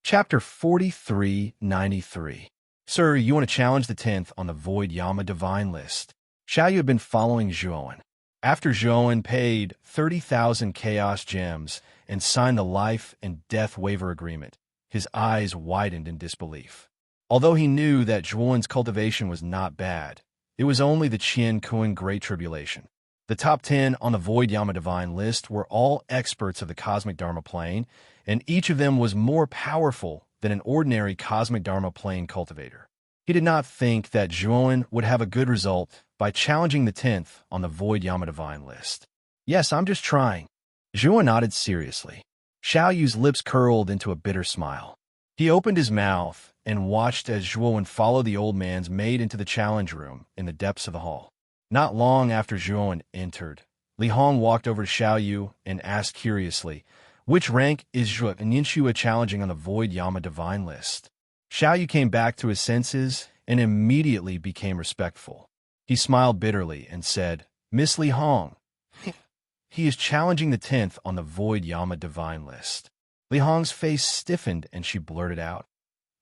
Chapter 4393. Sir, you want to challenge the 10th on the Void Yama Divine list. Xiaoyu had been following Zhuowen. After Zhuowen paid 30,000 Chaos Gems and signed the life and death waiver agreement, his eyes widened in disbelief. Although he knew that Zhuowen's cultivation was not bad, it was only the Qian Kuan Great Tribulation. The top 10 on the Void Yama Divine list were all experts of the Cosmic Dharma Plane, and each of them was more powerful than an ordinary Cosmic Dharma Plane cultivator. He did not think that Zhuowen would have a good result by challenging the 10th on the Void Yama Divine list. Yes, I'm just trying. Zhuowen nodded seriously. Xiaoyu's lips curled into a bitter smile. He opened his mouth and watched as Zhuowen followed the old man's maid into the challenge room in the depths of the hall. Not long after Zhuowen entered, Li Hong walked over to Xiaoyu and asked curiously, "Which rank is Zhuo Nianxue challenging on the Void Yama Divine list?" Xiaoyu came back to his senses and immediately became respectful. He smiled bitterly and said, "Miss Li Hong, he is challenging the 10th on the Void Yama Divine list." Li Hong's face stiffened and she blurted out,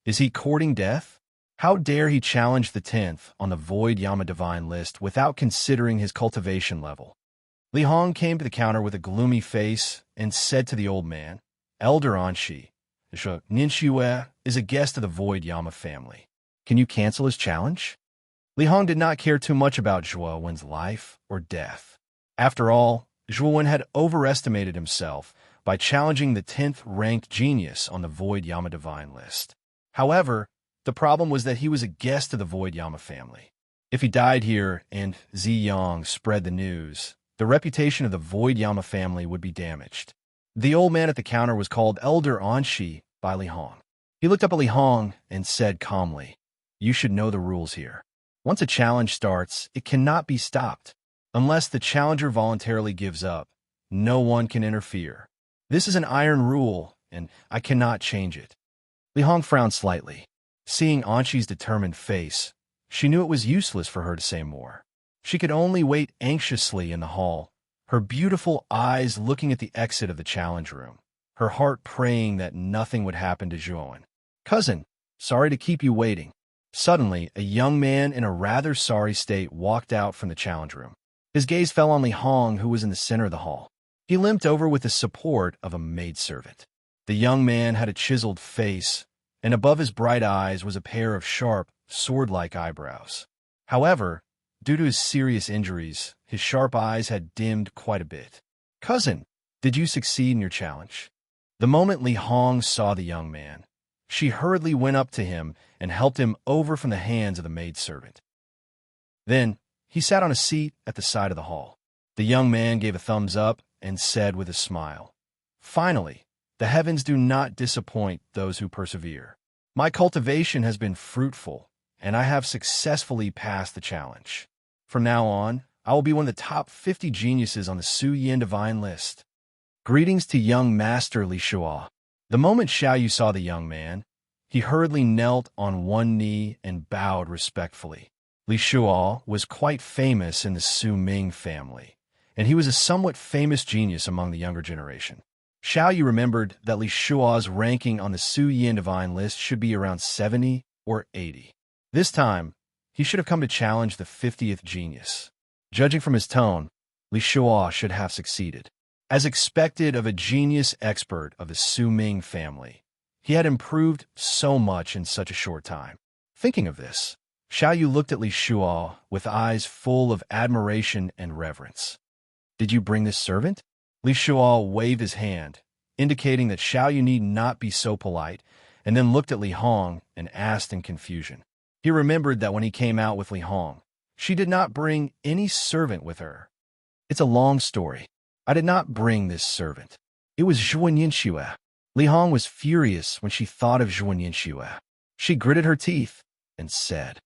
"Is he courting death? How dare he challenge the 10th on the Void Yama Divine list without considering his cultivation level?" Li Hong came to the counter with a gloomy face and said to the old man, "Elder Anshi, Zhuo Nianxue is a guest of the Void Yama family. Can you cancel his challenge?" Li Hong did not care too much about Zhuowen's life or death. After all, Zhuowen had overestimated himself by challenging the 10th ranked genius on the Void Yama Divine list. However, the problem was that he was a guest of the Void Yama family. If he died here and Ziyang spread the news, the reputation of the Void Yama family would be damaged. The old man at the counter was called Elder Anshi by Li Hong. He looked up at Li Hong and said calmly, "You should know the rules here. Once a challenge starts, it cannot be stopped. Unless the challenger voluntarily gives up, no one can interfere. This is an iron rule, and I cannot change it." Li Hong frowned slightly. Seeing Anshi's determined face, she knew it was useless for her to say more. She could only wait anxiously in the hall, her beautiful eyes looking at the exit of the challenge room, her heart praying that nothing would happen to Zhuowen. "Cousin, sorry to keep you waiting." Suddenly, a young man in a rather sorry state walked out from the challenge room. His gaze fell on Li Hong, who was in the center of the hall. He limped over with the support of a maidservant. The young man had a chiseled face, and above his bright eyes was a pair of sharp, sword-like eyebrows. However, due to his serious injuries, his sharp eyes had dimmed quite a bit. "Cousin, did you succeed in your challenge?" The moment Li Hong saw the young man, she hurriedly went up to him and helped him over from the hands of the maidservant. Then, he sat on a seat at the side of the hall. The young man gave a thumbs up and said with a smile, "Finally, the heavens do not disappoint those who persevere. My cultivation has been fruitful, and I have successfully passed the challenge. From now on, I will be one of the top 50 geniuses on the Su Yin Divine list. Greetings to young Master Li Shuo." The moment Xiaoyu saw the young man, he hurriedly knelt on one knee and bowed respectfully. Li Shuo was quite famous in the Su Ming family, and he was a somewhat famous genius among the younger generation. Xiaoyu remembered that Li Shuo's ranking on the Su Yin Divine list should be around 70 or 80. This time, he should have come to challenge the 50th genius. Judging from his tone, Li Shuo should have succeeded. As expected of a genius expert of the Su Ming family, he had improved so much in such a short time. Thinking of this, Xiaoyu looked at Li Shuo with eyes full of admiration and reverence. "Did you bring this servant?" Li Shuo waved his hand, indicating that Xiaoyu need not be so polite, and then looked at Li Hong and asked in confusion. He remembered that when he came out with Li Hong, she did not bring any servant with her. "It's a long story. I did not bring this servant. It was Zhuo Nianxue." Li Hong was furious when she thought of Zhuo Nianxue. She gritted her teeth and said,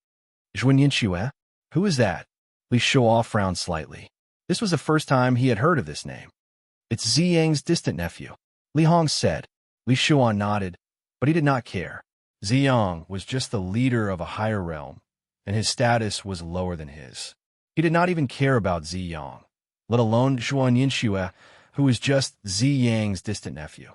"Zhuo Nianxue? Who is that?" Li Shuo frowned slightly. This was the first time he had heard of this name. "It's Ziyang's distant nephew," Li Hong said. Li Shuo nodded, but he did not care. Ziyang was just the leader of a higher realm, and his status was lower than his. He did not even care about Ziyang, let alone Zhuo Nianxue, who was just Ziyang's distant nephew.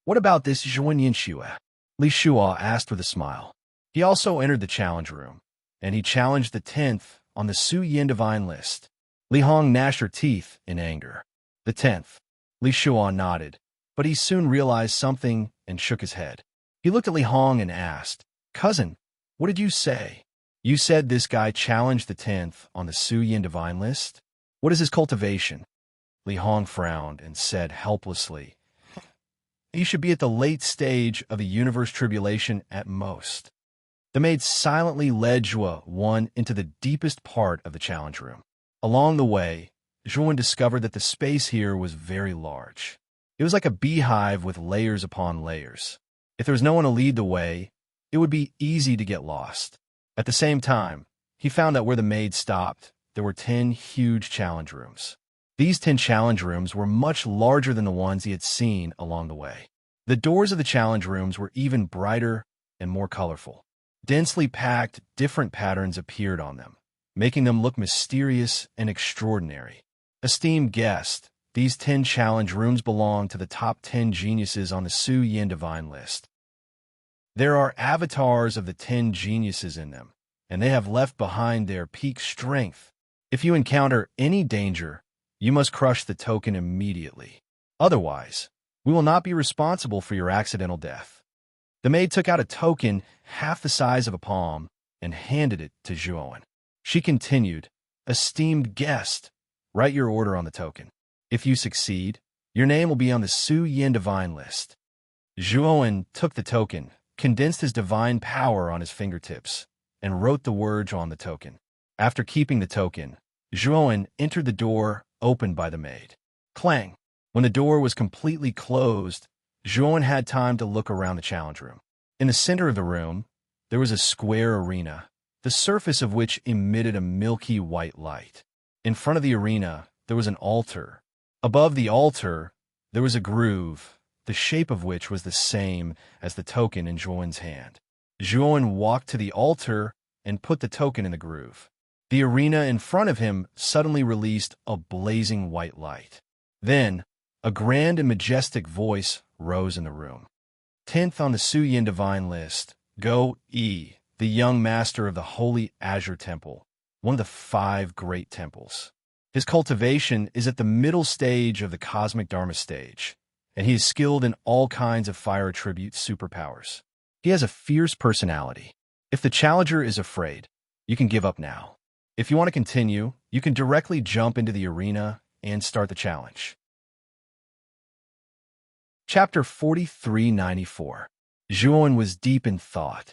"What about this Zhuo Nianxue?" Li Shua asked with a smile. He also entered the challenge room, and he challenged the 10th on the Su Yin divine list. Li Hong gnashed her teeth in anger. The 10th. Li Shua nodded, but he soon realized something and shook his head. He looked at Li Hong and asked, "Cousin, what did you say? You said this guy challenged the 10th on the Su Yin divine list? What is his cultivation?" Li Hong frowned and said helplessly, "He should be at the late stage of the universe tribulation at most." The maid silently led Zhua Wan into the deepest part of the challenge room. Along the way, Zhua Wan discovered that the space here was very large. It was like a beehive with layers upon layers. If there was no one to lead the way, it would be easy to get lost. At the same time, he found that where the maid stopped, there were 10 huge challenge rooms. These 10 challenge rooms were much larger than the ones he had seen along the way. The doors of the challenge rooms were even brighter and more colorful. Densely packed, different patterns appeared on them, making them look mysterious and extraordinary. Esteemed guest, these 10 challenge rooms belong to the top 10 geniuses on the Su Yin divine list. There are avatars of the 10 geniuses in them, and they have left behind their peak strength. If you encounter any danger, you must crush the token immediately. Otherwise, we will not be responsible for your accidental death. The maid took out a token half the size of a palm and handed it to Zhuowen. She continued, "Esteemed guest, write your order on the token. If you succeed, your name will be on the Su Yin divine list." Zhuowen took the token, condensed his divine power on his fingertips, and wrote the words on the token. After keeping the token, Zhuowen entered the door opened by the maid. Clang! When the door was completely closed, Zhuowen had time to look around the challenge room. In the center of the room, there was a square arena, the surface of which emitted a milky white light. In front of the arena, there was an altar. Above the altar, there was a groove, the shape of which was the same as the token in Zhuowen's hand. Zhuowen walked to the altar and put the token in the groove. The arena in front of him suddenly released a blazing white light. Then, a grand and majestic voice rose in the room. 10th on the Su Yin divine list, Go Yi, the young master of the Holy Azure Temple, one of the 5 great temples. His cultivation is at the middle stage of the cosmic Dharma stage, and he is skilled in all kinds of fire attribute superpowers. He has a fierce personality. If the challenger is afraid, you can give up now. If you want to continue, you can directly jump into the arena and start the challenge. Chapter 4394. Zhuowen was deep in thought.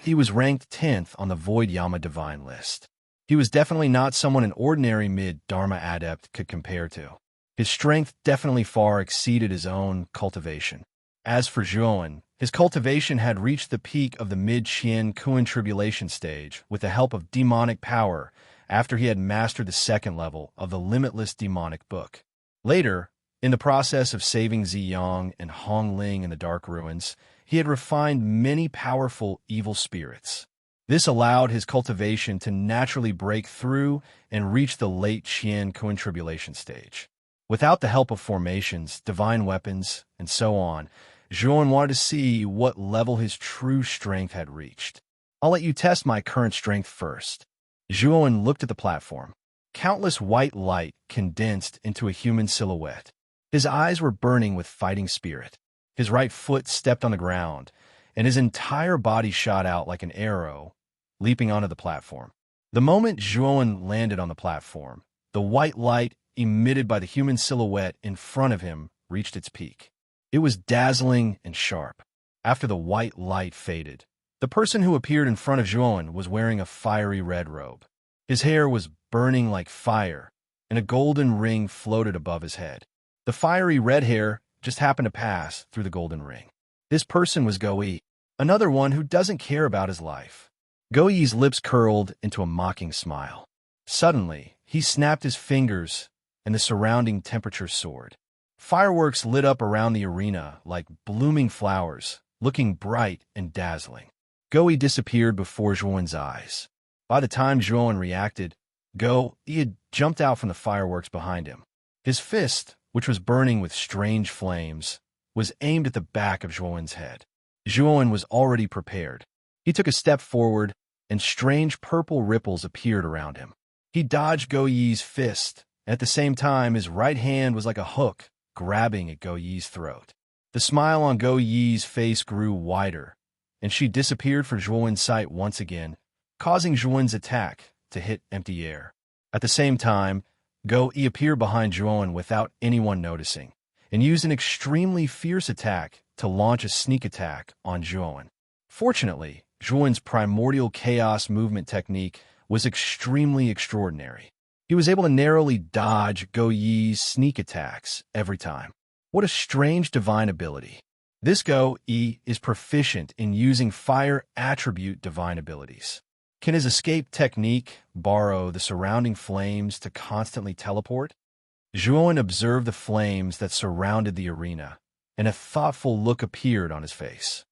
He was ranked 10th on the Void Yama divine list. He was definitely not someone an ordinary mid-Dharma adept could compare to. His strength definitely far exceeded his own cultivation. As for Zhuowen, his cultivation had reached the peak of the mid-Qian Kuan tribulation stage with the help of demonic power after he had mastered the 2nd level of the Limitless Demonic Book. Later, in the process of saving Ziyang and Hong Ling in the Dark Ruins, he had refined many powerful evil spirits. This allowed his cultivation to naturally break through and reach the late Qian Kuan tribulation stage. Without the help of formations, divine weapons, and so on, Zhuowen wanted to see what level his true strength had reached. "I'll let you test my current strength first." Zhuowen looked at the platform. Countless white light condensed into a human silhouette. His eyes were burning with fighting spirit. His right foot stepped on the ground, and his entire body shot out like an arrow, leaping onto the platform. The moment Zhuowen landed on the platform, the white light emitted by the human silhouette in front of him reached its peak. It was dazzling and sharp. After the white light faded, the person who appeared in front of Zhuowen was wearing a fiery red robe. His hair was burning like fire, and a golden ring floated above his head. The fiery red hair just happened to pass through the golden ring. This person was Go Yi, another one who doesn't care about his life. Go Yi's lips curled into a mocking smile. Suddenly, he snapped his fingers, and the surrounding temperature soared. Fireworks lit up around the arena like blooming flowers, looking bright and dazzling. Go Yi disappeared before Zhuowen's eyes. By the time Zhuowen reacted, Go Yi had jumped out from the fireworks behind him. His fist, which was burning with strange flames, was aimed at the back of Zhuowen's head. Zhuowen was already prepared. He took a step forward, and strange purple ripples appeared around him. He dodged Go Yi's fist. At the same time, his right hand was like a hook, grabbing at Go Yi's throat. The smile on Go Yi's face grew wider, and she disappeared from Zhuowen's sight once again, causing Zhuowen's attack to hit empty air. At the same time, Go Yi appeared behind Zhuowen without anyone noticing, and used an extremely fierce attack to launch a sneak attack on Zhuowen. Fortunately, Zhuowen's primordial chaos movement technique was extremely extraordinary. He was able to narrowly dodge Go Yi's sneak attacks every time. What a strange divine ability. This Go Yi is proficient in using fire attribute divine abilities. Can his escape technique borrow the surrounding flames to constantly teleport? Zhuowen observed the flames that surrounded the arena, and a thoughtful look appeared on his face.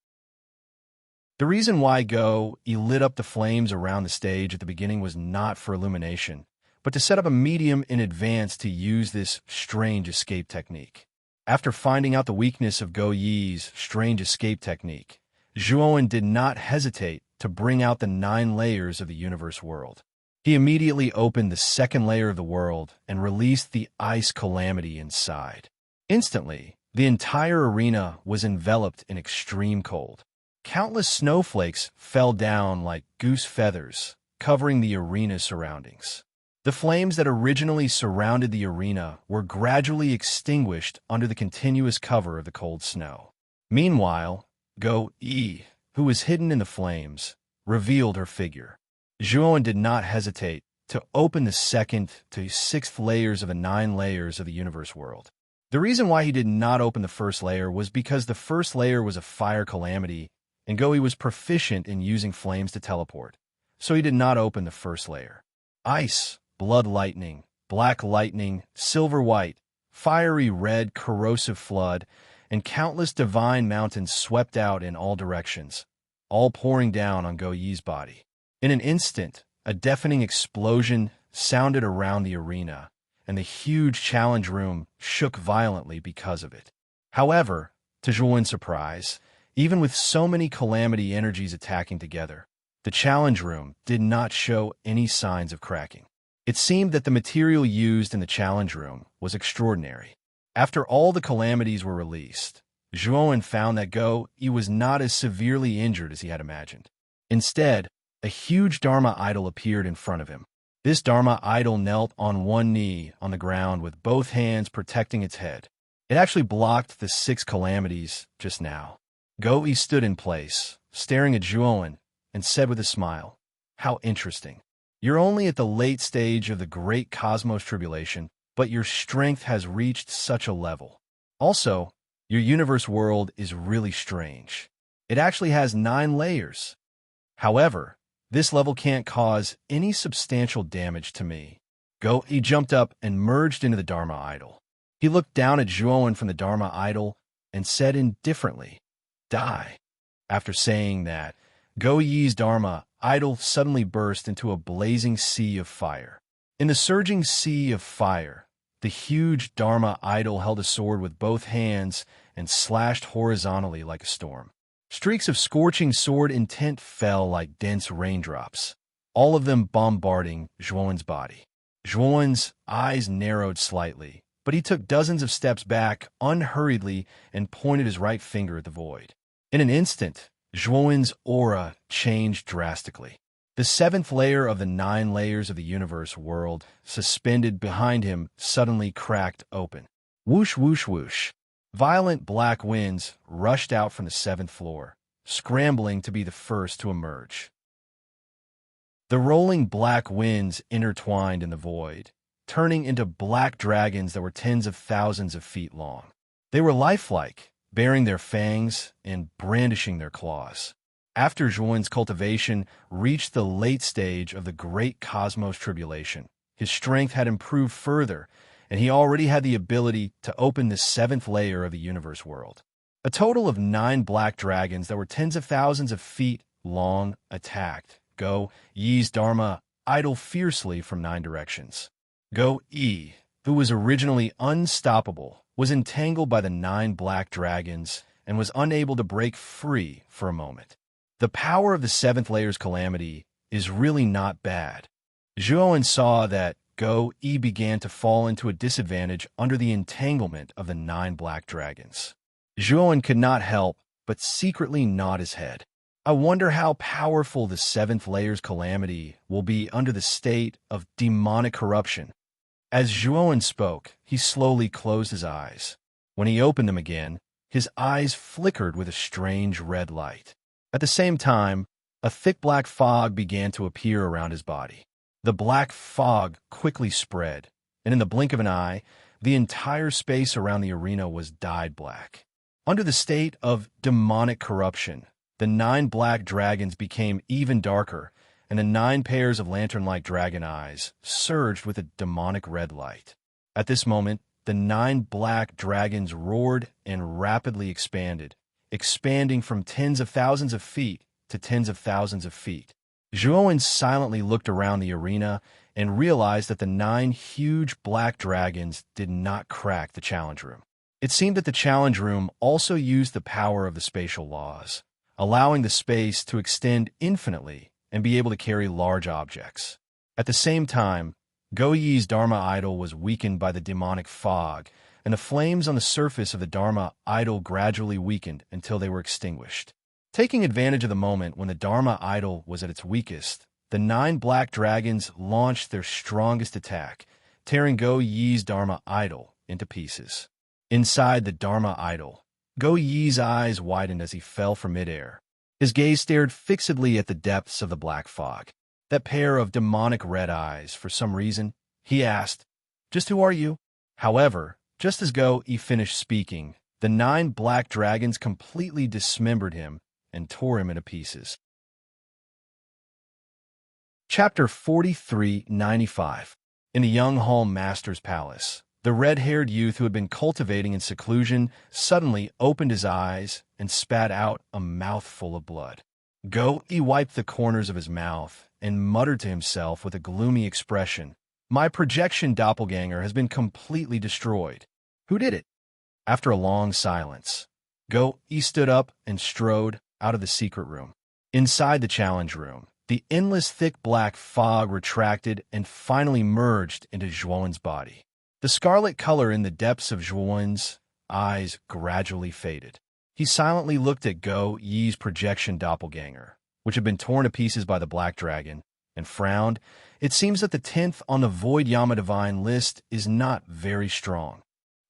The reason why Go Yi lit up the flames around the stage at the beginning was not for illumination, but to set up a medium in advance to use this strange escape technique. After finding out the weakness of Go Yi's strange escape technique, Zhuowen did not hesitate to bring out the 9 layers of the universe world. He immediately opened the second layer of the world and released the ice calamity inside. Instantly, the entire arena was enveloped in extreme cold. Countless snowflakes fell down like goose feathers, covering the arena's surroundings. The flames that originally surrounded the arena were gradually extinguished under the continuous cover of the cold snow. Meanwhile, Go Yi, who was hidden in the flames, revealed her figure. Zhuowen did not hesitate to open the second to 6th layers of the 9 layers of the universe world. The reason why he did not open the first layer was because the first layer was a fire calamity, and Go Yi was proficient in using flames to teleport, so he did not open the first layer. Ice, blood lightning, black lightning, silver white, fiery red corrosive flood, and countless divine mountains swept out in all directions, all pouring down on Go Yi's body. In an instant, a deafening explosion sounded around the arena, and the huge challenge room shook violently because of it. However, to Zhuowen's surprise, even with so many calamity energies attacking together, the challenge room did not show any signs of cracking. It seemed that the material used in the challenge room was extraordinary. After all the calamities were released, Zhuowen found that Go Yi was not as severely injured as he had imagined. Instead, a huge Dharma idol appeared in front of him. This Dharma idol knelt on one knee on the ground with both hands protecting its head. It actually blocked the 6 calamities just now. Go Yi stood in place, staring at Zhuowen, and said with a smile, "How interesting. You're only at the late stage of the great cosmos tribulation, but your strength has reached such a level. Also, your universe world is really strange. It actually has 9 layers. However, this level can't cause any substantial damage to me." Go Yi jumped up and merged into the Dharma idol. He looked down at Zhuowen from the Dharma idol and said indifferently, "Die." After saying that, Go Yi's Dharma idol suddenly burst into a blazing sea of fire. In the surging sea of fire, the huge Dharma idol held a sword with both hands and slashed horizontally like a storm. Streaks of scorching sword intent fell like dense raindrops, all of them bombarding Zhuowen's body. Zhuowen's eyes narrowed slightly, but he took dozens of steps back unhurriedly and pointed his right finger at the void. In an instant, Zhuowen's aura changed drastically. The 7th layer of the 9 layers of the universe world, suspended behind him, suddenly cracked open. Whoosh, whoosh, whoosh. Violent black winds rushed out from the 7th floor, scrambling to be the first to emerge. The rolling black winds intertwined in the void, turning into black dragons that were tens of thousands of feet long. They were lifelike, baring their fangs and brandishing their claws. After Zhuowen's cultivation reached the late stage of the great cosmos tribulation, his strength had improved further, and he already had the ability to open the 7th layer of the universe world. A total of 9 black dragons that were tens of thousands of feet long attacked Go Yi's Dharma idol fiercely from 9 directions. Go Yi, who was originally unstoppable, was entangled by the 9 black dragons and was unable to break free for a moment. The power of the seventh layer's calamity is really not bad. Zhuowen saw that Go-E began to fall into a disadvantage under the entanglement of the 9 black dragons. Zhuowen could not help but secretly nod his head. I wonder how powerful the seventh layer's calamity will be under the state of demonic corruption. As Zhuowen spoke, he slowly closed his eyes. When he opened them again, his eyes flickered with a strange red light. At the same time, a thick black fog began to appear around his body. The black fog quickly spread, and in the blink of an eye, the entire space around the arena was dyed black. Under the state of demonic corruption, the 9 black dragons became even darker, and the 9 pairs of lantern-like dragon eyes surged with a demonic red light. At this moment, the 9 black dragons roared and rapidly expanding from tens of thousands of feet to tens of thousands of feet. Zhuowen silently looked around the arena and realized that the 9 huge black dragons did not crack the challenge room. It seemed that the challenge room also used the power of the spatial laws, allowing the space to extend infinitely and be able to carry large objects. At the same time, Go-Yi's Dharma idol was weakened by the demonic fog, and the flames on the surface of the Dharma idol gradually weakened until they were extinguished. Taking advantage of the moment when the Dharma idol was at its weakest, the 9 black dragons launched their strongest attack, tearing Go-Yi's Dharma idol into pieces. Inside the Dharma idol, Go-Yi's eyes widened as he fell from midair. His gaze stared fixedly at the depths of the black fog. That pair of demonic red eyes, for some reason, he asked, "Just who are you?" However, just as Go-Yi finished speaking, the 9 black dragons completely dismembered him and tore him into pieces. Chapter 4395. In the young Hall Master's palace, the red-haired youth who had been cultivating in seclusion suddenly opened his eyes and spat out a mouthful of blood. Go-Yi wiped the corners of his mouth and muttered to himself with a gloomy expression, "My projection doppelganger has been completely destroyed. Who did it?" After a long silence, Go-Yi stood up and strode out of the secret room. Inside the challenge room, the endless thick black fog retracted and finally merged into Zhuowen's body. The scarlet color in the depths of Zhuowen's eyes gradually faded. He silently looked at Go-Yi's projection doppelganger, which had been torn to pieces by the black dragon, and frowned. It seems that the 10th on the Void Yama Divine list is not very strong.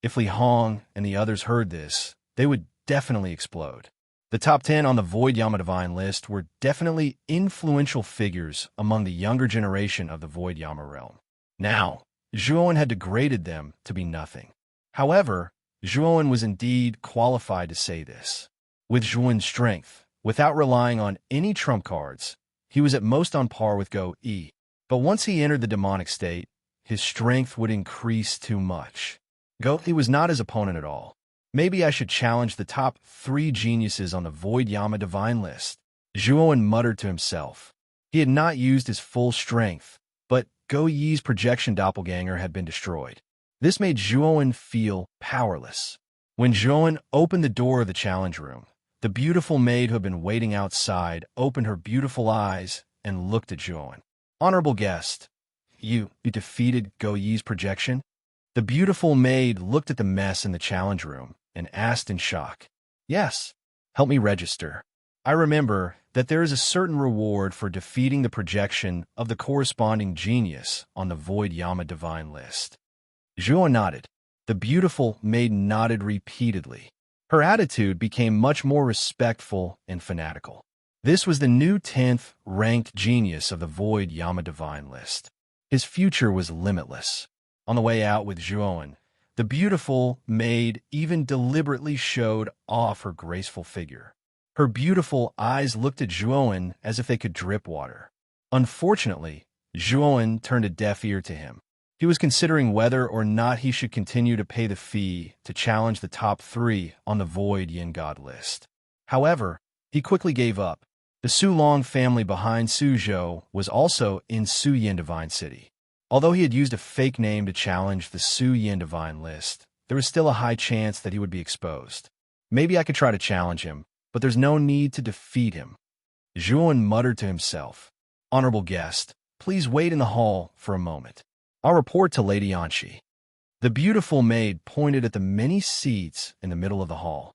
If Li Hong and the others heard this, they would definitely explode. The top 10 on the Void Yama Divine list were definitely influential figures among the younger generation of the Void Yama realm. Now, Zhuowen had degraded them to be nothing. However, Zhuowen was indeed qualified to say this. With Zhuowen's strength, without relying on any trump cards, he was at most on par with Go-Yi. But once he entered the demonic state, his strength would increase too much. Go-Yi was not his opponent at all. Maybe I should challenge the top 3 geniuses on the Void Yama Divine list. Zhuowen muttered to himself. He had not used his full strength, but Go-Yi's projection doppelganger had been destroyed. This made Zhuowen feel powerless. When Zhuowen opened the door of the challenge room, the beautiful maid who had been waiting outside opened her beautiful eyes and looked at Zhuowen. "Honorable guest, you defeated Go-Yi's projection?" The beautiful maid looked at the mess in the challenge room and asked in shock, "Yes, help me register. I remember that there is a certain reward for defeating the projection of the corresponding genius on the Void Yama Divine list." Zhuowen nodded. The beautiful maid nodded repeatedly. Her attitude became much more respectful and fanatical. This was the new 10th ranked genius of the Void Yama Divine list. His future was limitless. On the way out with Zhuowen, the beautiful maid even deliberately showed off her graceful figure. Her beautiful eyes looked at Zhuowen as if they could drip water. Unfortunately, Zhuowen turned a deaf ear to him. He was considering whether or not he should continue to pay the fee to challenge the top 3 on the Void Yin God list. However, he quickly gave up. The Su Long family behind Suzhou was also in Su Yin Divine City. Although he had used a fake name to challenge the Su Yin Divine list, there was still a high chance that he would be exposed. Maybe I could try to challenge him, but there's no need to defeat him. Zhuan muttered to himself. Honorable guest, please wait in the hall for a moment. I'll report to Lady Anshi. The beautiful maid pointed at the many seats in the middle of the hall.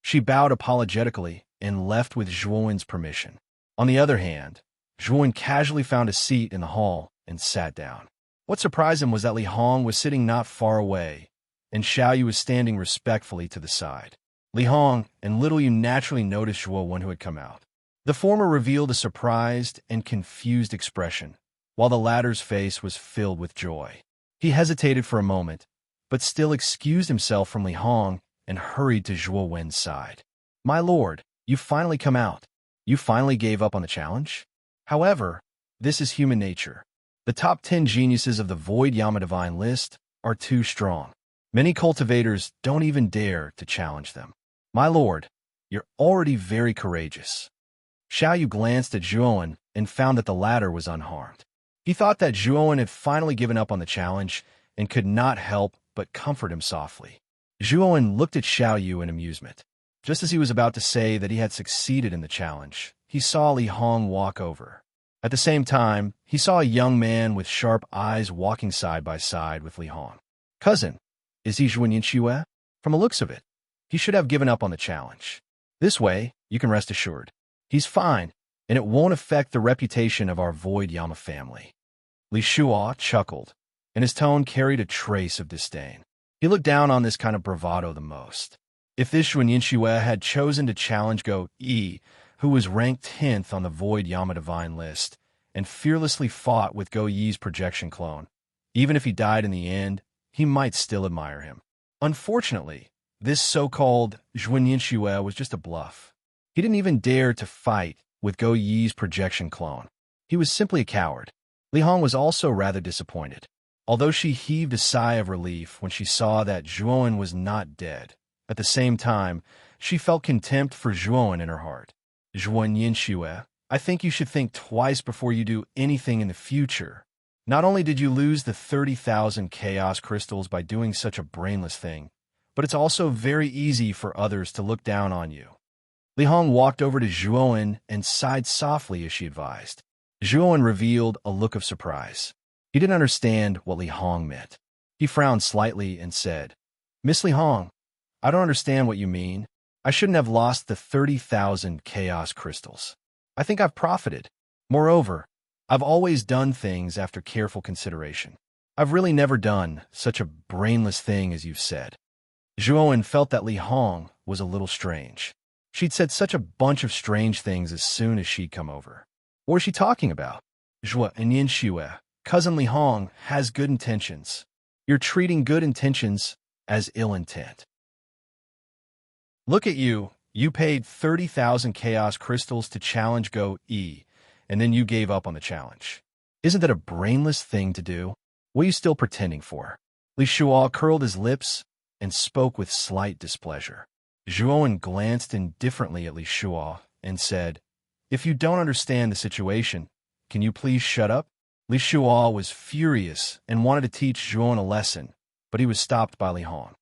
She bowed apologetically and left with Zhuan's permission. On the other hand, Zhuan casually found a seat in the hall and sat down. What surprised him was that Li Hong was sitting not far away, and Xiaoyu was standing respectfully to the side. Li Hong and Little Yu naturally noticed Zhuan who had come out. The former revealed a surprised and confused expression, while the latter's face was filled with joy. He hesitated for a moment, but still excused himself from Li Hong and hurried to Zhuo Wen's side. My lord, you've finally come out. You finally gave up on the challenge? However, this is human nature. The top 10 geniuses of the Void Yama Divine list are too strong. Many cultivators don't even dare to challenge them. My lord, you're already very courageous. Xiaoyu glanced at Zhuan and found that the latter was unharmed. He thought that Zhuan had finally given up on the challenge and could not help but comfort him softly. Zhuan looked at Xiaoyu in amusement. Just as he was about to say that he had succeeded in the challenge, he saw Li Hong walk over. At the same time, he saw a young man with sharp eyes walking side by side with Li Hong. Cousin, is he Zhuan Yinxue? From the looks of it, he should have given up on the challenge. This way, you can rest assured. He's fine, and it won't affect the reputation of our Void Yama family. Li Shuo chuckled, and his tone carried a trace of disdain. He looked down on this kind of bravado the most. If this Zhuan Yinxue had chosen to challenge Go Yi, who was ranked 10th on the Void Yama Divine list, and fearlessly fought with Go Yi's projection clone, even if he died in the end, he might still admire him. Unfortunately, this so-called Zhuan Yinxue was just a bluff. He didn't even dare to fight with Go Yi's projection clone. He was simply a coward. Li Hong was also rather disappointed. Although she heaved a sigh of relief when she saw that Zhuan was not dead, at the same time, she felt contempt for Zhuan in her heart. Zhuan Yinxue, I think you should think twice before you do anything in the future. Not only did you lose the 30,000 chaos crystals by doing such a brainless thing, but it's also very easy for others to look down on you. Li Hong walked over to Zhuan and sighed softly as she advised. Zhuan revealed a look of surprise. He didn't understand what Li Hong meant. He frowned slightly and said, Miss Li Hong, I don't understand what you mean. I shouldn't have lost the 30,000 chaos crystals. I think I've profited. Moreover, I've always done things after careful consideration. I've really never done such a brainless thing as you've said. Zhuan felt that Li Hong was a little strange. She'd said such a bunch of strange things as soon as she'd come over. What was she talking about? Zhuan Yinxue, Cousin Li Hong has good intentions. You're treating good intentions as ill intent. Look at you. You paid 30,000 chaos crystals to challenge Go Yi, and then you gave up on the challenge. Isn't that a brainless thing to do? What are you still pretending for? Li Shuo curled his lips and spoke with slight displeasure. Zhuan glanced indifferently at Li Shuo and said, If you don't understand the situation, can you please shut up? Li Shuo was furious and wanted to teach Zhuan a lesson, but he was stopped by Li Hong.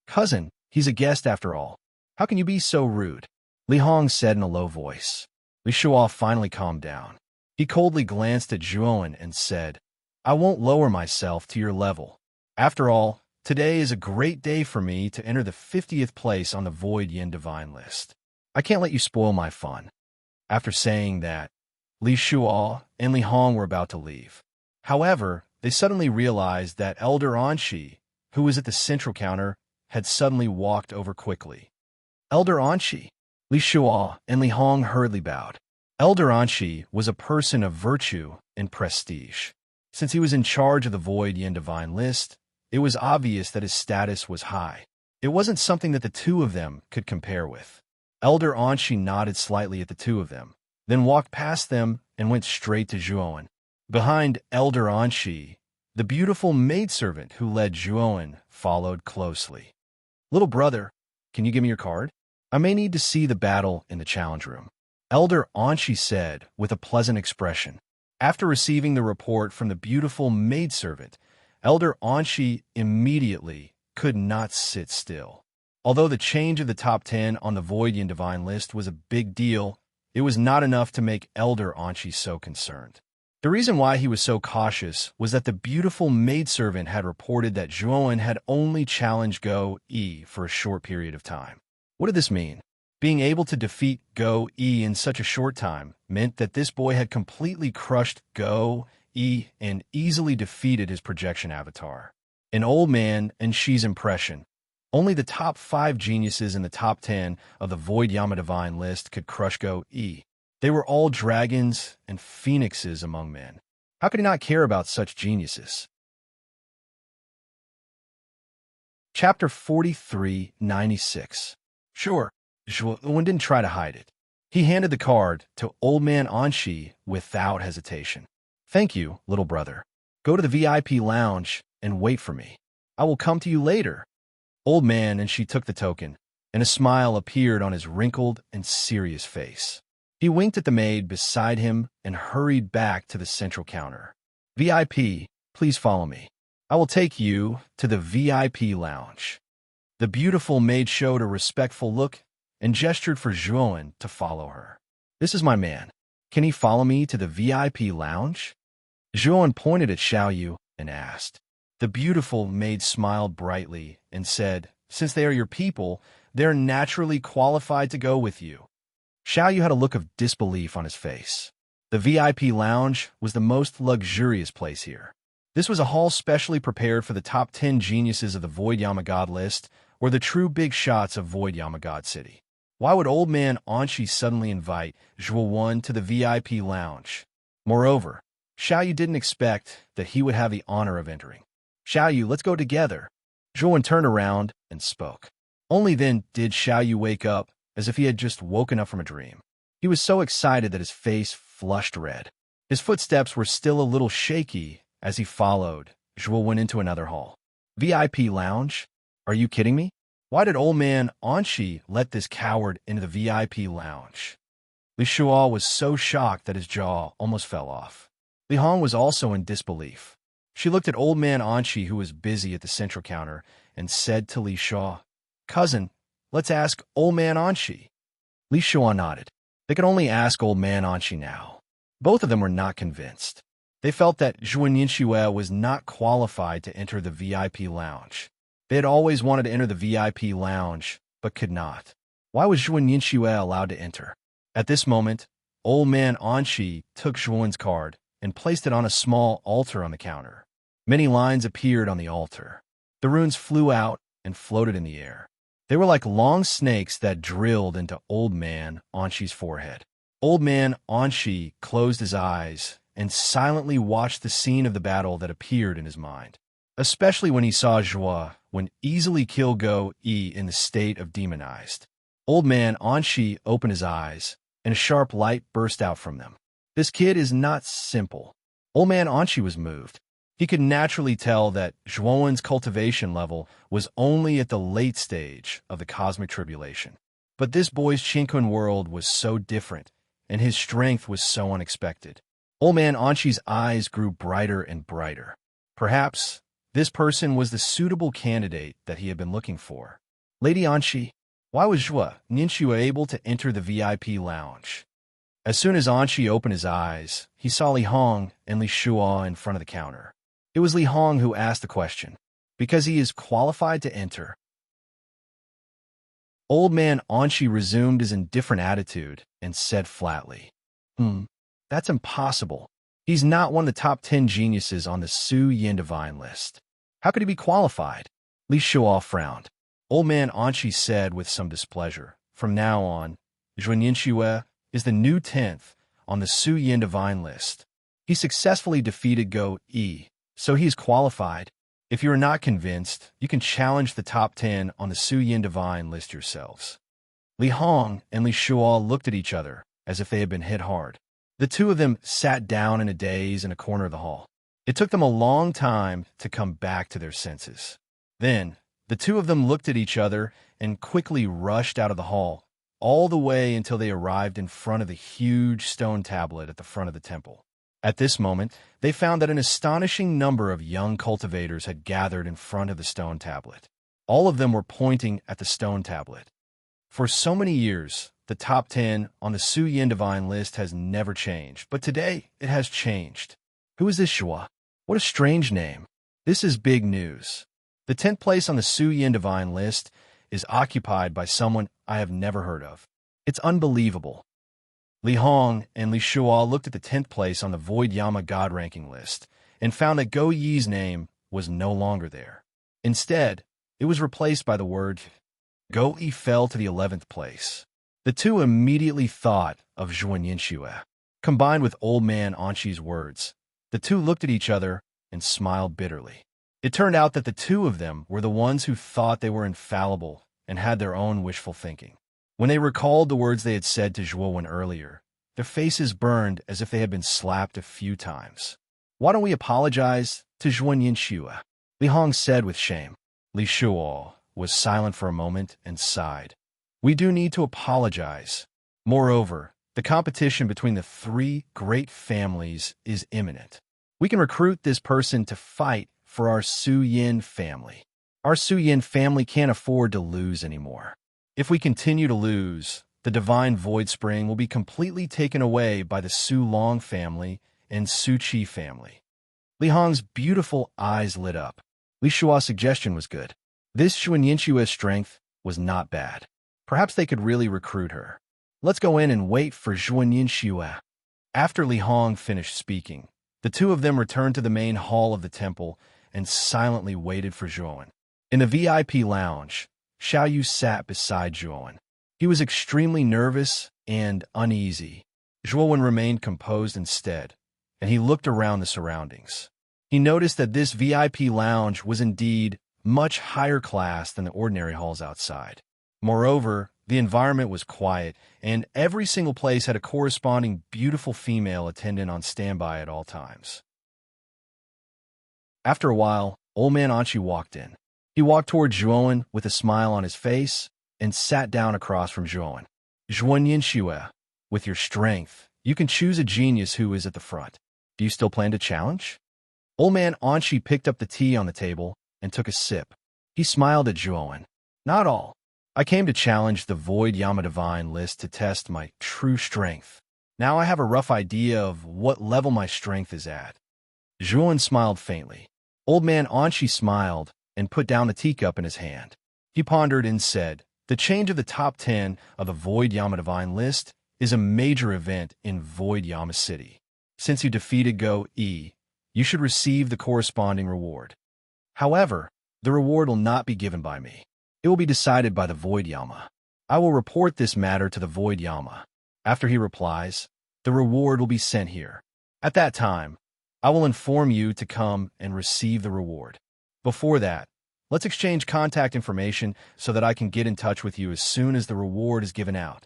Cousin, he's a guest after all. How can you be so rude? Li Hong said in a low voice. Li Shuo finally calmed down. He coldly glanced at Zhuan and said, I won't lower myself to your level. After all, today is a great day for me to enter the 50th place on the Void Yin Divine list. I can't let you spoil my fun. After saying that, Li Shuo and Li Hong were about to leave. However, they suddenly realized that Elder Anshi, who was at the central counter, had suddenly walked over quickly. Elder Anshi. Li Shuo and Li Hong hurriedly bowed. Elder Anshi was a person of virtue and prestige. Since he was in charge of the Void Yin Divine list, it was obvious that his status was high. It wasn't something that the two of them could compare with. Elder Anshi nodded slightly at the two of them, then walked past them and went straight to Zhuan. Behind Elder Anshi, the beautiful maidservant who led Zhuan followed closely. Little brother, can you give me your card? I may need to see the battle in the challenge room. Elder Anshi said with a pleasant expression. After receiving the report from the beautiful maidservant, Elder Anshi immediately could not sit still. Although the change of the top 10 on the Void Yin Divine list was a big deal, it was not enough to make Elder Anshi so concerned. The reason why he was so cautious was that the beautiful maidservant had reported that Zhuowen had only challenged Go Yi for a short period of time. What did this mean? Being able to defeat Go Yi in such a short time meant that this boy had completely crushed Go Yi and easily defeated his projection avatar. An old man and Shi's impression. Only the top 5 geniuses in the top 10 of the Void Yama Divine list could crush Go Yi. They were all dragons and phoenixes among men. How could he not care about such geniuses? Chapter 43-96. Sure, Zhuowen didn't try to hide it. He handed the card to Old Man Anshi without hesitation. Thank you, little brother. Go to the VIP lounge and wait for me. I will come to you later. Old Man Anshi took the token, and a smile appeared on his wrinkled and serious face. He winked at the maid beside him and hurried back to the central counter. VIP, please follow me. I will take you to the VIP lounge. The beautiful maid showed a respectful look and gestured for Zhuowen to follow her. This is my man. Can he follow me to the VIP lounge? Zhuowen pointed at Xiaoyu and asked. The beautiful maid smiled brightly and said, since they are your people, they're naturally qualified to go with you. Xiaoyu had a look of disbelief on his face. The VIP lounge was the most luxurious place here. This was a hall specially prepared for the top 10 geniuses of the Void Yama God list, or the true big shots of Void Yama God City. Why would Old Man Anshi suddenly invite Zhuowen to the VIP lounge? Moreover, Xiaoyu didn't expect that he would have the honor of entering. Xiaoyu, let's go together. Zhuowen turned around and spoke. Only then did Xiaoyu wake up, as if he had just woken up from a dream. He was so excited that his face flushed red. His footsteps were still a little shaky as he followed Zhuowen into another hall. VIP lounge? Are you kidding me? Why did Old Man Anshi let this coward into the VIP lounge? Li Shuo was so shocked that his jaw almost fell off. Li Hong was also in disbelief. She looked at Old Man Anshi, who was busy at the central counter, and said to Li Shuo, Cousin, let's ask Old Man Anshi. Li Shuo nodded. They could only ask Old Man Anshi now. Both of them were not convinced. They felt that Zhuowen Yinxue was not qualified to enter the VIP lounge. They had always wanted to enter the VIP lounge, but could not. Why was Zhuowen Yinxue allowed to enter? At this moment, Old Man Anshi took Zhuowen's card and placed it on a small altar on the counter. Many lines appeared on the altar. The runes flew out and floated in the air. They were like long snakes that drilled into Old Man Anshi's forehead. Old Man Anshi closed his eyes and silently watched the scene of the battle that appeared in his mind, especially when he saw Zhuowen easily kill Go Yi in the state of demonized. Old Man Anshi opened his eyes, and a sharp light burst out from them. This kid is not simple. Old Man Anshi was moved. He could naturally tell that Zhuowen's cultivation level was only at the late stage of the cosmic tribulation. But this boy's Qinkun world was so different, and his strength was so unexpected. Old Man Anshi's eyes grew brighter and brighter. Perhaps this person was the suitable candidate that he had been looking for. Lady Anshi, why was Zhuowen Yinxue able to enter the VIP lounge? As soon as Anshi opened his eyes, he saw Li Hong and Li Shuo in front of the counter. It was Li Hong who asked the question, because he is qualified to enter. Old Man Anshi resumed his indifferent attitude and said flatly, that's impossible. He's not one of the top 10 geniuses on the Su Yin Divine list. How could he be qualified? Li Shuo frowned. Old Man Anshi said with some displeasure, from now on, Zhuowen Yinxue is the new 10th on the Su Yin Divine list. He successfully defeated Go Yi, so he is qualified. If you are not convinced, you can challenge the top 10 on the Su Yin Divine list yourselves. Li Hong and Li Shuo looked at each other as if they had been hit hard. The two of them sat down in a daze in a corner of the hall. It took them a long time to come back to their senses. Then, the two of them looked at each other and quickly rushed out of the hall, all the way until they arrived in front of the huge stone tablet at the front of the temple. At this moment, they found that an astonishing number of young cultivators had gathered in front of the stone tablet. All of them were pointing at the stone tablet. For so many years, the top 10 on the Su Yin Divine list has never changed, but today it has changed. Who is this Shua? What a strange name. This is big news. The 10th place on the Su Yin Divine list is occupied by someone I have never heard of. It's unbelievable. Li Hong and Li Shua looked at the 10th place on the Void Yama God ranking list and found that Go Yi's name was no longer there. Instead, it was replaced by the word Go Yi fell to the 11th place. The two immediately thought of Zhuan Yinxue. Combined with Old Man Anshi's words, the two looked at each other and smiled bitterly. It turned out that the two of them were the ones who thought they were infallible and had their own wishful thinking. When they recalled the words they had said to Zhuowen earlier, their faces burned as if they had been slapped a few times. Why don't we apologize to Zhuan Yinxue? Li Hong said with shame. Li Shuo was silent for a moment and sighed. We do need to apologize. Moreover, the competition between the three great families is imminent. We can recruit this person to fight for our Su Yin family. Our Su Yin family can't afford to lose anymore. If we continue to lose, the Divine Void Spring will be completely taken away by the Su Long family and Su Qi family. Li Hong's beautiful eyes lit up. Li Shua's suggestion was good. This Zhuan Yinxue's strength was not bad. Perhaps they could really recruit her. Let's go in and wait for Zhuan Yinxue. After Li Hong finished speaking, the two of them returned to the main hall of the temple and silently waited for Zhuowen. In the VIP lounge, Xiao Yu sat beside Zhuowen. He was extremely nervous and uneasy. Zhuowen remained composed instead, and he looked around the surroundings. He noticed that this VIP lounge was indeed much higher class than the ordinary halls outside. Moreover, the environment was quiet, and every single place had a corresponding beautiful female attendant on standby at all times. After a while, Old Man Anshi walked in. He walked toward Zhuowen with a smile on his face and sat down across from Zhuowen. Zhuan Yinxue, with your strength, you can choose a genius who is at the front. Do you still plan to challenge? Old Man Anshi picked up the tea on the table and took a sip. He smiled at Zhuowen. Not all. I came to challenge the Void Yama Divine list to test my true strength. Now I have a rough idea of what level my strength is at. Zhuowen smiled faintly. Old Man Anshi smiled and put down the teacup in his hand. He pondered and said, the change of the top 10 of the Void Yama Divine list is a major event in Void Yama City. Since you defeated Go Yi, you should receive the corresponding reward. However, the reward will not be given by me. It will be decided by the Void Yama. I will report this matter to the Void Yama. After he replies, the reward will be sent here. At that time, I will inform you to come and receive the reward. Before that, let's exchange contact information so that I can get in touch with you as soon as the reward is given out.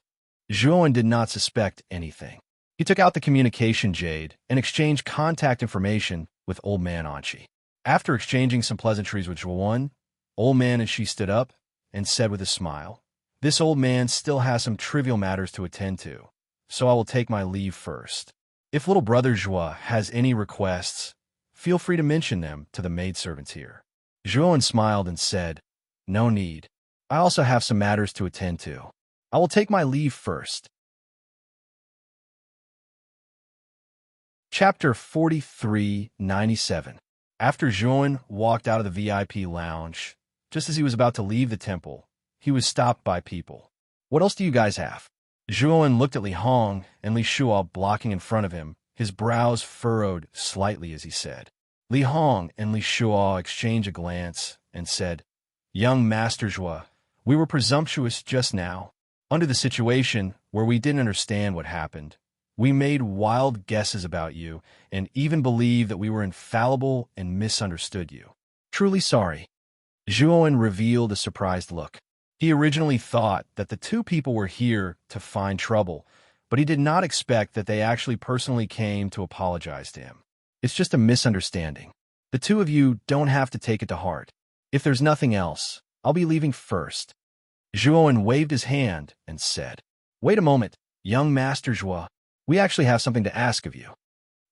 Zhuowen did not suspect anything. He took out the communication jade and exchanged contact information with Old Man Anshi. After exchanging some pleasantries with Zhuowen, Old Man Anshi stood up and said with a smile, this old man still has some trivial matters to attend to, so I will take my leave first. If little brother Zhua has any requests, feel free to mention them to the maidservants here. Zhuowen smiled and said, no need. I also have some matters to attend to. I will take my leave first. Chapter 4397. After Zhuowen walked out of the VIP lounge, just as he was about to leave the temple, he was stopped by people. What else do you guys have? Zhuowen looked at Li Hong and Li Shuo blocking in front of him, his brows furrowed slightly as he said. Li Hong and Li Shuo exchanged a glance and said, young Master Zhua, we were presumptuous just now. Under the situation where we didn't understand what happened, we made wild guesses about you and even believed that we were infallible and misunderstood you. Truly sorry. Zhuowen revealed a surprised look. He originally thought that the two people were here to find trouble, but he did not expect that they actually personally came to apologize to him. It's just a misunderstanding. The two of you don't have to take it to heart. If there's nothing else, I'll be leaving first. Zhuowen waved his hand and said, wait a moment, young Master Zhua. We actually have something to ask of you.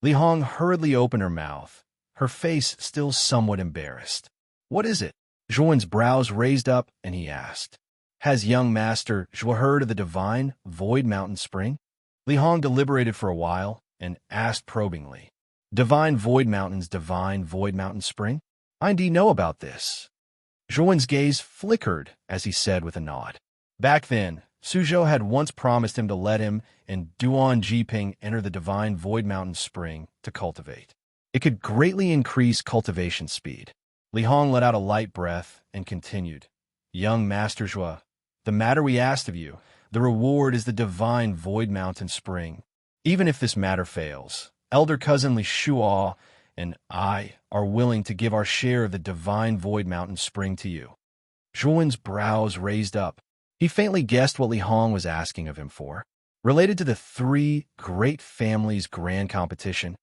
Li Hong hurriedly opened her mouth, her face still somewhat embarrassed. What is it? Zhuan's brows raised up, and he asked, "Has young master Zhua heard of the divine Void Mountain Spring?" Li Hong deliberated for a while and asked probingly, "Divine Void Mountain Spring? I indeed know about this." Zhuan's gaze flickered as he said with a nod. Back then, Suzhou had once promised him to let him and Duan Jiping enter the divine Void Mountain Spring to cultivate. It could greatly increase cultivation speed. Li Hong let out a light breath and continued, "Young Master Zhua, the matter we asked of you, the reward is the divine Void Mountain Spring. Even if this matter fails, elder cousin Li Shuo and I are willing to give our share of the divine Void Mountain Spring to you." Zhuan's brows raised up. He faintly guessed what Li Hong was asking of him for. Related to the three great families' grand competition,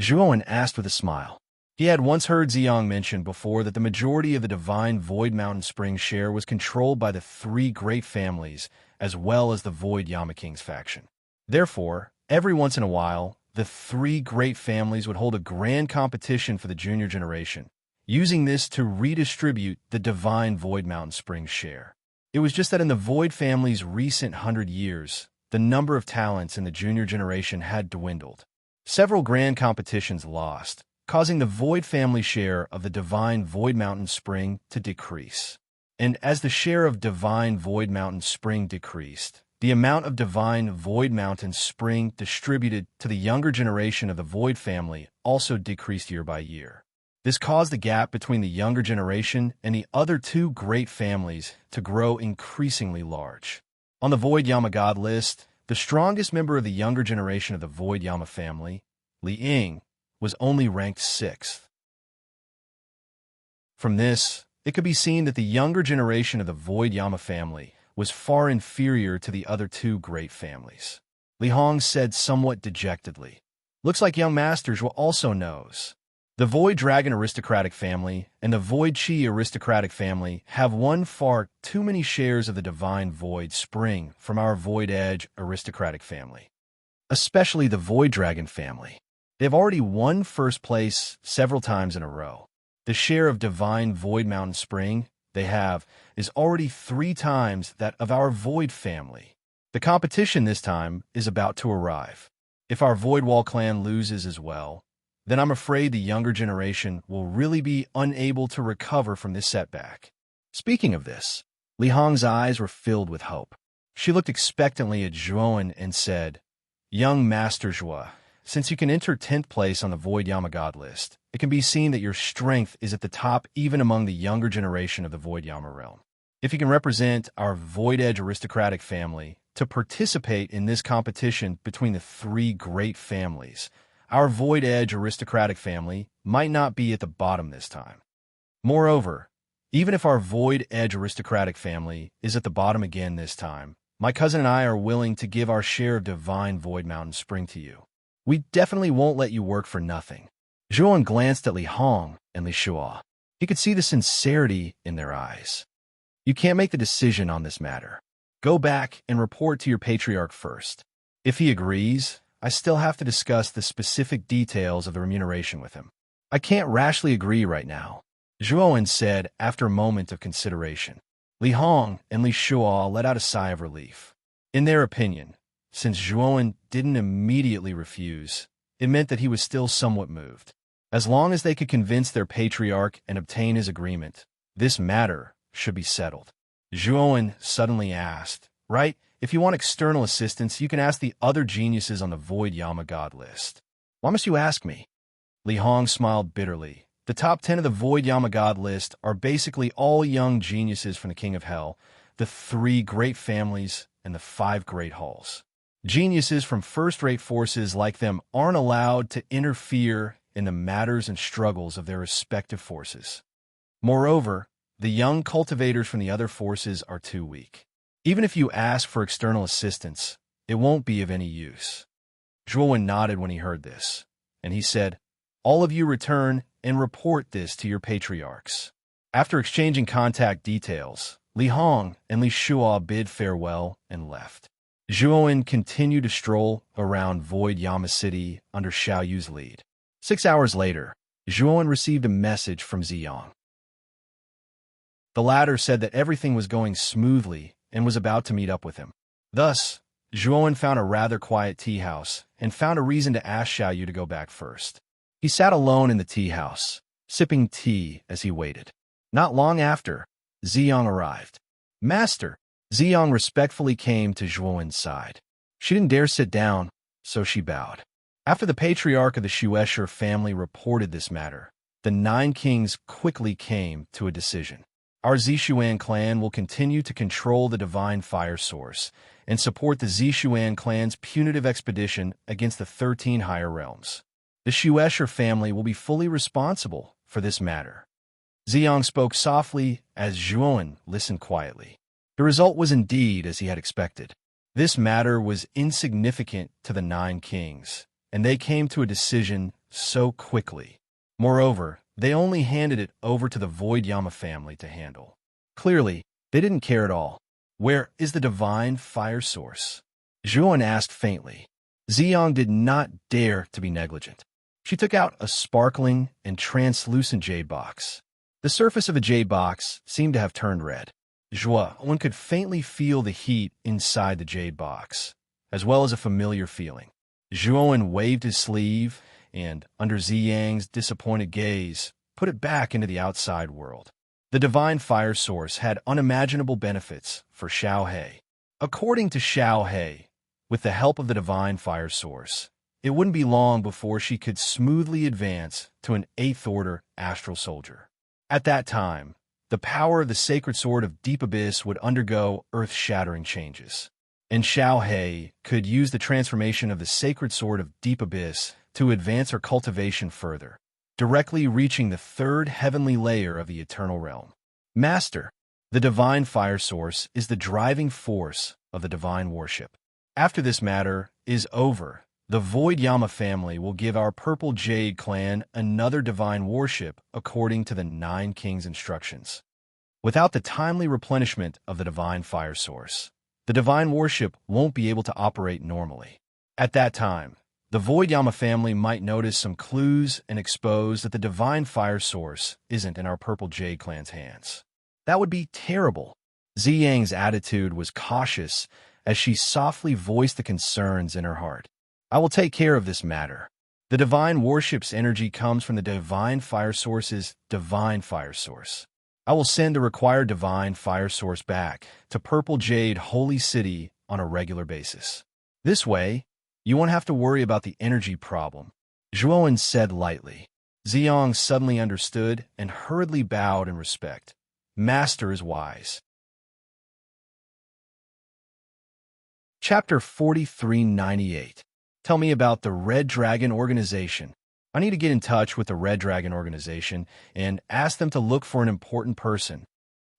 Zhuan asked with a smile. He had once heard Ziyang mention before that the majority of the divine Void Mountain Spring share was controlled by the three great families, as well as the Void Yama King's faction. Therefore, every once in a while, the three great families would hold a grand competition for the junior generation, using this to redistribute the divine Void Mountain Spring share. It was just that in the Void family's recent 100 years, the number of talents in the junior generation had dwindled. Several grand competitions lost, causing the Void family share of the divine Void Mountain Spring to decrease. And as the share of divine Void Mountain Spring decreased, the amount of divine Void Mountain Spring distributed to the younger generation of the Void family also decreased year by year. This caused the gap between the younger generation and the other two great families to grow increasingly large. On the Void Yama God list, the strongest member of the younger generation of the Void Yama family, Li Ying, was only ranked 6th. From this, it could be seen that the younger generation of the Void Yama family was far inferior to the other two great families. Li Hong said somewhat dejectedly, "Looks like young masters will also knows. The Void Dragon aristocratic family and the Void Chi aristocratic family have won far too many shares of the divine Void Spring from our Void Edge aristocratic family, especially the Void Dragon family. They have already won first place several times in a row. The share of divine Void Mountain Spring they have is already 3 times that of our Void family. The competition this time is about to arrive. If our Void Wall clan loses as well, then I'm afraid the younger generation will really be unable to recover from this setback." Speaking of this, Li Hong's eyes were filled with hope. She looked expectantly at Zhuan and said, "Young Master Zhua, since you can enter 10th place on the Void Yama God list, it can be seen that your strength is at the top even among the younger generation of the Void Yama realm. If you can represent our Void Edge aristocratic family to participate in this competition between the 3 great families, our Void Edge aristocratic family might not be at the bottom this time. Moreover, even if our Void Edge aristocratic family is at the bottom again this time, my cousin and I are willing to give our share of divine Void Mountain Spring to you. We definitely won't let you work for nothing." Zhuan glanced at Li Hong and Li Shuo. He could see the sincerity in their eyes. "You can't make the decision on this matter. Go back and report to your patriarch first. If he agrees, I still have to discuss the specific details of the remuneration with him. I can't rashly agree right now," Zhuan said after a moment of consideration. Li Hong and Li Shuo let out a sigh of relief. In their opinion, since Zhuan didn't immediately refuse, it meant that he was still somewhat moved. As long as they could convince their patriarch and obtain his agreement, this matter should be settled. Zhuan suddenly asked, "Right? If you want external assistance, you can ask the other geniuses on the Void Yama God list." "Why must you ask me?" Li Hong smiled bitterly. "The top 10 of the Void Yama God list are basically all young geniuses from the King of Hell, the 3 great families, and the 5 great halls. Geniuses from first-rate forces like them aren't allowed to interfere in the matters and struggles of their respective forces. Moreover, the young cultivators from the other forces are too weak. Even if you ask for external assistance, it won't be of any use." Zhuan nodded when he heard this, and he said, "All of you return and report this to your patriarchs." After exchanging contact details, Li Hong and Li Shuo bid farewell and left. Zhuan continued to stroll around Void Yama City under Xiao Yu's lead. 6 hours later, Zhuan received a message from Ziyang. The latter said that everything was going smoothly and was about to meet up with him. Thus, Zhuowen found a rather quiet tea house and found a reason to ask Xiaoyu to go back first. He sat alone in the tea house, sipping tea as he waited. Not long after, Ziyang arrived. "Master." Ziyang respectfully came to Zhuowen's side. She didn't dare sit down, so she bowed. After the patriarch of the Shuesher family reported this matter, the 9 kings quickly came to a decision. Our Zishuan clan will continue to control the divine fire source and support the Zishuan clan's punitive expedition against the 13 higher realms. The Shuesher family will be fully responsible for this matter. Ziyang spoke softly as Zhuowen listened quietly. The result was indeed as he had expected. This matter was insignificant to the 9 kings, and they came to a decision so quickly. Moreover, they only handed it over to the Void Yama family to handle. Clearly, they didn't care at all. "Where is the divine fire source?" Zhuowen asked faintly. Ziyang did not dare to be negligent. She took out a sparkling and translucent jade box. The surface of a jade box seemed to have turned red. Zhuowen could faintly feel the heat inside the jade box, as well as a familiar feeling. Zhuowen waved his sleeve and, under Ziyang's disappointed gaze, put it back into the outside world. The divine fire source had unimaginable benefits for Xiaohe. According to Xiaohe, with the help of the divine fire source, it wouldn't be long before she could smoothly advance to an 8th-order astral soldier. At that time, the power of the sacred sword of Deep Abyss would undergo earth-shattering changes, and Xiaohe could use the transformation of the sacred sword of Deep Abyss to advance her cultivation further, directly reaching the 3rd heavenly layer of the eternal realm. "Master, the divine fire source is the driving force of the divine worship. After this matter is over, the Void Yama family will give our Purple Jade clan another divine worship according to the 9 kings' instructions. Without the timely replenishment of the divine fire source, the divine worship won't be able to operate normally. At that time, the Void Yama family might notice some clues and expose that the divine fire source isn't in our Purple Jade clan's hands. That would be terrible." Ziyang's attitude was cautious as she softly voiced the concerns in her heart. "I will take care of this matter. The divine worship's energy comes from the divine fire source's divine fire source. I will send the required divine fire source back to Purple Jade Holy City on a regular basis. This way, you won't have to worry about the energy problem," Zhuowen said lightly. Ziyang suddenly understood and hurriedly bowed in respect. "Master is wise." Chapter 4398. Tell me about the Red Dragon Organization. I need to get in touch with the Red Dragon Organization and ask them to look for an important person.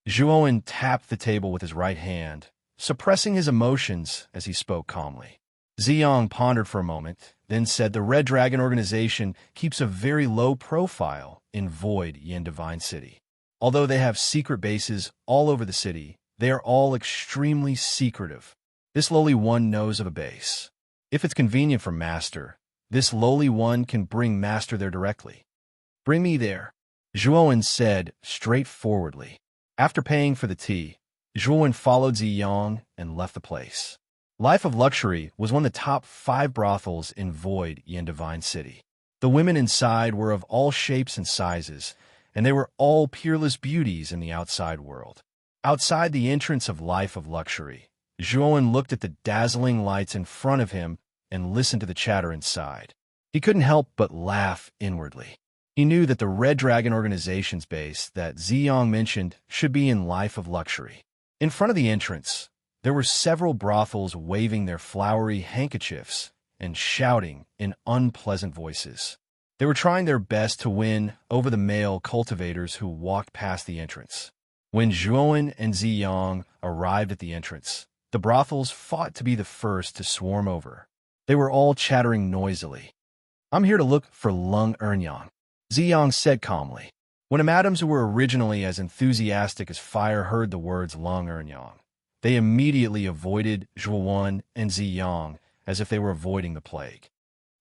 Zhuowen tapped the table with his right hand, suppressing his emotions as he spoke calmly. Ziyang pondered for a moment, then said the Red Dragon Organization keeps a very low profile in Void Yin Divine City. Although they have secret bases all over the city, they are all extremely secretive. This lowly one knows of a base. If it's convenient for Master, this lowly one can bring Master there directly. "Bring me there," Zhuowen said straightforwardly. After paying for the tea, Zhuowen followed Ziyang and left the place. Life of Luxury was one of the top 5 brothels in Void Yin Divine City. The women inside were of all shapes and sizes, and they were all peerless beauties in the outside world. Outside the entrance of Life of Luxury, Zhuowen looked at the dazzling lights in front of him and listened to the chatter inside. He couldn't help but laugh inwardly. He knew that the Red Dragon Organization's base that Ziyang mentioned should be in Life of Luxury. In front of the entrance, there were several brothels waving their flowery handkerchiefs and shouting in unpleasant voices. They were trying their best to win over the male cultivators who walked past the entrance. When Zhuowen and Ziyang arrived at the entrance, the brothels fought to be the first to swarm over. They were all chattering noisily. "I'm here to look for Lung Ernyang," Ziyang said calmly. When the madams who were originally as enthusiastic as fire heard the words Lung Ernyang, they immediately avoided Zhuowen and Ziyang as if they were avoiding the plague.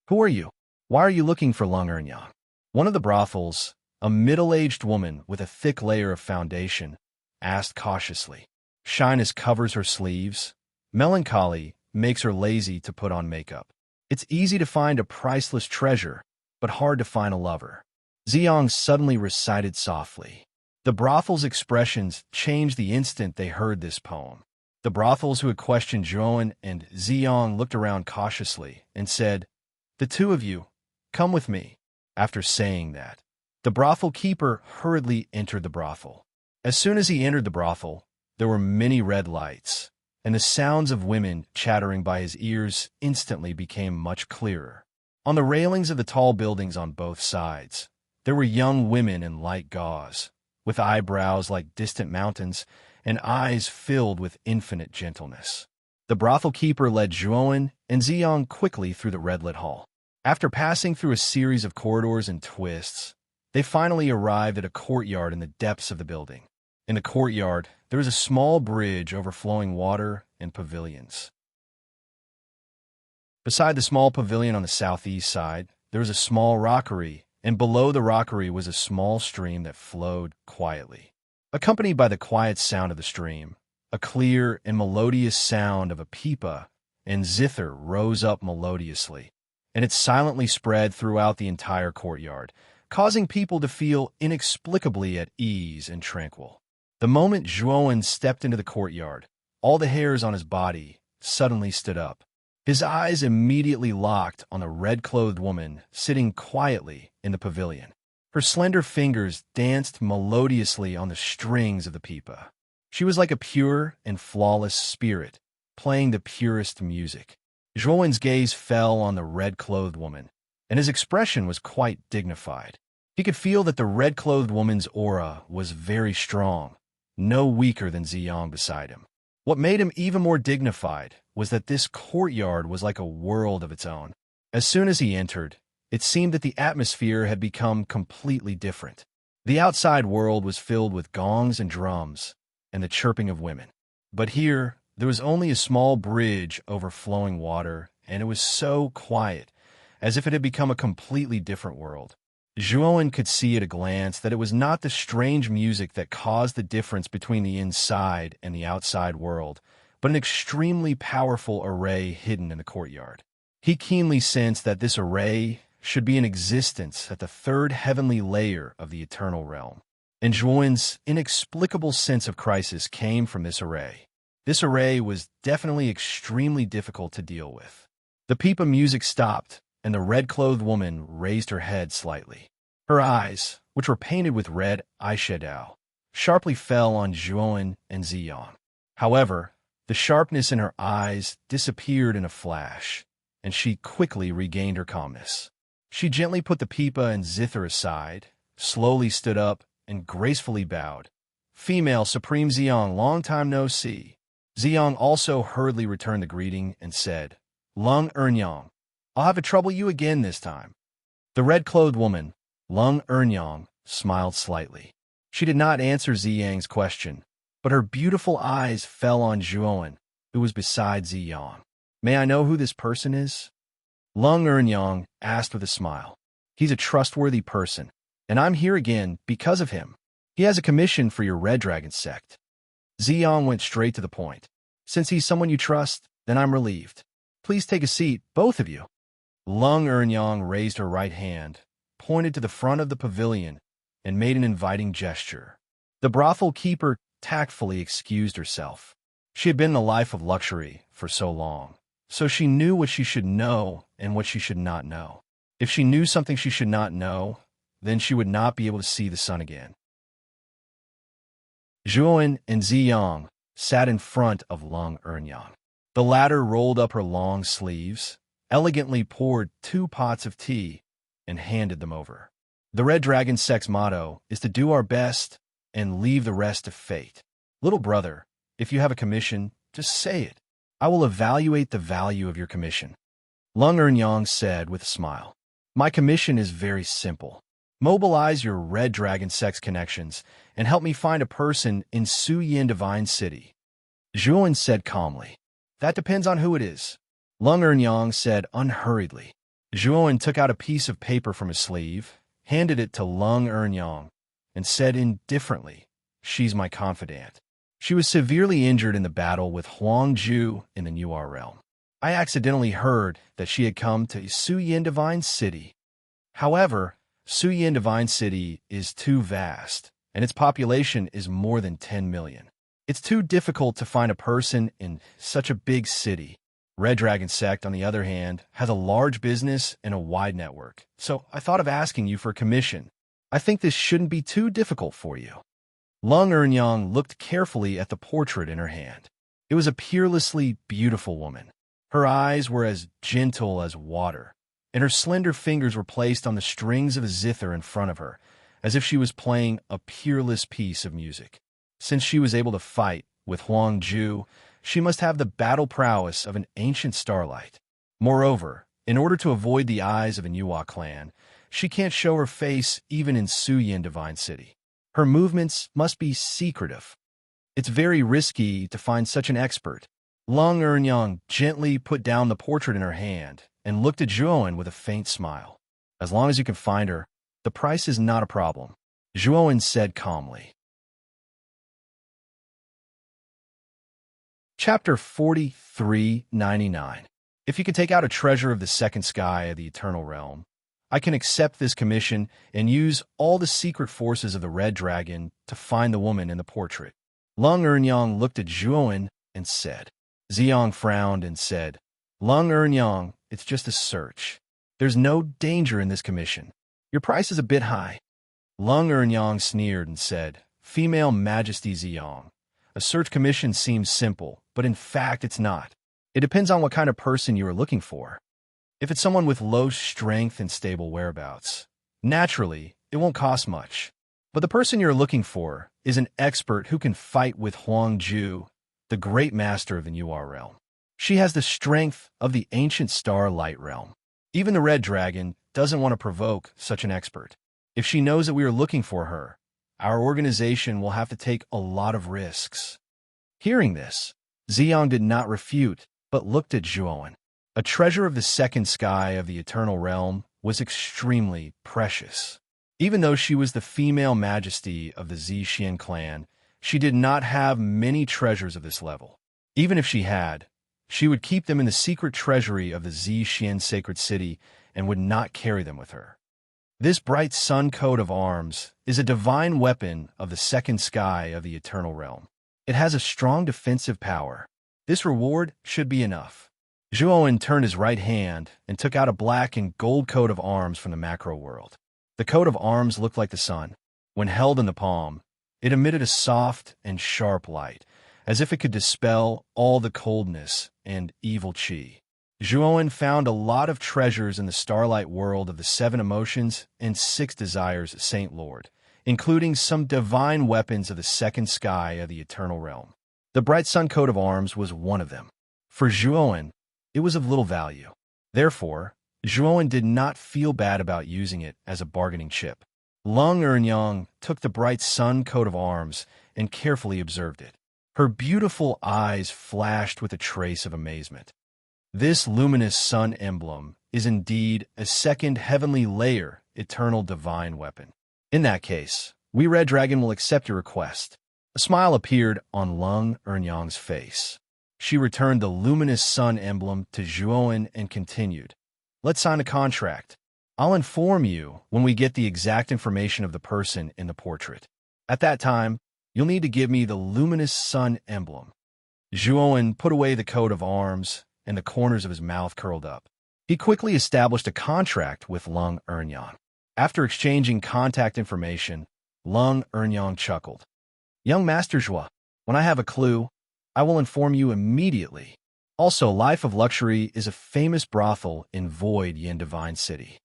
"Who are you? Why are you looking for Lung Ernyang?" One of the brothels, a middle-aged woman with a thick layer of foundation, asked cautiously. Shyness covers her sleeves. Melancholy makes her lazy to put on makeup. It's easy to find a priceless treasure, but hard to find a lover. Ziyang suddenly recited softly. The brothel's expressions changed the instant they heard this poem. The brothels who had questioned Zhuan and Ziyang looked around cautiously and said, "The two of you, come with me." After saying that, the brothel keeper hurriedly entered the brothel. As soon as he entered the brothel, there were many red lights, and the sounds of women chattering by his ears instantly became much clearer. On the railings of the tall buildings on both sides, there were young women in light gauze, with eyebrows like distant mountains and eyes filled with infinite gentleness. The brothel keeper led Zhuan and Ziyang quickly through the red-lit hall. After passing through a series of corridors and twists, they finally arrived at a courtyard in the depths of the building. In the courtyard, there was a small bridge overflowing water and pavilions. Beside the small pavilion on the southeast side, there was a small rockery, and below the rockery was a small stream that flowed quietly. Accompanied by the quiet sound of the stream, a clear and melodious sound of a pipa and zither rose up melodiously, and it silently spread throughout the entire courtyard, causing people to feel inexplicably at ease and tranquil. The moment Zhuan stepped into the courtyard, all the hairs on his body suddenly stood up. His eyes immediately locked on the red-clothed woman sitting quietly in the pavilion. Her slender fingers danced melodiously on the strings of the pipa. She was like a pure and flawless spirit, playing the purest music. Zhuan's gaze fell on the red-clothed woman, and his expression was quite dignified. He could feel that the red-clothed woman's aura was very strong, no weaker than Ziyang beside him. What made him even more dignified was that this courtyard was like a world of its own. As soon as he entered, it seemed that the atmosphere had become completely different. The outside world was filled with gongs and drums and the chirping of women. But here, there was only a small bridge over flowing water, and it was so quiet, as if it had become a completely different world. Zhuan could see at a glance that it was not the strange music that caused the difference between the inside and the outside world, but an extremely powerful array hidden in the courtyard. He keenly sensed that this array should be in existence at the third heavenly layer of the eternal realm. And Zhuan's inexplicable sense of crisis came from this array. This array was definitely extremely difficult to deal with. The pipa music stopped, and the red-clothed woman raised her head slightly. Her eyes, which were painted with red eyeshadow, sharply fell on Zhuan and Ziyang. However, the sharpness in her eyes disappeared in a flash, and she quickly regained her calmness. She gently put the pipa and zither aside, slowly stood up, and gracefully bowed. "Female Supreme Ziyang, long time no see." Ziyang also hurriedly returned the greeting and said, "Lung Ernyang, I'll have to trouble you again this time." The red-clothed woman, Lung Ernyang, smiled slightly. She did not answer Ziyang's question, but her beautiful eyes fell on Zhuan, who was beside Ziyang. "May I know who this person is?" Lung Ernyang asked with a smile. "He's a trustworthy person, and I'm here again because of him. He has a commission for your Red Dragon sect." Ziyang went straight to the point. "Since he's someone you trust, then I'm relieved. Please take a seat, both of you." Lung Ernyang raised her right hand, pointed to the front of the pavilion, and made an inviting gesture. The brothel keeper tactfully excused herself. She had been in a life of luxury for so long, so she knew what she should know and what she should not know. If she knew something she should not know, then she would not be able to see the sun again. Zhuan and Ziyang sat in front of Lung Ernyang. The latter rolled up her long sleeves, elegantly poured 2 pots of tea, and handed them over. "The Red Dragon sect's motto is to do our best and leave the rest to fate. Little brother, if you have a commission, just say it. I will evaluate the value of your commission." Lung Ernyang said with a smile, "My commission is very simple. Mobilize your Red Dragon sex connections and help me find a person in Suyin Divine City." Zhuan said calmly, "That depends on who it is." Lung Ernyang said unhurriedly. Zhuan took out a piece of paper from his sleeve, handed it to Lung Ernyang, and said indifferently, she's my confidant. She was severely injured in the battle with Huangju in the New realm. I accidentally heard that she had come to Suyin Divine City. However, Suyin Divine City is too vast, and its population is more than 10 million. It's too difficult to find a person in such a big city. Red Dragon Sect, on the other hand, has a large business and a wide network, so I thought of asking you for a commission. I think this shouldn't be too difficult for you. Lung Earnyang looked carefully at the portrait in her hand. It was a peerlessly beautiful woman. Her eyes were as gentle as water, and her slender fingers were placed on the strings of a zither in front of her, as if she was playing a peerless piece of music. Since she was able to fight with Huangju, she must have the battle prowess of an ancient starlight. Moreover, in order to avoid the eyes of a Nuwa clan, she can't show her face even in Suyin Divine City. Her movements must be secretive. It's very risky to find such an expert. Lung Earnyang gently put down the portrait in her hand and looked at Zhuowen with a faint smile. As long as you can find her, the price is not a problem, Zhuowen said calmly. Chapter 4399. If you can take out a treasure of the second sky of the eternal realm, I can accept this commission and use all the secret forces of the Red Dragon to find the woman in the portrait. Lung Earnyang looked at Zhuowen and said. Ziyang frowned and said, Lung Earnyang, it's just a search. There's no danger in this commission. Your price is a bit high. Lung Earnyang sneered and said, Female Majesty Ziyang, a search commission seems simple, but in fact it's not. It depends on what kind of person you are looking for. If it's someone with low strength and stable whereabouts, naturally, it won't cost much. But the person you're looking for is an expert who can fight with Huangju, the great master of the New realm. She has the strength of the ancient starlight realm. Even the Red Dragon doesn't want to provoke such an expert. If she knows that we are looking for her, our organization will have to take a lot of risks. Hearing this, Ziyang did not refute, but looked at Zhuowen. A treasure of the second sky of the eternal realm was extremely precious. Even though she was the female majesty of the Zixin clan, she did not have many treasures of this level. Even if she had, she would keep them in the secret treasury of the Zixin sacred city and would not carry them with her. This bright sun coat of arms is a divine weapon of the second sky of the eternal realm. It has a strong defensive power. This reward should be enough. Zhuowen turned his right hand and took out a black and gold coat of arms from the macro world. The coat of arms looked like the sun. When held in the palm, it emitted a soft and sharp light, as if it could dispel all the coldness and evil qi. Zhuowen found a lot of treasures in the starlight world of the 7 emotions and 6 desires of Saint Lord, including some divine weapons of the second sky of the eternal realm. The bright sun coat of arms was one of them. For Zhuowen, it was of little value. Therefore, Zhuowen did not feel bad about using it as a bargaining chip. Lung Earnyang took the bright sun coat of arms and carefully observed it. Her beautiful eyes flashed with a trace of amazement. This luminous sun emblem is indeed a second heavenly layer, eternal divine weapon. In that case, we Red Dragon will accept your request. A smile appeared on Lung Earnyang's face. She returned the luminous sun emblem to Zhuowen and continued, Let's sign a contract. I'll inform you when we get the exact information of the person in the portrait. At that time, you'll need to give me the luminous sun emblem. Zhuowen put away the coat of arms, and the corners of his mouth curled up. He quickly established a contract with Lung Earnyang. After exchanging contact information, Lung Earnyang chuckled. Young Master Zhua, when I have a clue, I will inform you immediately. Also, Life of Luxury is a famous brothel in Void Yin Divine City.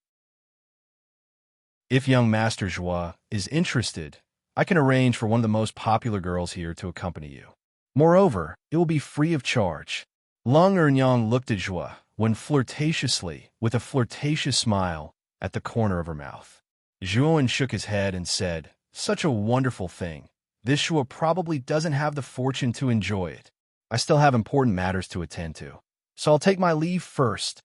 If young Master Zhua is interested, I can arrange for one of the most popular girls here to accompany you. Moreover, it will be free of charge. Lung Earnyang looked at Zhua when flirtatiously, with a flirtatious smile at the corner of her mouth. Zhuowen shook his head and said, Such a wonderful thing. This Zhua probably doesn't have the fortune to enjoy it. I still have important matters to attend to, so I'll take my leave first.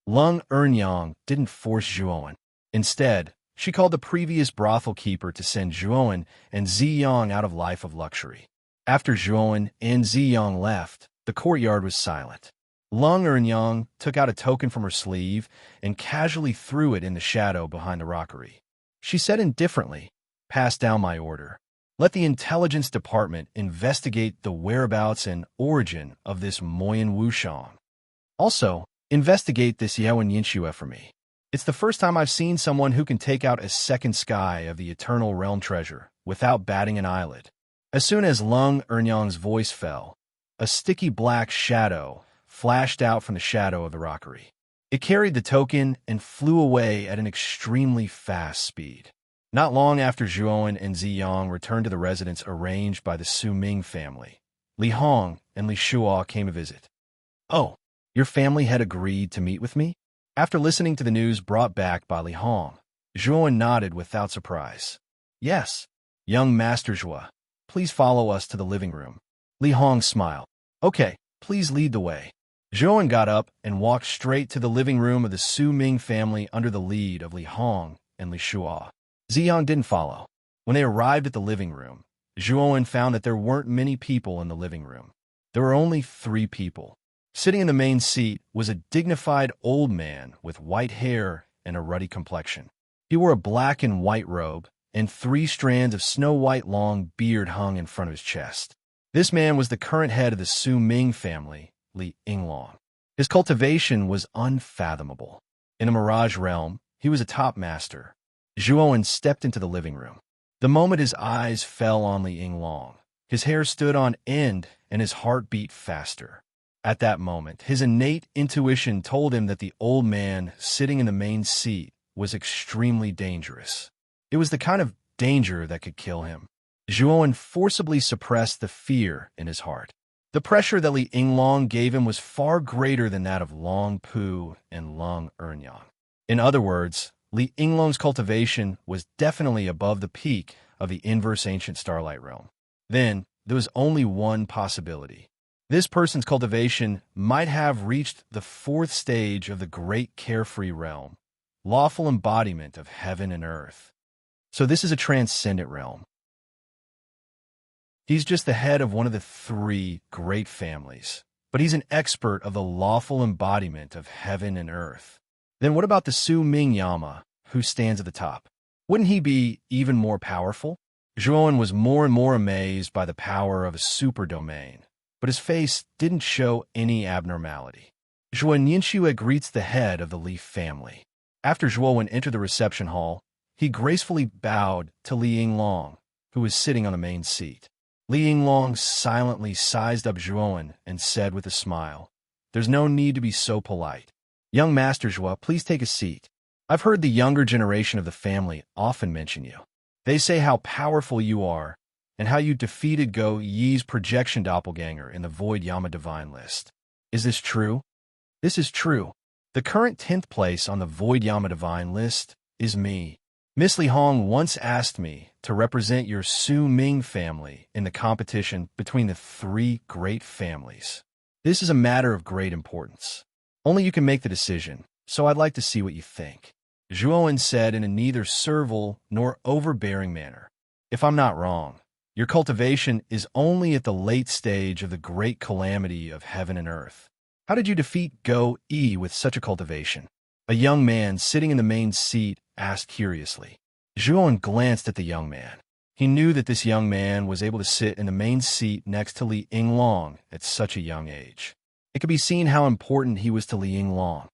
Lung Earnyang didn't force Zhuowen. Instead, She called the previous brothel keeper to send Zhuowen and Ziyang out of life of luxury. After Zhuowen and Ziyang left, the courtyard was silent. Lung Eryang took out a token from her sleeve and casually threw it in the shadow behind the rockery. She said indifferently, "Pass down my order. Let the intelligence department investigate the whereabouts and origin of this Moyen Wushang. Also, investigate this Yawen Yinxue for me. It's the first time I've seen someone who can take out a second sky of the eternal realm treasure without batting an eyelid." As soon as Lung Eryang's voice fell, a sticky black shadow flashed out from the shadow of the rockery. It carried the token and flew away at an extremely fast speed. Not long after Zhuowen and Ziyang returned to the residence arranged by the Su Ming family, Li Hong and Li Shuo came to visit. "Oh, your family had agreed to meet with me?" After listening to the news brought back by Li Hong, Zhuowen nodded without surprise. "Yes, young Master Zhuo, please follow us to the living room." Li Hong smiled. "Okay, please lead the way." Zhuowen got up and walked straight to the living room of the Su Ming family under the lead of Li Hong and Li Shuo. Ziyang didn't follow. When they arrived at the living room, Zhuowen found that there weren't many people in the living room. There were only 3 people. Sitting in the main seat was a dignified old man with white hair and a ruddy complexion. He wore a black and white robe, and 3 strands of snow-white long beard hung in front of his chest. This man was the current head of the Su Ming family, Li Yinglong. His cultivation was unfathomable. In a mirage realm, he was a top master. Zhuowen stepped into the living room. The moment his eyes fell on Li Yinglong, his hair stood on end and his heart beat faster. At that moment, his innate intuition told him that the old man sitting in the main seat was extremely dangerous. It was the kind of danger that could kill him. Zhuowen forcibly suppressed the fear in his heart. The pressure that Li Yinglong gave him was far greater than that of Long Pu and Lung Eryang. In other words, Li Yinglong's cultivation was definitely above the peak of the inverse ancient starlight realm. Then, there was only one possibility. This person's cultivation might have reached the 4th stage of the great carefree realm, lawful embodiment of heaven and earth. So this is a transcendent realm. He's just the head of one of the 3 great families, but he's an expert of the lawful embodiment of heaven and earth. Then what about the Su Ming Yama, who stands at the top? Wouldn't he be even more powerful? Zhuowen was more and more amazed by the power of a super domain, but his face didn't show any abnormality. Zhuowen Yinxue greets the head of the Li family. After Zhuowen entered the reception hall, he gracefully bowed to Li Yinglong, who was sitting on the main seat. Li Yinglong silently sized up Zhuowen and said with a smile, "There's no need to be so polite. Young Master Zhuo, please take a seat. I've heard the younger generation of the family often mention you. They say how powerful you are and how you defeated Go Yi's projection doppelganger in the Void Yama Divine list. Is this true?" "This is true. The current 10th place on the Void Yama Divine list is me. Miss Li Hong once asked me to represent your Su Ming family in the competition between the 3 great families. This is a matter of great importance. Only you can make the decision, so I'd like to see what you think," Zhuowen said in a neither servile nor overbearing manner. "If I'm not wrong, your cultivation is only at the late stage of the great calamity of heaven and earth. How did you defeat Go Yi with such a cultivation?" A young man sitting in the main seat asked curiously. Zhuowen glanced at the young man. He knew that this young man was able to sit in the main seat next to Li Yinglong at such a young age. It could be seen how important he was to Li Yinglong.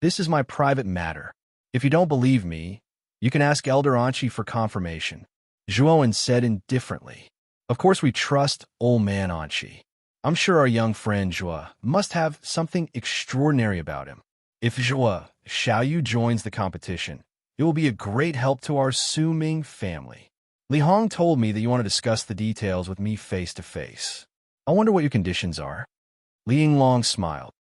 "This is my private matter. If you don't believe me, you can ask Elder Anqi for confirmation," Zhuowen said indifferently. "Of course we trust old man Anqi. I'm sure our young friend Zhuo must have something extraordinary about him. If Zhuo Xiaoyu joins the competition, it will be a great help to our Su Ming family. Li Hong told me that you want to discuss the details with me face to face. I wonder what your conditions are." Li Yinglong smiled.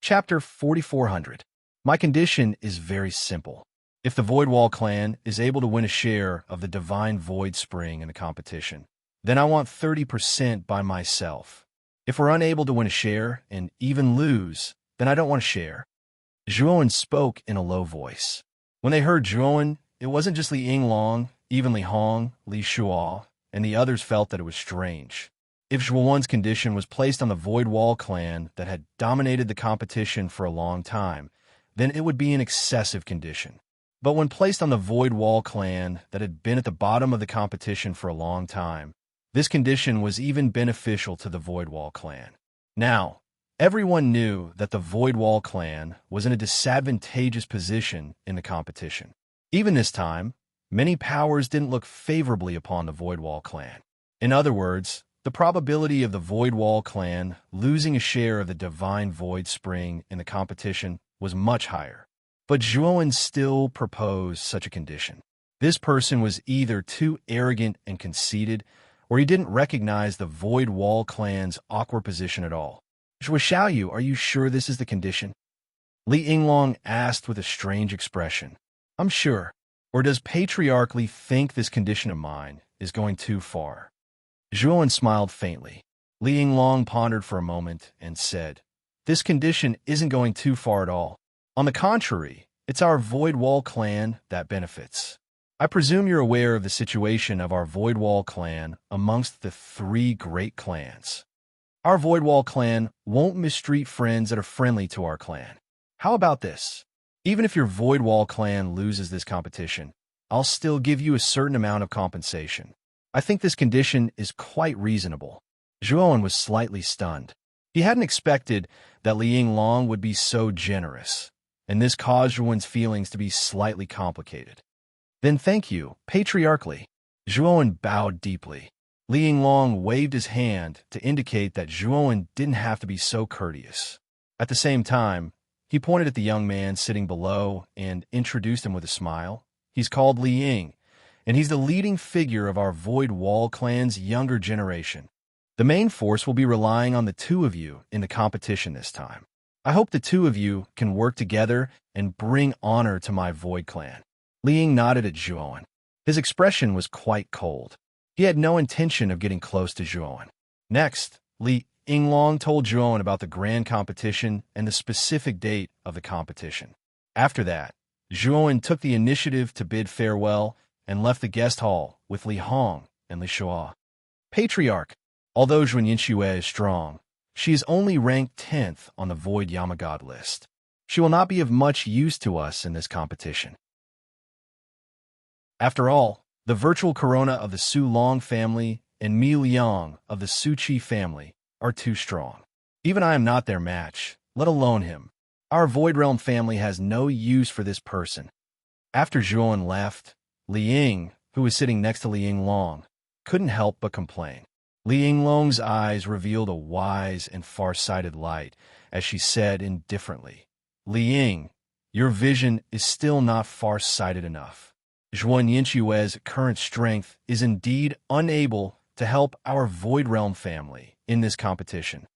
Chapter 4400. My condition is very simple. If the Voidwall clan is able to win a share of the Divine Void Spring in the competition, then I want 30% by myself. If we're unable to win a share and even lose, then I don't want a share. Zhuowen spoke in a low voice. When they heard Zhuowen, it wasn't just Li Yinglong, even Li Hong, Li Shuo, and the others felt that it was strange. If Zhuowen's condition was placed on the Void Wall clan that had dominated the competition for a long time, then it would be an excessive condition. But when placed on the Void Wall clan that had been at the bottom of the competition for a long time, this condition was even beneficial to the Void Wall clan. Now, everyone knew that the Void Wall clan was in a disadvantageous position in the competition. Even this time, many powers didn't look favorably upon the Void Wall clan. In other words, the probability of the Void Wall clan losing a share of the Divine Void Spring in the competition was much higher. But Zhuowen still proposed such a condition. This person was either too arrogant and conceited, or he didn't recognize the Void Wall clan's awkward position at all. Xiaoyu, are you sure this is the condition? Li Yinglong asked with a strange expression. I'm sure. Or does Patriarch Li think this condition of mine is going too far? Zhuowen smiled faintly. Li Yinglong pondered for a moment and said, this condition isn't going too far at all. On the contrary, it's our Void Wall clan that benefits. I presume you're aware of the situation of our Void Wall clan amongst the three great clans. Our Void Wall clan won't mistreat friends that are friendly to our clan. How about this? Even if your Void Wall clan loses this competition, I'll still give you a certain amount of compensation. I think this condition is quite reasonable. Zhuowen was slightly stunned. He hadn't expected that Li Yinglong would be so generous, and this caused Zhuowen's feelings to be slightly complicated. Then thank you, Patriarch Li. Zhuowen bowed deeply. Li Yinglong waved his hand to indicate that Zhuowen didn't have to be so courteous. At the same time, he pointed at the young man sitting below and introduced him with a smile. He's called Li Ying, and he's the leading figure of our Void Wall clan's younger generation. The main force will be relying on the two of you in the competition this time. I hope the two of you can work together and bring honor to my Void clan. Li Ying nodded at Zhuowen. His expression was quite cold. He had no intention of getting close to Zhuowen. Next, Li Yinglong told Zhuowen about the grand competition and the specific date of the competition. After that, Zhuowen took the initiative to bid farewell and left the guest hall with Li Hong and Li Shuo. Patriarch, although Zhuan Yinxue is strong, she is only ranked 10th on the Void Yamagod list. She will not be of much use to us in this competition. After all, the virtual corona of the Su Long family and Mi Liang of the Su Qi family are too strong. Even I am not their match, let alone him. Our Void Realm family has no use for this person. After Zhuowen left, Li Ying, who was sitting next to Li Yinglong, couldn't help but complain. Li Yinglong's eyes revealed a wise and far-sighted light as she said indifferently, Li Ying, your vision is still not far-sighted enough. Zhuan Yinxue's current strength is indeed unable to help our Void Realm family in this competition.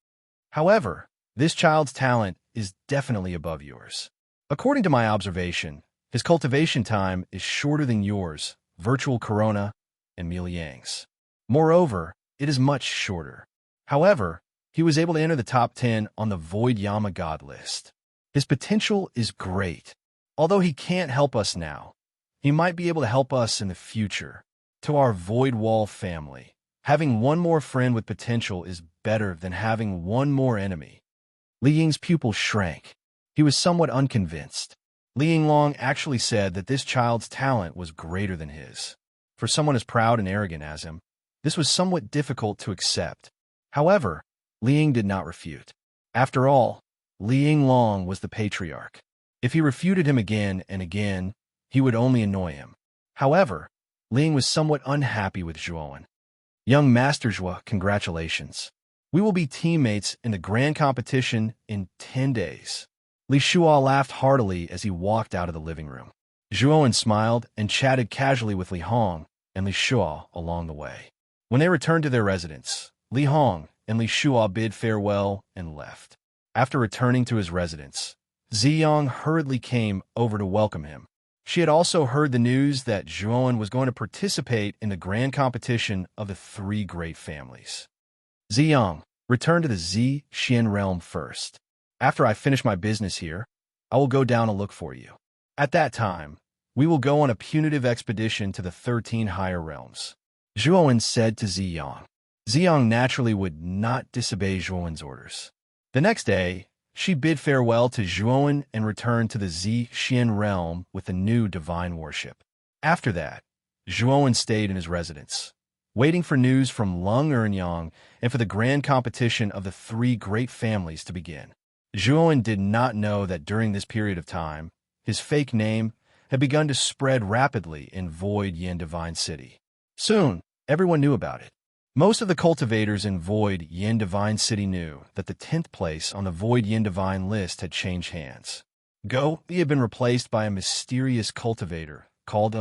However, this child's talent is definitely above yours. According to my observation, his cultivation time is shorter than yours, Virtual Corona, and Mi Liang's. Moreover, it is much shorter. However, he was able to enter the top 10 on the Void Yamagod list. His potential is great. Although he can't help us now, he might be able to help us in the future. To our Void Wall family, having one more friend with potential is better than having one more enemy. Li Ying's pupil shrank. He was somewhat unconvinced. Li Yinglong actually said that this child's talent was greater than his. For someone as proud and arrogant as him, this was somewhat difficult to accept. However, Li Ying did not refute. After all, Li Yinglong was the patriarch. If he refuted him again and again, he would only annoy him. However, Li Ying was somewhat unhappy with Zhuowen. Young Master Zhuo, congratulations. We will be teammates in the grand competition in 10 days. Li Shuo laughed heartily as he walked out of the living room. Zhuowen smiled and chatted casually with Li Hong and Li Shuo along the way. When they returned to their residence, Li Hong and Li Shuo bid farewell and left. After returning to his residence, Ziyang hurriedly came over to welcome him. She had also heard the news that Zhuowen was going to participate in the grand competition of the three great families. Ziyang, return to the Zi Xian realm first. After I finish my business here, I will go down and look for you. At that time, we will go on a punitive expedition to the 13 higher realms. Zhuowen said to Ziyang. Ziyang naturally would not disobey Zhuowen's orders. The next day, she bid farewell to Zhuowen and returned to the Zixin realm with a new divine worship. After that, Zhuowen stayed in his residence, waiting for news from Lung Eryang and for the grand competition of the three great families to begin. Zhuowen did not know that during this period of time, his fake name had begun to spread rapidly in Void Yin Divine City. Soon, everyone knew about it. Most of the cultivators in Void Yin Divine City knew that the 10th place on the Void Yin Divine list had changed hands. He had been replaced by a mysterious cultivator called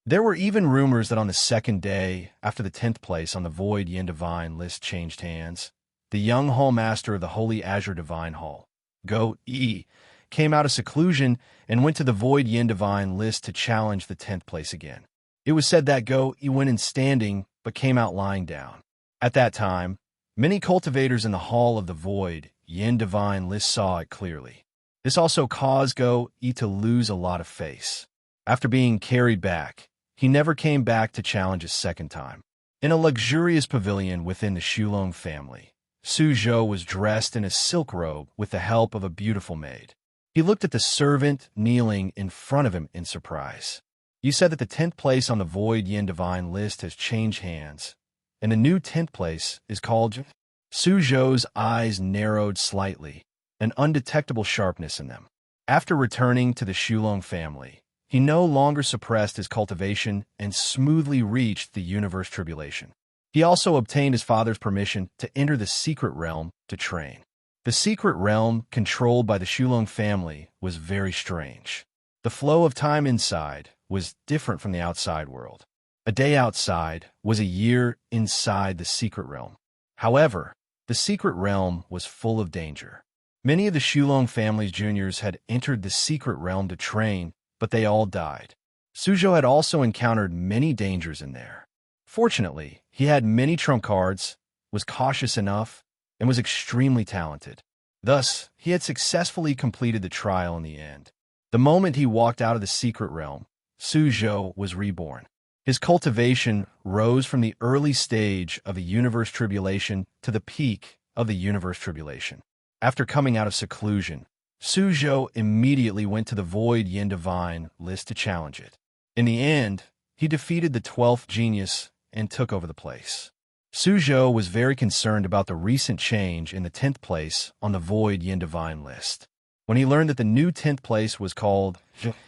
There were even rumors that on the second day after the 10th place on the Void Yin Divine list changed hands, the young Hall Master of the Holy Azure Divine Hall, Go-E, came out of seclusion and went to the Void Yin Divine list to challenge the 10th place again. It was said that Go-E went in standing, but came out lying down. At that time, many cultivators in the Hall of the Void Yin Divine list saw it clearly. This also caused Go-E to lose a lot of face. After being carried back, he never came back to challenge a second time. In a luxurious pavilion within the Shulong family, Su Zhou was dressed in a silk robe with the help of a beautiful maid. He looked at the servant kneeling in front of him in surprise. You said that the 10th place on the Void Yin Divine list has changed hands, and the new 10th place is called... Su Zhou's eyes narrowed slightly, an undetectable sharpness in them. After returning to the Shulong family, he no longer suppressed his cultivation and smoothly reached the universe tribulation. He also obtained his father's permission to enter the secret realm to train. The secret realm, controlled by the Shulong family, was very strange. The flow of time inside was different from the outside world. A day outside was a year inside the secret realm. However, the secret realm was full of danger. Many of the Shulong family's juniors had entered the secret realm to train, but they all died. Su Zhou had also encountered many dangers in there. Fortunately, he had many trump cards, was cautious enough, and was extremely talented. Thus, he had successfully completed the trial in the end. The moment he walked out of the secret realm, Su Zhou was reborn. His cultivation rose from the early stage of the universe tribulation to the peak of the universe tribulation. After coming out of seclusion, Su Zhou immediately went to the Void Yin Divine list to challenge it. In the end, he defeated the 12th genius and took over the place. Su Zhou was very concerned about the recent change in the 10th place on the Void Yin Divine list. When he learned that the new 10th place was called,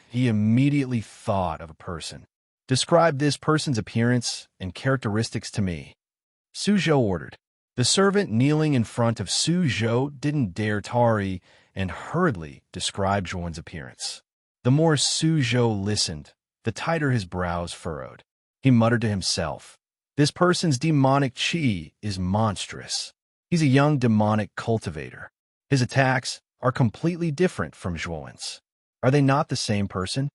he immediately thought of a person. Describe this person's appearance and characteristics to me. Su Zhou ordered. The servant kneeling in front of Su Zhou didn't dare tarry and hurriedly described Zhuowen's appearance. The more Su Zhou listened, the tighter his brows furrowed. He muttered to himself, "This person's demonic qi is monstrous. He's a young demonic cultivator. His attacks are completely different from Zhuowen's. Are they not the same person?"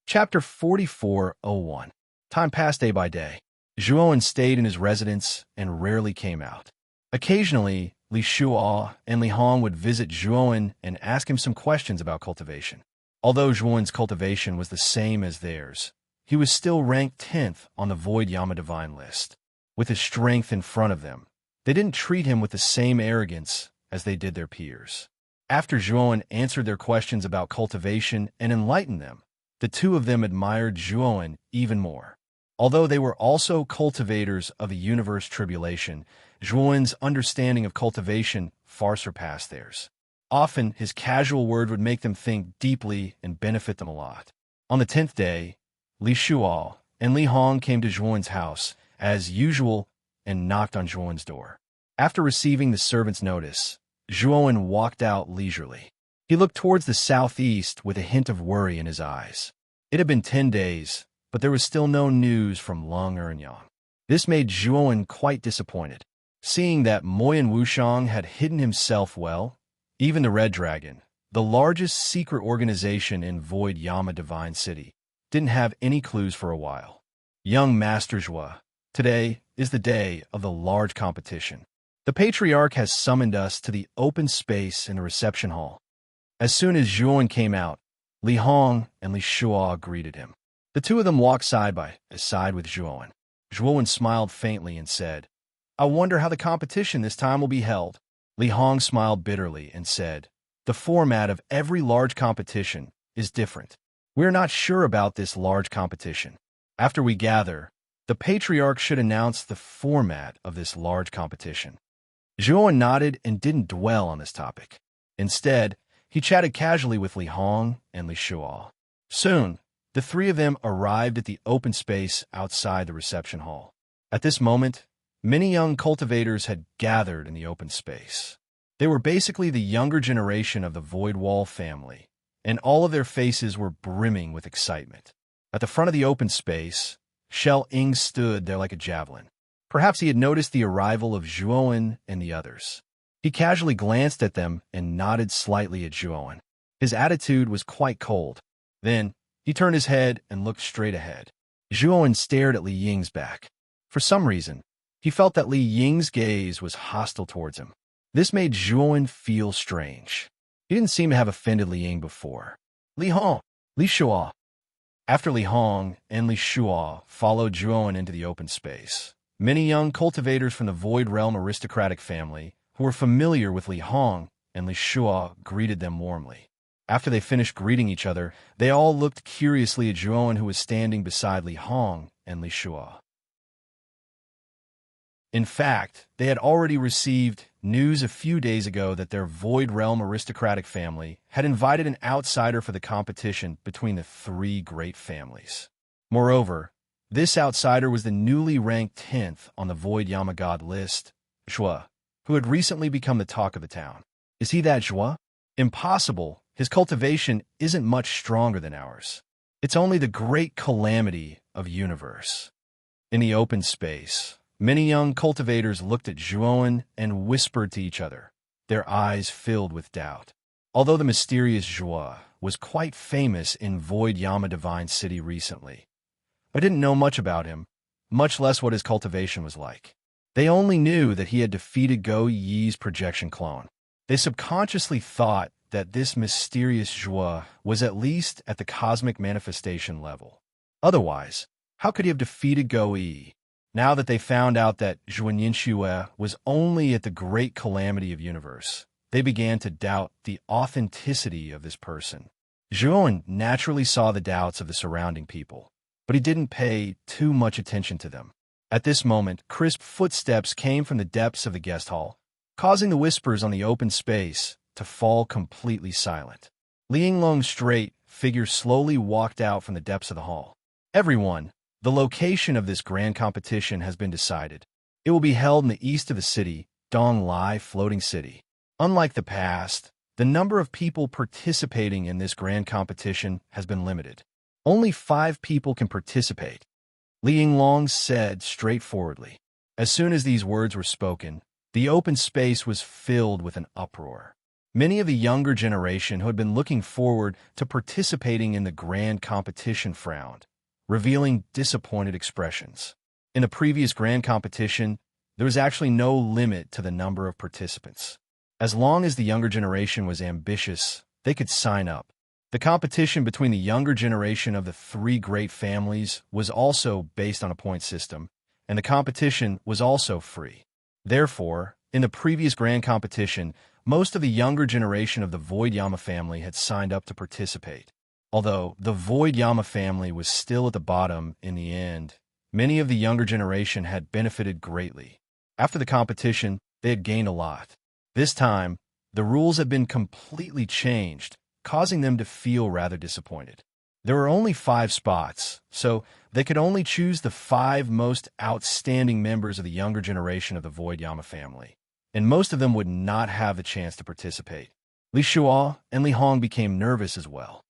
Chapter 44:01. Time passed day by day. Zhuowen stayed in his residence and rarely came out. Occasionally, Li Shuo and Li Hong would visit Zhuowen and ask him some questions about cultivation. Although Zhuowen's cultivation was the same as theirs, he was still ranked 10th on the Void Yama Divine list. With his strength in front of them, they didn't treat him with the same arrogance as they did their peers. After Zhuowen answered their questions about cultivation and enlightened them, the two of them admired Zhuowen even more. Although they were also cultivators of the universe tribulation, Zhuowen's understanding of cultivation far surpassed theirs. Often, his casual word would make them think deeply and benefit them a lot. On the 10th day, Li Shuo and Li Hong came to Zhuowen's house, as usual, and knocked on Zhuowen's door. After receiving the servant's notice, Zhuowen walked out leisurely. He looked towards the southeast with a hint of worry in his eyes. It had been 10 days, but there was still no news from Lung Eryang. This made Zhuowen quite disappointed. Seeing that Moyan Wushang had hidden himself well, even the Red Dragon, the largest secret organization in Void Yama Divine City, didn't have any clues for a while. Young Master Zhua, today is the day of the large competition. The patriarch has summoned us to the open space in the reception hall. As soon as Zhuan came out, Li Hong and Li Shuo greeted him. The two of them walked side by side with Zhuan. Zhuan smiled faintly and said, "I wonder how the competition this time will be held." Li Hong smiled bitterly and said, "The format of every large competition is different. We're not sure about this large competition. After we gather, the patriarch should announce the format of this large competition." Zhuan nodded and didn't dwell on this topic. Instead, he chatted casually with Li Hong and Li Shuo. Soon, the three of them arrived at the open space outside the reception hall. At this moment, many young cultivators had gathered in the open space. They were basically the younger generation of the Void Wall family, and all of their faces were brimming with excitement. At the front of the open space, Shell Ing stood there like a javelin. Perhaps he had noticed the arrival of Zhuan and the others. He casually glanced at them and nodded slightly at Zhuan. His attitude was quite cold. Then, he turned his head and looked straight ahead. Zhuan stared at Li Ying's back. For some reason, he felt that Li Ying's gaze was hostile towards him. This made Zhuan feel strange. He didn't seem to have offended Li Ying before. Li Hong, Li Shuo. After Li Hong and Li Shuo followed Zhuan into the open space, many young cultivators from the Void Realm aristocratic family who were familiar with Li Hong and Li Shuo greeted them warmly. After they finished greeting each other, they all looked curiously at Zhuan, who was standing beside Li Hong and Li Shuo. In fact, they had already received news a few days ago that their Void Realm aristocratic family had invited an outsider for the competition between the three great families. Moreover, this outsider was the newly ranked 10th on the Void Yamagod list, Zhua, who had recently become the talk of the town. Is he that Zhua? Impossible. His cultivation isn't much stronger than ours. It's only the great calamity of universe. In the open space, many young cultivators looked at Zhuan and whispered to each other, their eyes filled with doubt. Although the mysterious Zhua was quite famous in Void Yama Divine City recently, I didn't know much about him, much less what his cultivation was like. They only knew that he had defeated Go Yi's projection clone. They subconsciously thought that this mysterious Zhua was at least at the cosmic manifestation level. Otherwise, how could he have defeated Go Yi? Now that they found out that Zhuan was only at the great calamity of universe, they began to doubt the authenticity of this person. Zhuan naturally saw the doubts of the surrounding people, but he didn't pay too much attention to them. At this moment, crisp footsteps came from the depths of the guest hall, causing the whispers on the open space to fall completely silent. Li Yinglong's straight figure slowly walked out from the depths of the hall. Everyone, the location of this grand competition has been decided. It will be held in the east of the city, Dong Lai Floating City. Unlike the past, the number of people participating in this grand competition has been limited. Only 5 people can participate, Li Yinglong said straightforwardly. As soon as these words were spoken, the open space was filled with an uproar. Many of the younger generation who had been looking forward to participating in the grand competition frowned, revealing disappointed expressions. In the previous grand competition, there was actually no limit to the number of participants. As long as the younger generation was ambitious, they could sign up. The competition between the younger generation of the 3 great families was also based on a point system, and the competition was also free. Therefore, in the previous grand competition, most of the younger generation of the Void Yama family had signed up to participate. Although the Void Yama family was still at the bottom in the end, many of the younger generation had benefited greatly. After the competition, they had gained a lot. This time, the rules had been completely changed, causing them to feel rather disappointed. There were only 5 spots, so they could only choose the 5 most outstanding members of the younger generation of the Void Yama family, and most of them would not have the chance to participate. Li Shuo and Li Hong became nervous as well.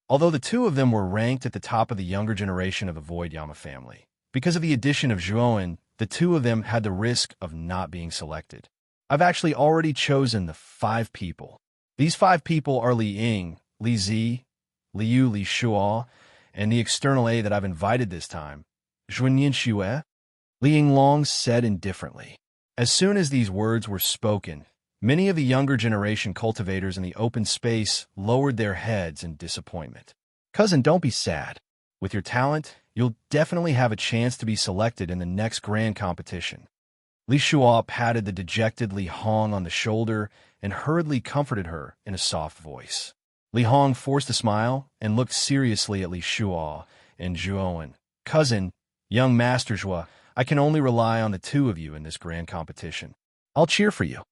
Although the two of them were ranked at the top of the younger generation of the Void Yama family, because of the addition of Zhuan, the two of them had the risk of not being selected. I've actually already chosen the 5 people. These 5 people are Li Ying, Li Zi, Li Yu, Li Shuo, and the external A that I've invited this time, Zhuan Xue. Li Yinglong said indifferently. As soon as these words were spoken, many of the younger generation cultivators in the open space lowered their heads in disappointment. Cousin, don't be sad. With your talent, you'll definitely have a chance to be selected in the next grand competition. Li Shuo patted the dejected Li Hong on the shoulder and hurriedly comforted her in a soft voice. Li Hong forced a smile and looked seriously at Li Shuo and Zhuowen. Cousin, young Master Zhua, I can only rely on the two of you in this grand competition. I'll cheer for you.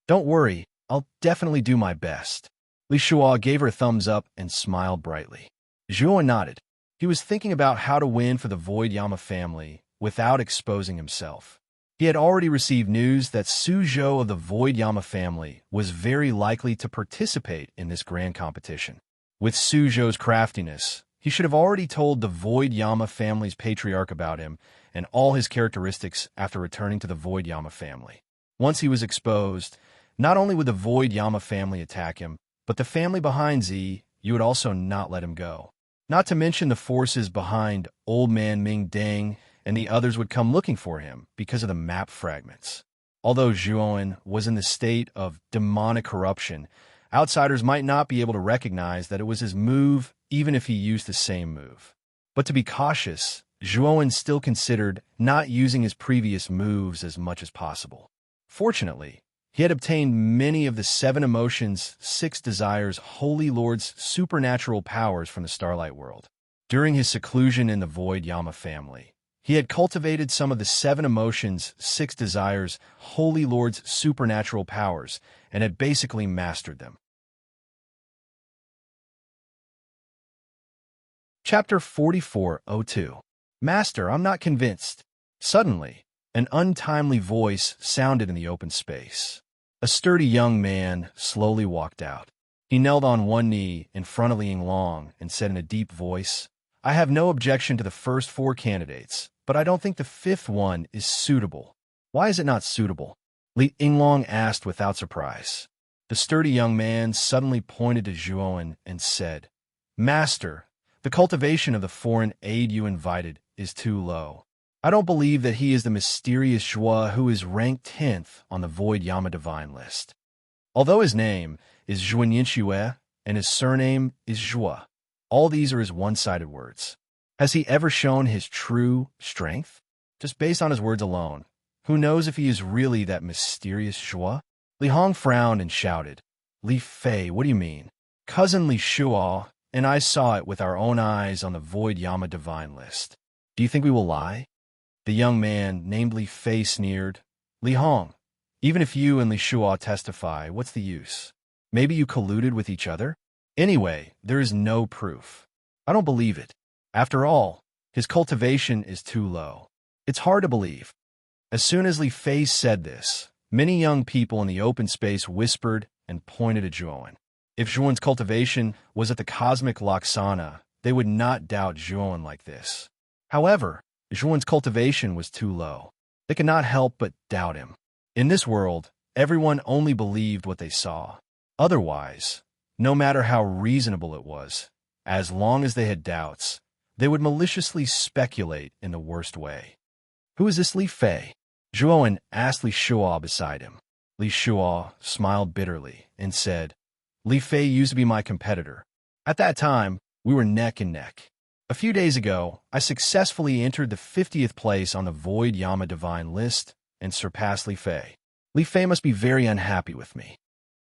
Don't worry, I'll definitely do my best. Li Shuo gave her a thumbs up and smiled brightly. Zhuowen nodded. He was thinking about how to win for the Void Yama family without exposing himself. He had already received news that Su Zhou of the Void Yama family was very likely to participate in this grand competition. With Su Zhou's craftiness, he should have already told the Void Yama family's patriarch about him and all his characteristics after returning to the Void Yama family. Once he was exposed, not only would the Void Yama family attack him, but the family behind Z, you would also not let him go. Not to mention the forces behind Old Man Ming Deng and the others would come looking for him because of the map fragments. Although Zhuowen was in the state of demonic corruption, outsiders might not be able to recognize that it was his move even if he used the same move. But to be cautious, Zhuowen still considered not using his previous moves as much as possible. Fortunately, he had obtained many of the 7 emotions, 6 desires, Holy Lord's supernatural powers from the Starlight World. During his seclusion in the Void Yama family, he had cultivated some of the 7 emotions, 6 desires, Holy Lord's supernatural powers, and had basically mastered them. Chapter 44:02. Master, I'm not convinced. Suddenly, an untimely voice sounded in the open space. A sturdy young man slowly walked out. He knelt on one knee in front of Li Yinglong and said in a deep voice, I have no objection to the first 4 candidates, but I don't think the 5th one is suitable. Why is it not suitable? Li Yinglong asked without surprise. The sturdy young man suddenly pointed to Zhuowen and said, Master, the cultivation of the foreign aid you invited is too low. I don't believe that he is the mysterious Zhua who is ranked 10th on the Void Yama Divine list. Although his name is Zhuanyinxue and his surname is Zhua, all these are his one-sided words. Has he ever shown his true strength? Just based on his words alone, who knows if he is really that mysterious Zhua? Li Hong frowned and shouted, Li Fei, what do you mean? Cousin Li Shuo and I saw it with our own eyes on the Void Yama Divine list. Do you think we will lie? The young man, named Li Fei, sneered. Li Hong, even if you and Li Shuo testify, what's the use? Maybe you colluded with each other? Anyway, there is no proof. I don't believe it. After all, his cultivation is too low. It's hard to believe. As soon as Li Fei said this, many young people in the open space whispered and pointed at Zhuowen. If Zhuowen's cultivation was at the cosmic Laksana, they would not doubt Zhuowen like this. However, Zhuowen's cultivation was too low. They could not help but doubt him. In this world, everyone only believed what they saw. Otherwise, no matter how reasonable it was, as long as they had doubts, they would maliciously speculate in the worst way. Who is this Li Fei? Zhuowen asked Li Shuo beside him. Li Shuo smiled bitterly and said, Li Fei used to be my competitor. At that time, we were neck and neck. A few days ago, I successfully entered the 50th place on the Void Yama Divine list and surpassed Li Fei. Li Fei must be very unhappy with me.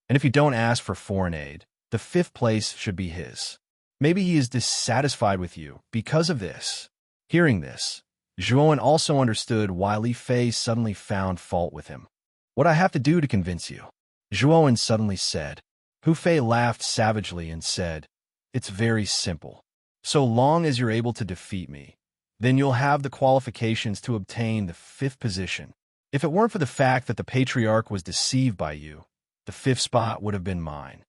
And if you don't ask for foreign aid, the 5th place should be his. Maybe he is dissatisfied with you because of this. Hearing this, Zhuowen also understood why Li Fei suddenly found fault with him. What I have to do to convince you? Zhuowen suddenly said. Hu Fei laughed savagely and said, It's very simple. So long as you're able to defeat me, then you'll have the qualifications to obtain the 5th position. If it weren't for the fact that the patriarch was deceived by you, the 5th spot would have been mine.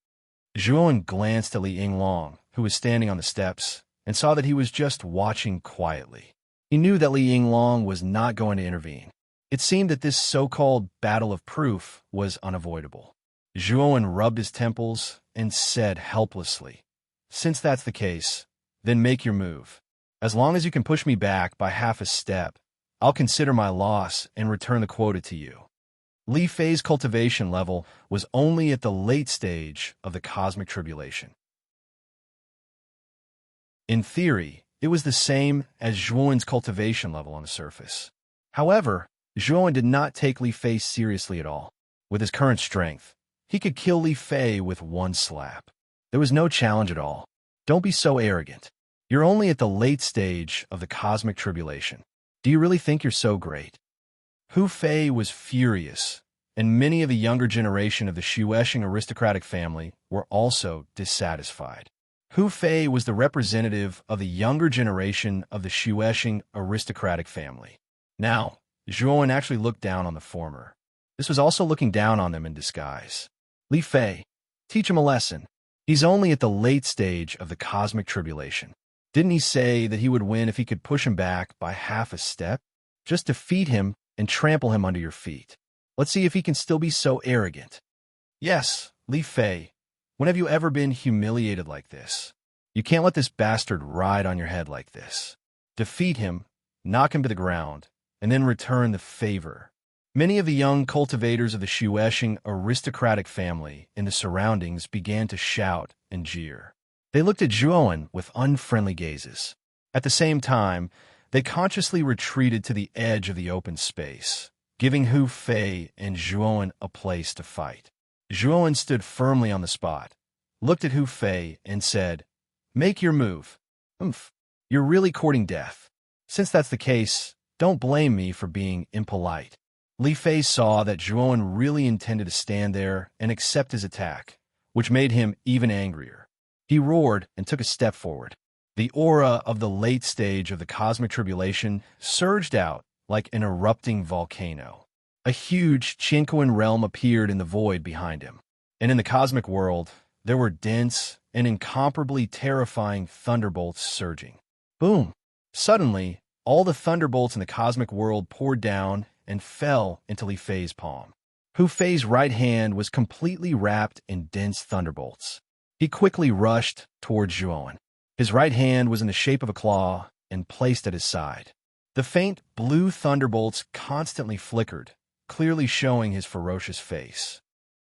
Zhuowen glanced at Li Yinglong, who was standing on the steps, and saw that he was just watching quietly. He knew that Li Yinglong was not going to intervene. It seemed that this so-called battle of proof was unavoidable. Zhuowen rubbed his temples and said helplessly, Since that's the case, then make your move. As long as you can push me back by half a step, I'll consider my loss and return the quota to you. Li Fei's cultivation level was only at the late stage of the cosmic tribulation. In theory, it was the same as Zhuowen's cultivation level on the surface. However, Zhuowen did not take Li Fei seriously at all. With his current strength, he could kill Li Fei with one slap. There was no challenge at all. Don't be so arrogant. You're only at the late stage of the cosmic tribulation. Do you really think you're so great? Hu Fei was furious, and many of the younger generation of the Xuesheng aristocratic family were also dissatisfied. Hu Fei was the representative of the younger generation of the Xuesheng aristocratic family. Now, Zhuowen actually looked down on the former. This was also looking down on them in disguise. Li Fei, teach him a lesson. He's only at the late stage of the cosmic tribulation. Didn't he say that he would win if he could push him back by half a step? Just defeat him and trample him under your feet. Let's see if he can still be so arrogant. Yes, Li Fei, when have you ever been humiliated like this? You can't let this bastard ride on your head like this. Defeat him, knock him to the ground, and then return the favor. Many of the young cultivators of the Xuesheng aristocratic family in the surroundings began to shout and jeer. They looked at Zhuowen with unfriendly gazes. At the same time, they consciously retreated to the edge of the open space, giving Hu Fei and Zhuowen a place to fight. Zhuowen stood firmly on the spot, looked at Hu Fei, and said, "Make your move. You're really courting death. Since that's the case, don't blame me for being impolite." Li Fei saw that Zhuowen really intended to stand there and accept his attack, which made him even angrier. He roared and took a step forward. The aura of the late stage of the cosmic tribulation surged out like an erupting volcano. A huge Tranquil realm appeared in the void behind him, and in the cosmic world, there were dense and incomparably terrifying thunderbolts surging. Boom! Suddenly, all the thunderbolts in the cosmic world poured down and fell into Li Fei's palm. Hu Fei's right hand was completely wrapped in dense thunderbolts. He quickly rushed towards Zhuowen. His right hand was in the shape of a claw and placed at his side. The faint blue thunderbolts constantly flickered, clearly showing his ferocious face.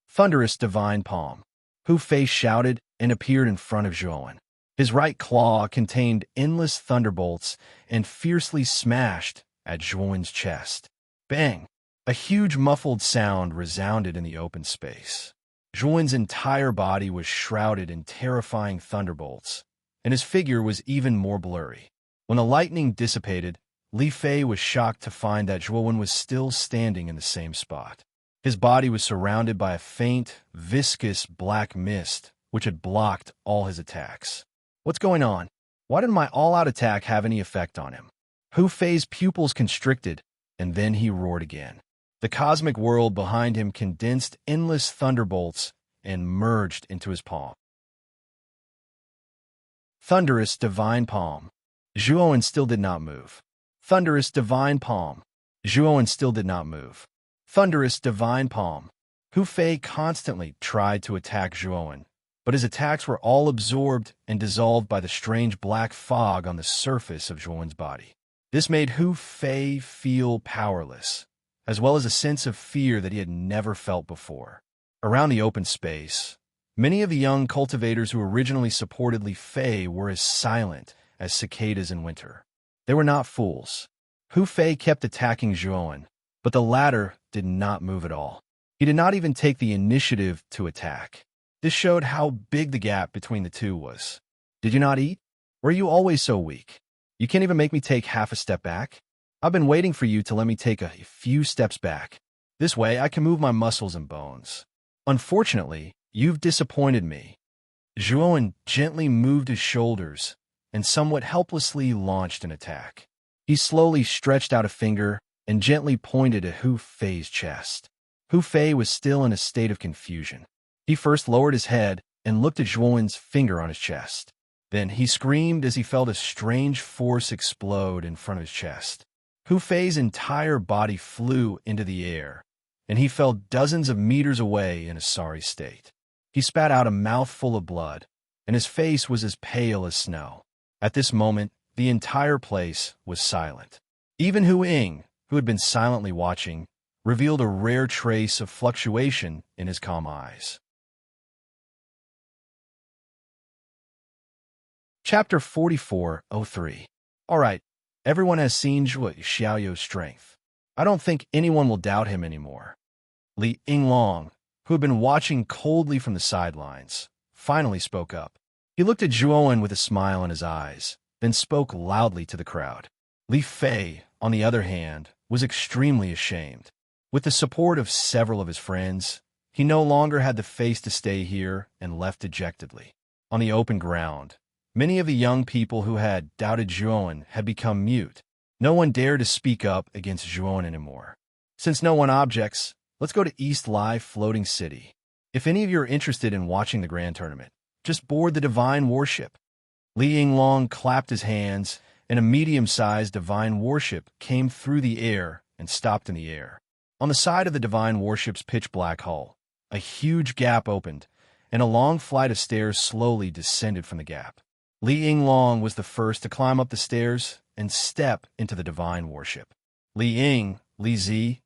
Thunderous divine palm. Hu Fei shouted and appeared in front of Zhuowen. His right claw contained endless thunderbolts and fiercely smashed at Zhuowen's chest. Bang! A huge muffled sound resounded in the open space. Zhuowen's entire body was shrouded in terrifying thunderbolts, and his figure was even more blurry. When the lightning dissipated, Li Fei was shocked to find that Zhuowen was still standing in the same spot. His body was surrounded by a faint, viscous black mist, which had blocked all his attacks. What's going on? Why didn't my all-out attack have any effect on him? Hu Fei's pupils constricted, and then he roared again. The cosmic world behind him condensed endless thunderbolts and merged into his palm. Thunderous divine palm. Zhuowen still did not move. Thunderous divine palm. Zhuowen still did not move. Thunderous divine palm. Hu Fei constantly tried to attack Zhuowen, but his attacks were all absorbed and dissolved by the strange black fog on the surface of Zhuowen's body. This made Hu Fei feel powerless, as well as a sense of fear that he had never felt before. Around the open space, many of the young cultivators who originally supported Li Fei were as silent as cicadas in winter. They were not fools. Hu Fei kept attacking Zhuowen, but the latter did not move at all. He did not even take the initiative to attack. This showed how big the gap between the two was. Did you not eat? Or are you always so weak? You can't even make me take half a step back? I've been waiting for you to let me take a few steps back. This way I can move my muscles and bones. Unfortunately, you've disappointed me. Zhuowen gently moved his shoulders and somewhat helplessly launched an attack. He slowly stretched out a finger and gently pointed at Hu Fei's chest. Hu Fei was still in a state of confusion. He first lowered his head and looked at Zhuowen's finger on his chest. Then he screamed as he felt a strange force explode in front of his chest. Hu Fei's entire body flew into the air, and he fell dozens of meters away in a sorry state. He spat out a mouthful of blood, and his face was as pale as snow. At this moment, the entire place was silent. Even Hu Ying, who had been silently watching, revealed a rare trace of fluctuation in his calm eyes. Chapter 44:03. All right, everyone has seen Zhuo Xiaoyou's strength. I don't think anyone will doubt him anymore. Li Yinglong, who had been watching coldly from the sidelines, finally spoke up. He looked at Zhuowen with a smile in his eyes, then spoke loudly to the crowd. Li Fei, on the other hand, was extremely ashamed. With the support of several of his friends, he no longer had the face to stay here and left dejectedly. On the open ground, many of the young people who had doubted Zhuowen had become mute. No one dared to speak up against Zhuowen anymore. Since no one objects, let's go to East Live Floating City. If any of you are interested in watching the grand tournament, just board the divine warship. Li Yinglong clapped his hands, and a medium-sized divine warship came through the air and stopped in the air. On the side of the divine warship's pitch-black hull, a huge gap opened, and a long flight of stairs slowly descended from the gap. Li Yinglong was the first to climb up the stairs and step into the divine warship. Li Ying, Li Zi,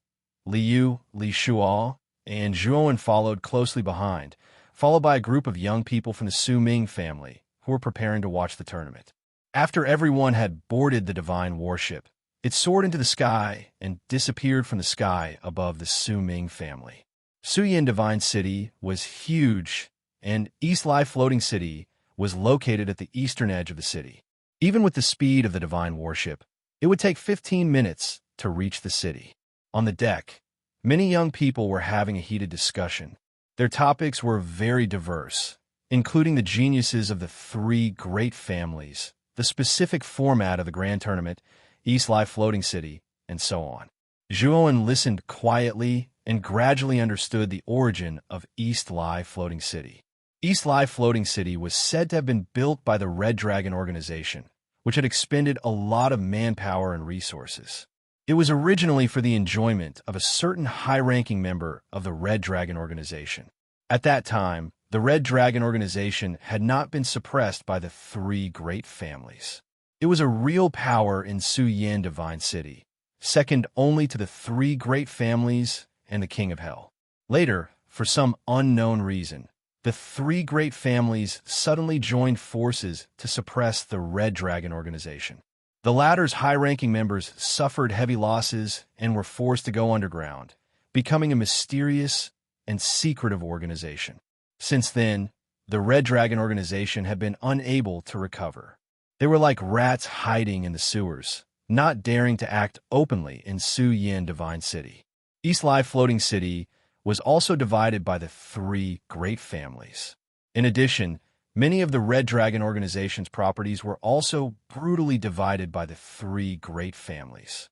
Li Yu, Li Shuo, and Zhuowen followed closely behind, followed by a group of young people from the Su Ming family who were preparing to watch the tournament. After everyone had boarded the divine warship, it soared into the sky and disappeared from the sky above the Su Ming family. Suyin Divine City was huge, and East Live Floating City was located at the eastern edge of the city. Even with the speed of the divine warship, it would take 15 minutes to reach the city. On the deck, many young people were having a heated discussion. Their topics were very diverse, including the geniuses of the three great families, the specific format of the grand tournament, East Live Floating City, and so on. Zhuowen listened quietly and gradually understood the origin of East Live Floating City. East Live Floating City was said to have been built by the Red Dragon organization, which had expended a lot of manpower and resources. It was originally for the enjoyment of a certain high-ranking member of the Red Dragon organization. At that time, the Red Dragon organization had not been suppressed by the three great families. It was a real power in Suyin Divine City, second only to the three great families and the King of Hell. Later, for some unknown reason, the three great families suddenly joined forces to suppress the Red Dragon organization. The latter's high-ranking members suffered heavy losses and were forced to go underground, becoming a mysterious and secretive organization. Since then, the Red Dragon organization had been unable to recover. They were like rats hiding in the sewers, not daring to act openly in Suyin Divine City. East Live Floating City was also divided by the three great families. In addition, many of the Red Dragon organization's properties were also brutally divided by the three great families.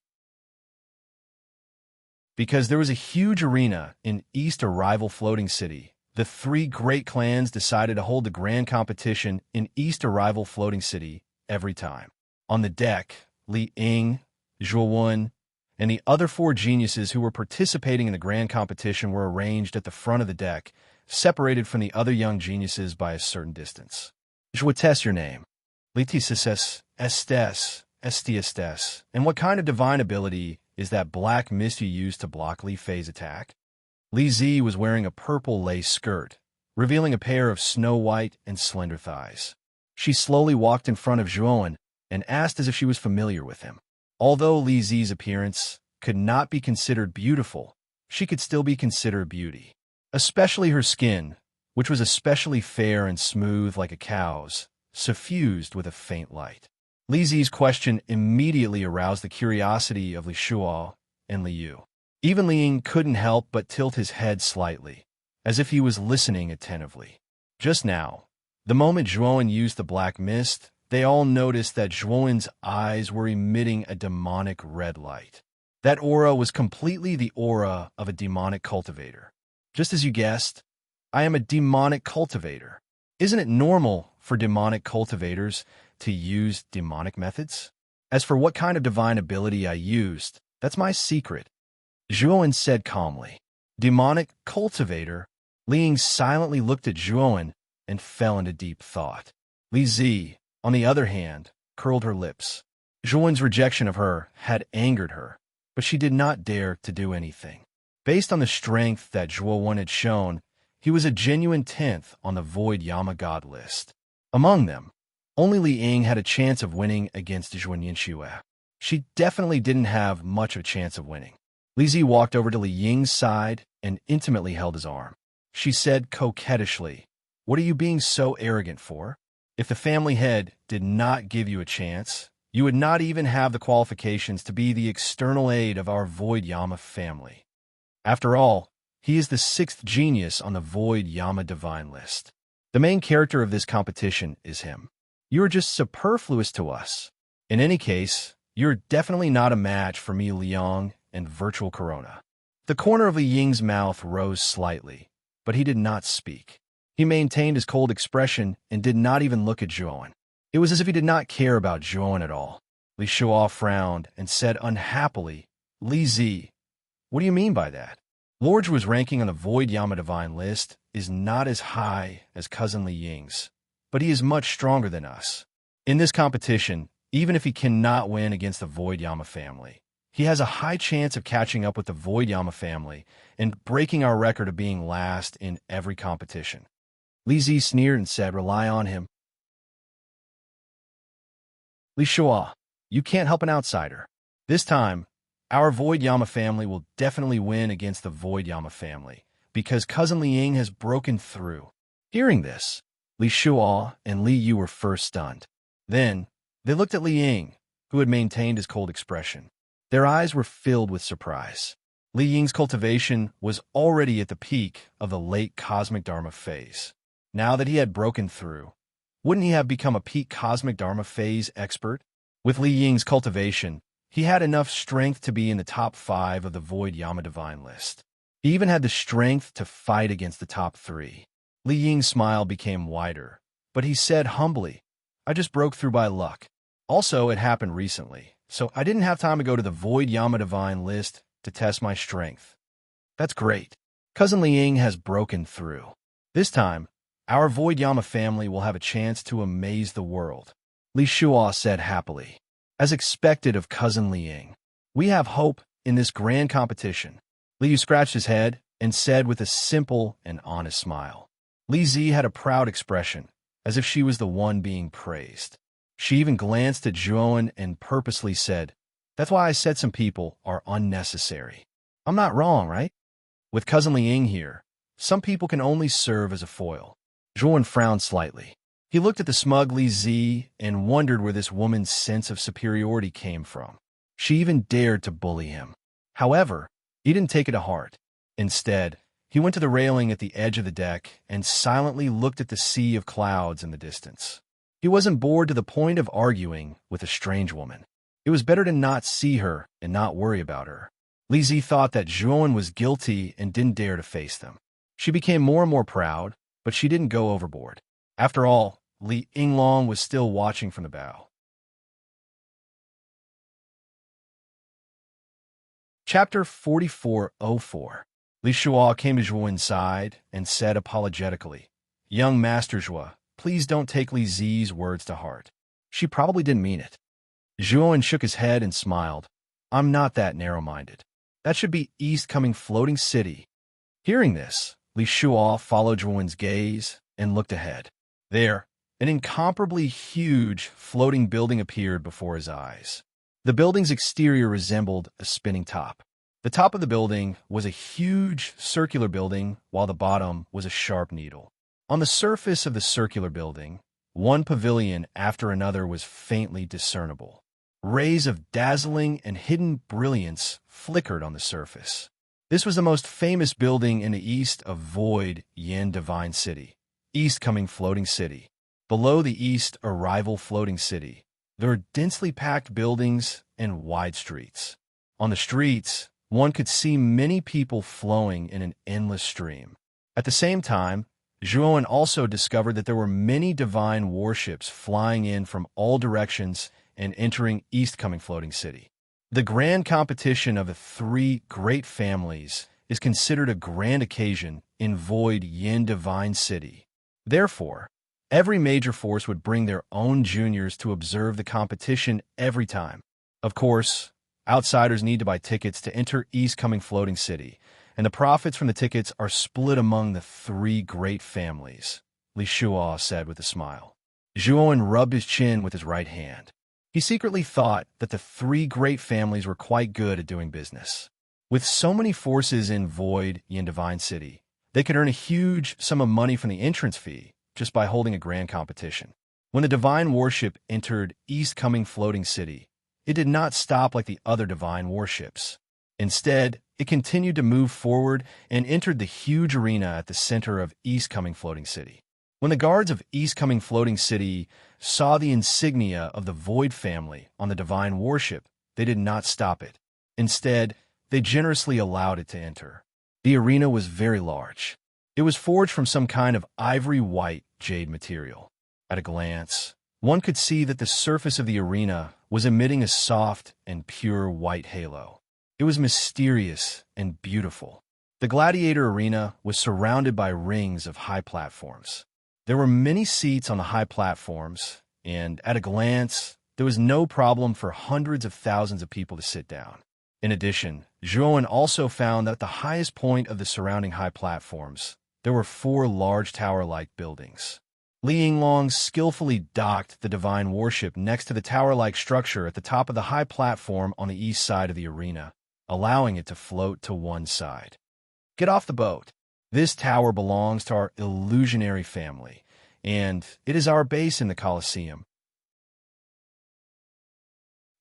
Because there was a huge arena in East Arrival Floating City, the three great clans decided to hold the grand competition in East Arrival Floating City every time. On the deck, Li Ying, Zhuowen, and the other four geniuses who were participating in the grand competition were arranged at the front of the deck, separated from the other young geniuses by a certain distance. What your name? Letices Estes, Estiestes. And what kind of divine ability is that black mist you used to block Li Fei's attack? Li Zi was wearing a purple lace skirt, revealing a pair of snow-white and slender thighs. She slowly walked in front of Zhuowen and asked as if she was familiar with him. Although Li Zi's appearance could not be considered beautiful, she could still be considered beauty. Especially her skin, which was especially fair and smooth like a cow's, suffused with a faint light. Li Zi's question immediately aroused the curiosity of Li Shuo and Li Yu. Even Li Ying couldn't help but tilt his head slightly, as if he was listening attentively. Just now, the moment Zhuowen used the black mist, they all noticed that Zhuowen's eyes were emitting a demonic red light. That aura was completely the aura of a demonic cultivator. Just as you guessed, I am a demonic cultivator. Isn't it normal for demonic cultivators to use demonic methods? As for what kind of divine ability I used, that's my secret, Zhuowen said calmly. Demonic cultivator? Li Ying silently looked at Zhuowen and fell into deep thought. Li Zi, on the other hand, curled her lips. Zhuan's rejection of her had angered her, but she did not dare to do anything. Based on the strength that Zhuan had shown, he was a genuine 10th on the Void Yama God list. Among them, only Li Ying had a chance of winning against Zhuan Yinxue. She definitely didn't have much of a chance of winning. Li Zi walked over to Li Ying's side and intimately held his arm. She said coquettishly, "What are you being so arrogant for? If the family head did not give you a chance, you would not even have the qualifications to be the external aid of our Void Yama family. After all, he is the 6th genius on the Void Yama Divine list. The main character of this competition is him. You are just superfluous to us. In any case, you're definitely not a match for me, Liang and Virtual Corona." The corner of Li Ying's mouth rose slightly, but he did not speak. He maintained his cold expression and did not even look at Zhuan. It was as if he did not care about Zhuan at all. Li Shuo frowned and said unhappily, "Li Zi, what do you mean by that? Lord Zhu's ranking on the Void Yama Divine list is not as high as cousin Li Ying's, but he is much stronger than us. In this competition, even if he cannot win against the Void Yama family, he has a high chance of catching up with the Void Yama family and breaking our record of being last in every competition." Li Zi sneered and said, "Rely on him." Li Shuo, you can't help an outsider. This time, our Void Yama family will definitely win against the Void Yama family, because cousin Li Ying has broken through. Hearing this, Li Shuo and Li Yu were first stunned. Then, they looked at Li Ying, who had maintained his cold expression. Their eyes were filled with surprise. Li Ying's cultivation was already at the peak of the late Cosmic Dharma phase. Now that he had broken through, wouldn't he have become a peak Cosmic Dharma phase expert? With Li Ying's cultivation, he had enough strength to be in the top 5 of the Void Yama Divine list. He even had the strength to fight against the top 3. Li Ying's smile became wider, but he said humbly, "I just broke through by luck. Also, it happened recently, so I didn't have time to go to the Void Yama Divine list to test my strength." "That's great. Cousin Li Ying has broken through. This time, our Void Yama family will have a chance to amaze the world," Li Shuo said happily. As expected of cousin Li Ying, "We have hope in this grand competition." Li Yu scratched his head and said with a simple and honest smile. Li Zi had a proud expression, as if she was the one being praised. She even glanced at Zhuan and purposely said, "That's why I said some people are unnecessary. I'm not wrong, right? With cousin Li Ying here, some people can only serve as a foil." Zhuan frowned slightly. He looked at the smug Li Zi and wondered where this woman's sense of superiority came from. She even dared to bully him. However, he didn't take it to heart. Instead, he went to the railing at the edge of the deck and silently looked at the sea of clouds in the distance. He wasn't bored to the point of arguing with a strange woman. It was better to not see her and not worry about her. Li Zi thought that Zhuan was guilty and didn't dare to face them. She became more and more proud, but she didn't go overboard. After all, Li Yinglong was still watching from the bow. Chapter 4404. Li Shuo came to Zhuan's side and said apologetically, "Young Master Zhua, please don't take Li Zi's words to heart. She probably didn't mean it." Zhuan shook his head and smiled. "I'm not that narrow-minded. That should be East Coming Floating City." Hearing this, Li Shuo followed Zhuan's gaze and looked ahead. There, an incomparably huge floating building appeared before his eyes. The building's exterior resembled a spinning top. The top of the building was a huge circular building, while the bottom was a sharp needle. On the surface of the circular building, one pavilion after another was faintly discernible. Rays of dazzling and hidden brilliance flickered on the surface. This was the most famous building in the east of Void Yin Divine City, East Coming Floating City. Below the East Arrival Floating City, there are densely packed buildings and wide streets. On the streets, one could see many people flowing in an endless stream. At the same time, Zhuan also discovered that there were many divine warships flying in from all directions and entering East Coming Floating City. The grand competition of the 3 great families is considered a grand occasion in Void Yin Divine City. Therefore, Every major force would bring their own juniors to observe the competition every time. Of course, outsiders need to buy tickets to enter East Coming Floating City, and the profits from the tickets are split among the three great families, Li Shuo said with a smile. Zhuowen rubbed his chin with his right hand. He secretly thought that the three great families were quite good at doing business. With so many forces in Void and Divine City, they could earn a huge sum of money from the entrance fee just by holding a grand competition. When the divine warship entered East Coming Floating City, it did not stop like the other divine warships. Instead, it continued to move forward and entered the huge arena at the center of East Coming Floating City. When the guards of East Coming Floating City saw the insignia of the Void family on the divine warship, they did not stop it. Instead, they generously allowed it to enter. The arena was very large. It was forged from some kind of ivory-white jade material. At a glance, one could see that the surface of the arena was emitting a soft and pure white halo. It was mysterious and beautiful. The gladiator arena was surrounded by rings of high platforms. There were many seats on the high platforms, and at a glance, there was no problem for hundreds of thousands of people to sit down. In addition, Zhuowen also found that at the highest point of the surrounding high platforms, there were 4 large tower-like buildings. Li Yinglong skillfully docked the divine warship next to the tower-like structure at the top of the high platform on the east side of the arena, allowing it to float to one side. Get off the boat. This tower belongs to our illusionary family, and it is our base in the Colosseum.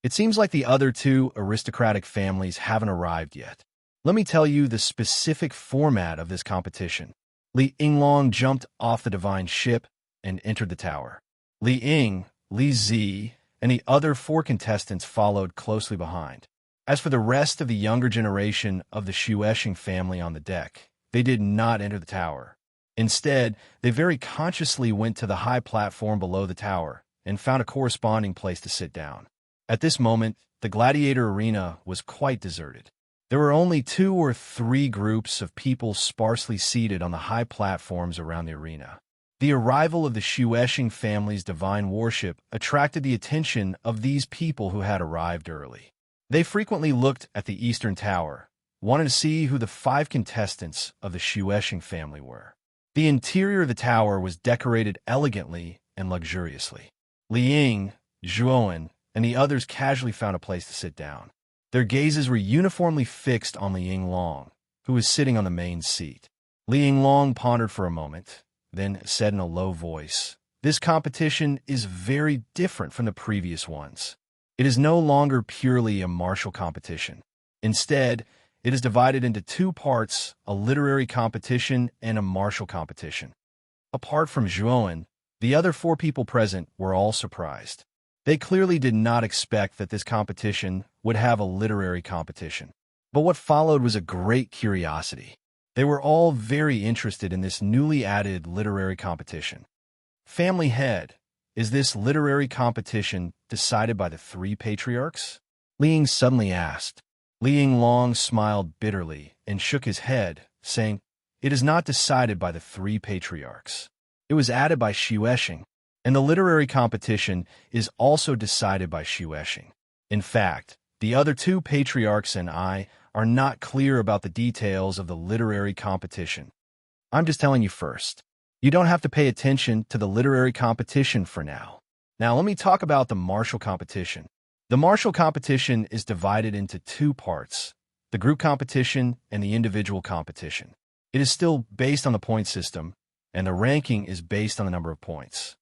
It seems like the other 2 aristocratic families haven't arrived yet. Let me tell you the specific format of this competition. Li Yinglong jumped off the divine ship and entered the tower. Li Ying, Li Zi, and the other 4 contestants followed closely behind. As for the rest of the younger generation of the Shueshing family on the deck, they did not enter the tower. Instead, they very consciously went to the high platform below the tower and found a corresponding place to sit down. At this moment, the gladiator arena was quite deserted. There were only 2 or 3 groups of people sparsely seated on the high platforms around the arena. The arrival of the Shueshing family's divine warship attracted the attention of these people who had arrived early. They frequently looked at the eastern tower, wanting to see who the 5 contestants of the Shueshing family were. The interior of the tower was decorated elegantly and luxuriously. Li Ying, Zhuowen, and the others casually found a place to sit down. Their gazes were uniformly fixed on Li Yinglong, who was sitting on the main seat. Li Yinglong pondered for a moment, then said in a low voice, "This competition is very different from the previous ones. It is no longer purely a martial competition. Instead, it is divided into 2 parts, a literary competition and a martial competition." Apart from Zhuowen, the other 4 people present were all surprised. They clearly did not expect that this competition would have a literary competition. But what followed was a great curiosity. They were all very interested in this newly added literary competition. Family head, is this literary competition decided by the 3 patriarchs? Li Ying suddenly asked. Li Yinglong smiled bitterly and shook his head, saying, "It is not decided by the 3 patriarchs. It was added by Shueshing, and the literary competition is also decided by Shueshing. In fact, the other 2 patriarchs and I are not clear about the details of the literary competition. I'm just telling you first. You don't have to pay attention to the literary competition for now. Now let me talk about the martial competition. The martial competition is divided into 2 parts, the group competition and the individual competition. It is still based on the point system, and the ranking is based on the number of points.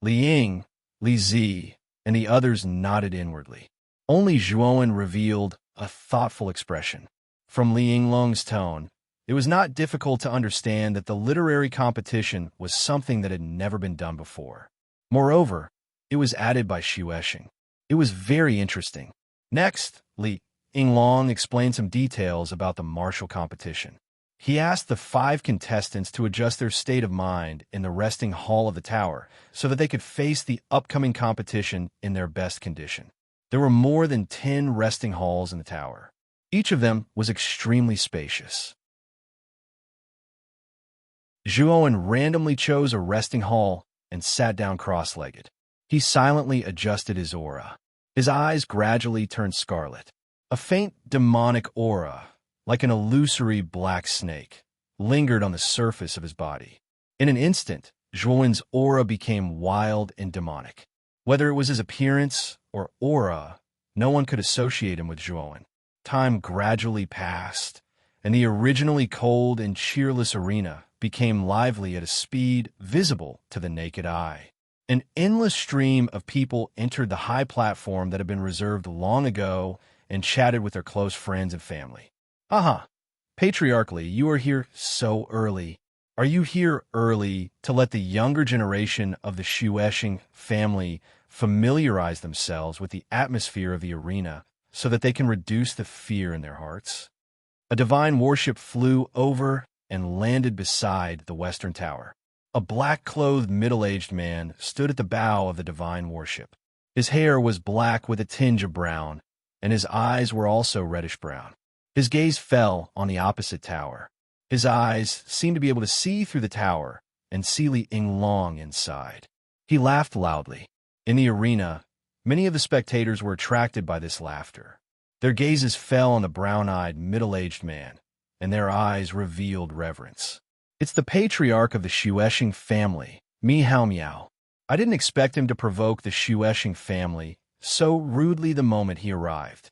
Li Ying, Li Zi, and the others nodded inwardly. Only Zhuowen revealed a thoughtful expression. From Li Yinglong's tone, it was not difficult to understand that the literary competition was something that had never been done before. Moreover, it was added by Shueshing. It was very interesting. Next, Li Yinglong explained some details about the martial competition. He asked the 5 contestants to adjust their state of mind in the resting hall of the tower so that they could face the upcoming competition in their best condition. There were more than 10 resting halls in the tower. Each of them was extremely spacious. Zhuowen randomly chose a resting hall and sat down cross-legged. He silently adjusted his aura. His eyes gradually turned scarlet. A faint demonic aura, like an illusory black snake, lingered on the surface of his body. In an instant, Zhuowen's aura became wild and demonic. Whether it was his appearance or aura, no one could associate him with Zhuowen. Time gradually passed, and the originally cold and cheerless arena became lively at a speed visible to the naked eye. An endless stream of people entered the high platform that had been reserved long ago and chatted with their close friends and family. Aha! Patriarchally, you are here so early. Are you here early to let the younger generation of the Shueshing family familiarize themselves with the atmosphere of the arena so that they can reduce the fear in their hearts? A divine warship flew over and landed beside the western tower. A black-clothed middle-aged man stood at the bow of the divine warship. His hair was black with a tinge of brown, and his eyes were also reddish-brown. His gaze fell on the opposite tower. His eyes seemed to be able to see through the tower and see Li Yinglong inside. He laughed loudly. In the arena, many of the spectators were attracted by this laughter. Their gazes fell on the brown-eyed, middle-aged man, and their eyes revealed reverence. It's the patriarch of the Shueshing family, Mi Hao Miao. I didn't expect him to provoke the Shueshing family so rudely the moment he arrived.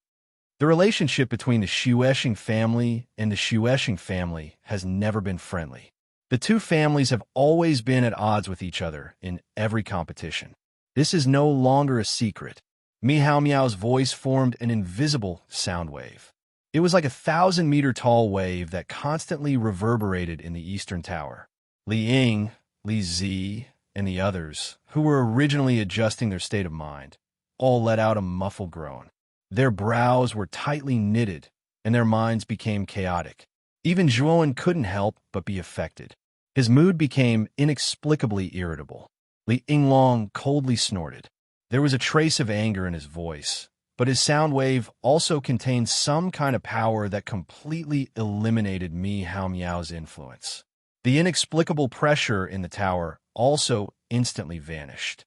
The relationship between the Shueshing family and the Shueshing family has never been friendly. The two families have always been at odds with each other in every competition. This is no longer a secret. Mi Hao Miao's voice formed an invisible sound wave. It was like a 1,000-meter-tall wave that constantly reverberated in the eastern tower. Li Ying, Li Zi, and the others, who were originally adjusting their state of mind, all let out a muffled groan. Their brows were tightly knitted, and their minds became chaotic. Even Zhuowen couldn't help but be affected. His mood became inexplicably irritable. Li Yinglong coldly snorted. There was a trace of anger in his voice, but his sound wave also contained some kind of power that completely eliminated Mi Hao Miao's influence. The inexplicable pressure in the tower also instantly vanished.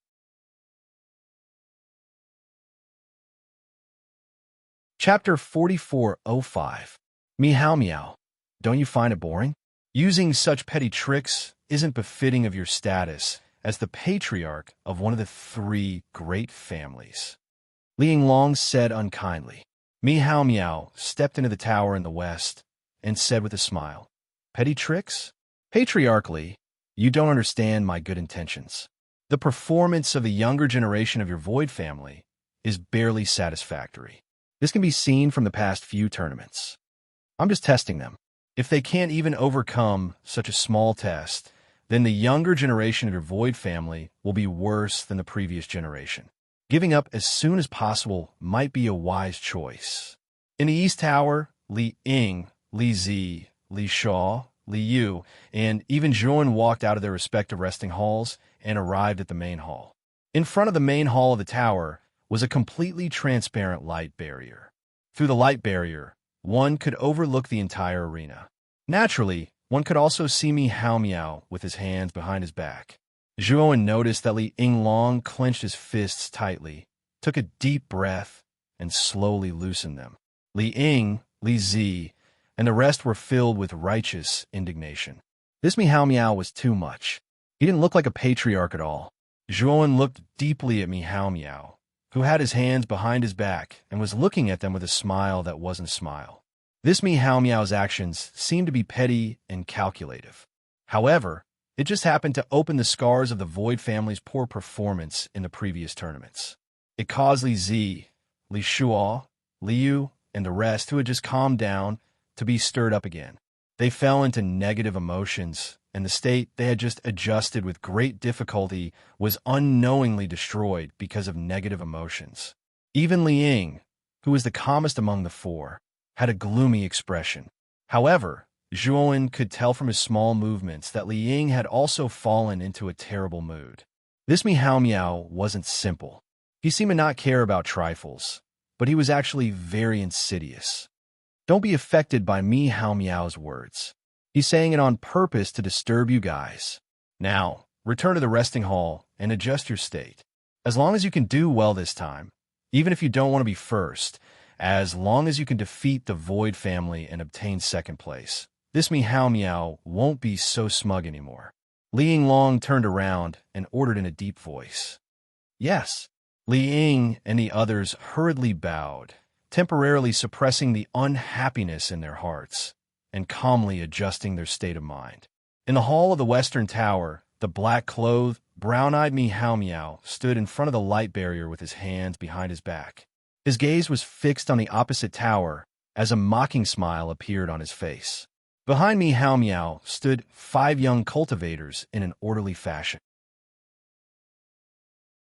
Chapter 4405. Mi Hao Miao, don't you find it boring? Using such petty tricks isn't befitting of your status as the patriarch of one of the three great families. Li Yinglong said unkindly. Mi Hao Miao stepped into the tower in the west and said with a smile, "Petty tricks? Patriarchally, you don't understand my good intentions. The performance of the younger generation of your Void family is barely satisfactory. This can be seen from the past few tournaments. I'm just testing them. If they can't even overcome such a small test, then the younger generation of your Void family will be worse than the previous generation. Giving up as soon as possible might be a wise choice." In the East Tower, Li Ying, Li Zi, Li Shaw, Li Yu, and even Zhuowen walked out of their respective resting halls and arrived at the main hall. In front of the main hall of the tower was a completely transparent light barrier. Through the light barrier, one could overlook the entire arena. Naturally, one could also see Mi Hao Miao with his hands behind his back. Zhuowen noticed that Li Yinglong clenched his fists tightly, took a deep breath, and slowly loosened them. Li Ying, Li Zi, and the rest were filled with righteous indignation. This Mi Hao Miao was too much. He didn't look like a patriarch at all. Zhuowen looked deeply at Mi Hao Miao, who had his hands behind his back and was looking at them with a smile that wasn't a smile. This Mi Hao Miao's actions seemed to be petty and calculative. However, it just happened to open the scars of the Void family's poor performance in the previous tournaments. It caused Li Zi, Li Shuo, Li Yu, and the rest who had just calmed down to be stirred up again. They fell into negative emotions, and the state they had just adjusted with great difficulty was unknowingly destroyed because of negative emotions. Even Li Ying, who was the calmest among the four, had a gloomy expression. However, Zhuowen could tell from his small movements that Li Ying had also fallen into a terrible mood. This Mi Hao Miao wasn't simple. He seemed to not care about trifles, but he was actually very insidious. Don't be affected by Mi Hao Miao's words. He's saying it on purpose to disturb you guys. Now, return to the resting hall and adjust your state. As long as you can do well this time, even if you don't want to be first, as long as you can defeat the Void family and obtain second place, this Meow Meow won't be so smug anymore. Li Yinglong turned around and ordered in a deep voice. Yes. Li Ying and the others hurriedly bowed, temporarily suppressing the unhappiness in their hearts and calmly adjusting their state of mind. In the hall of the Western Tower, the black-clothed, brown-eyed Meow Meow stood in front of the light barrier with his hands behind his back. His gaze was fixed on the opposite tower as a mocking smile appeared on his face. Behind Meow Meow stood 5 young cultivators in an orderly fashion.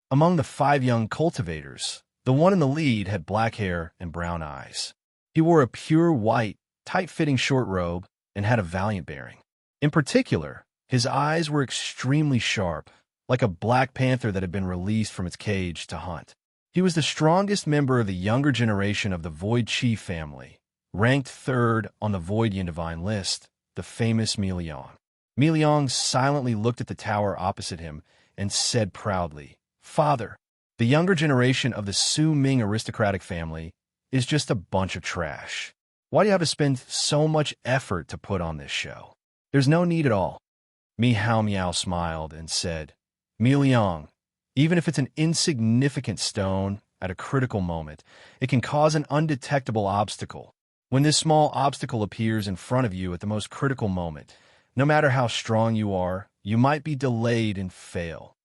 Among the 5 young cultivators, the one in the lead had black hair and brown eyes. He wore a pure white, tight-fitting short robe and had a valiant bearing. In particular, his eyes were extremely sharp, like a black panther that had been released from its cage to hunt. He was the strongest member of the younger generation of the Void Chi family, ranked 3rd on the Voidian divine list, the famous Mi Liang. Mi Liang silently looked at the tower opposite him and said proudly, "Father, the younger generation of the Su Ming aristocratic family is just a bunch of trash. Why do you have to spend so much effort to put on this show? There's no need at all." Meow Meow smiled and said, "Mi Liang, even if it's an insignificant stone at a critical moment, it can cause an undetectable obstacle. When this small obstacle appears in front of you at the most critical moment, no matter how strong you are, you might be delayed and fail.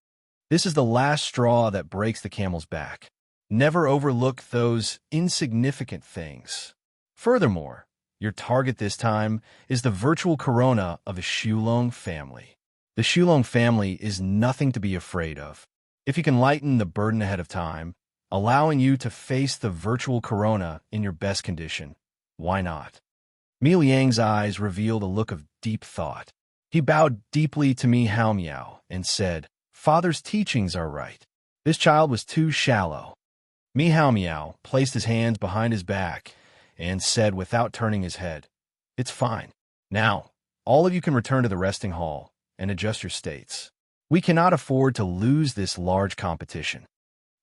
This is the last straw that breaks the camel's back. Never overlook those insignificant things. Furthermore, your target this time is the virtual corona of the Shulong family. The Shulong family is nothing to be afraid of. If you can lighten the burden ahead of time, allowing you to face the virtual corona in your best condition, why not?" Mi Liang's eyes revealed a look of deep thought. He bowed deeply to Meow Meow and said, "Father's teachings are right. This child was too shallow." Meow Meow placed his hands behind his back and said without turning his head, "It's fine. Now, all of you can return to the resting hall and adjust your states. We cannot afford to lose this large competition."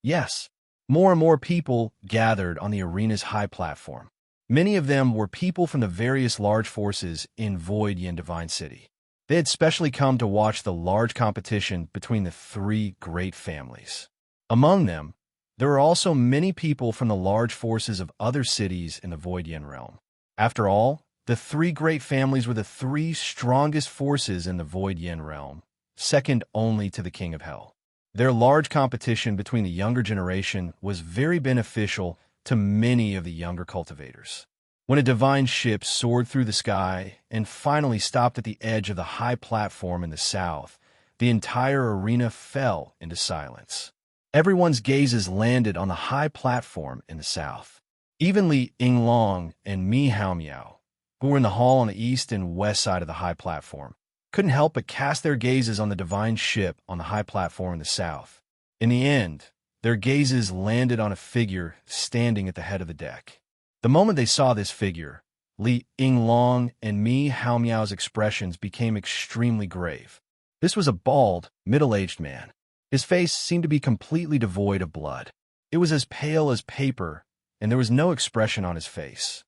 Yes, more and more people gathered on the arena's high platform. Many of them were people from the various large forces in Void Yin Divine City. They had specially come to watch the large competition between the 3 great families. Among them, there were also many people from the large forces of other cities in the Void Yin realm. After all, the 3 great families were the 3 strongest forces in the Void Yin realm, second only to the King of Hell. Their large competition between the younger generation was very beneficial to many of the younger cultivators. When a divine ship soared through the sky and finally stopped at the edge of the high platform in the south, the entire arena fell into silence. Everyone's gazes landed on the high platform in the south. Even Li Yinglong and Meow Meow, who were in the hall on the east and west side of the high platform, couldn't help but cast their gazes on the divine ship on the high platform in the south. In the end, their gazes landed on a figure standing at the head of the deck. The moment they saw this figure, Li Yinglong and Meow Meow's expressions became extremely grave. This was a bald, middle-aged man. His face seemed to be completely devoid of blood. It was as pale as paper, and there was no expression on his face.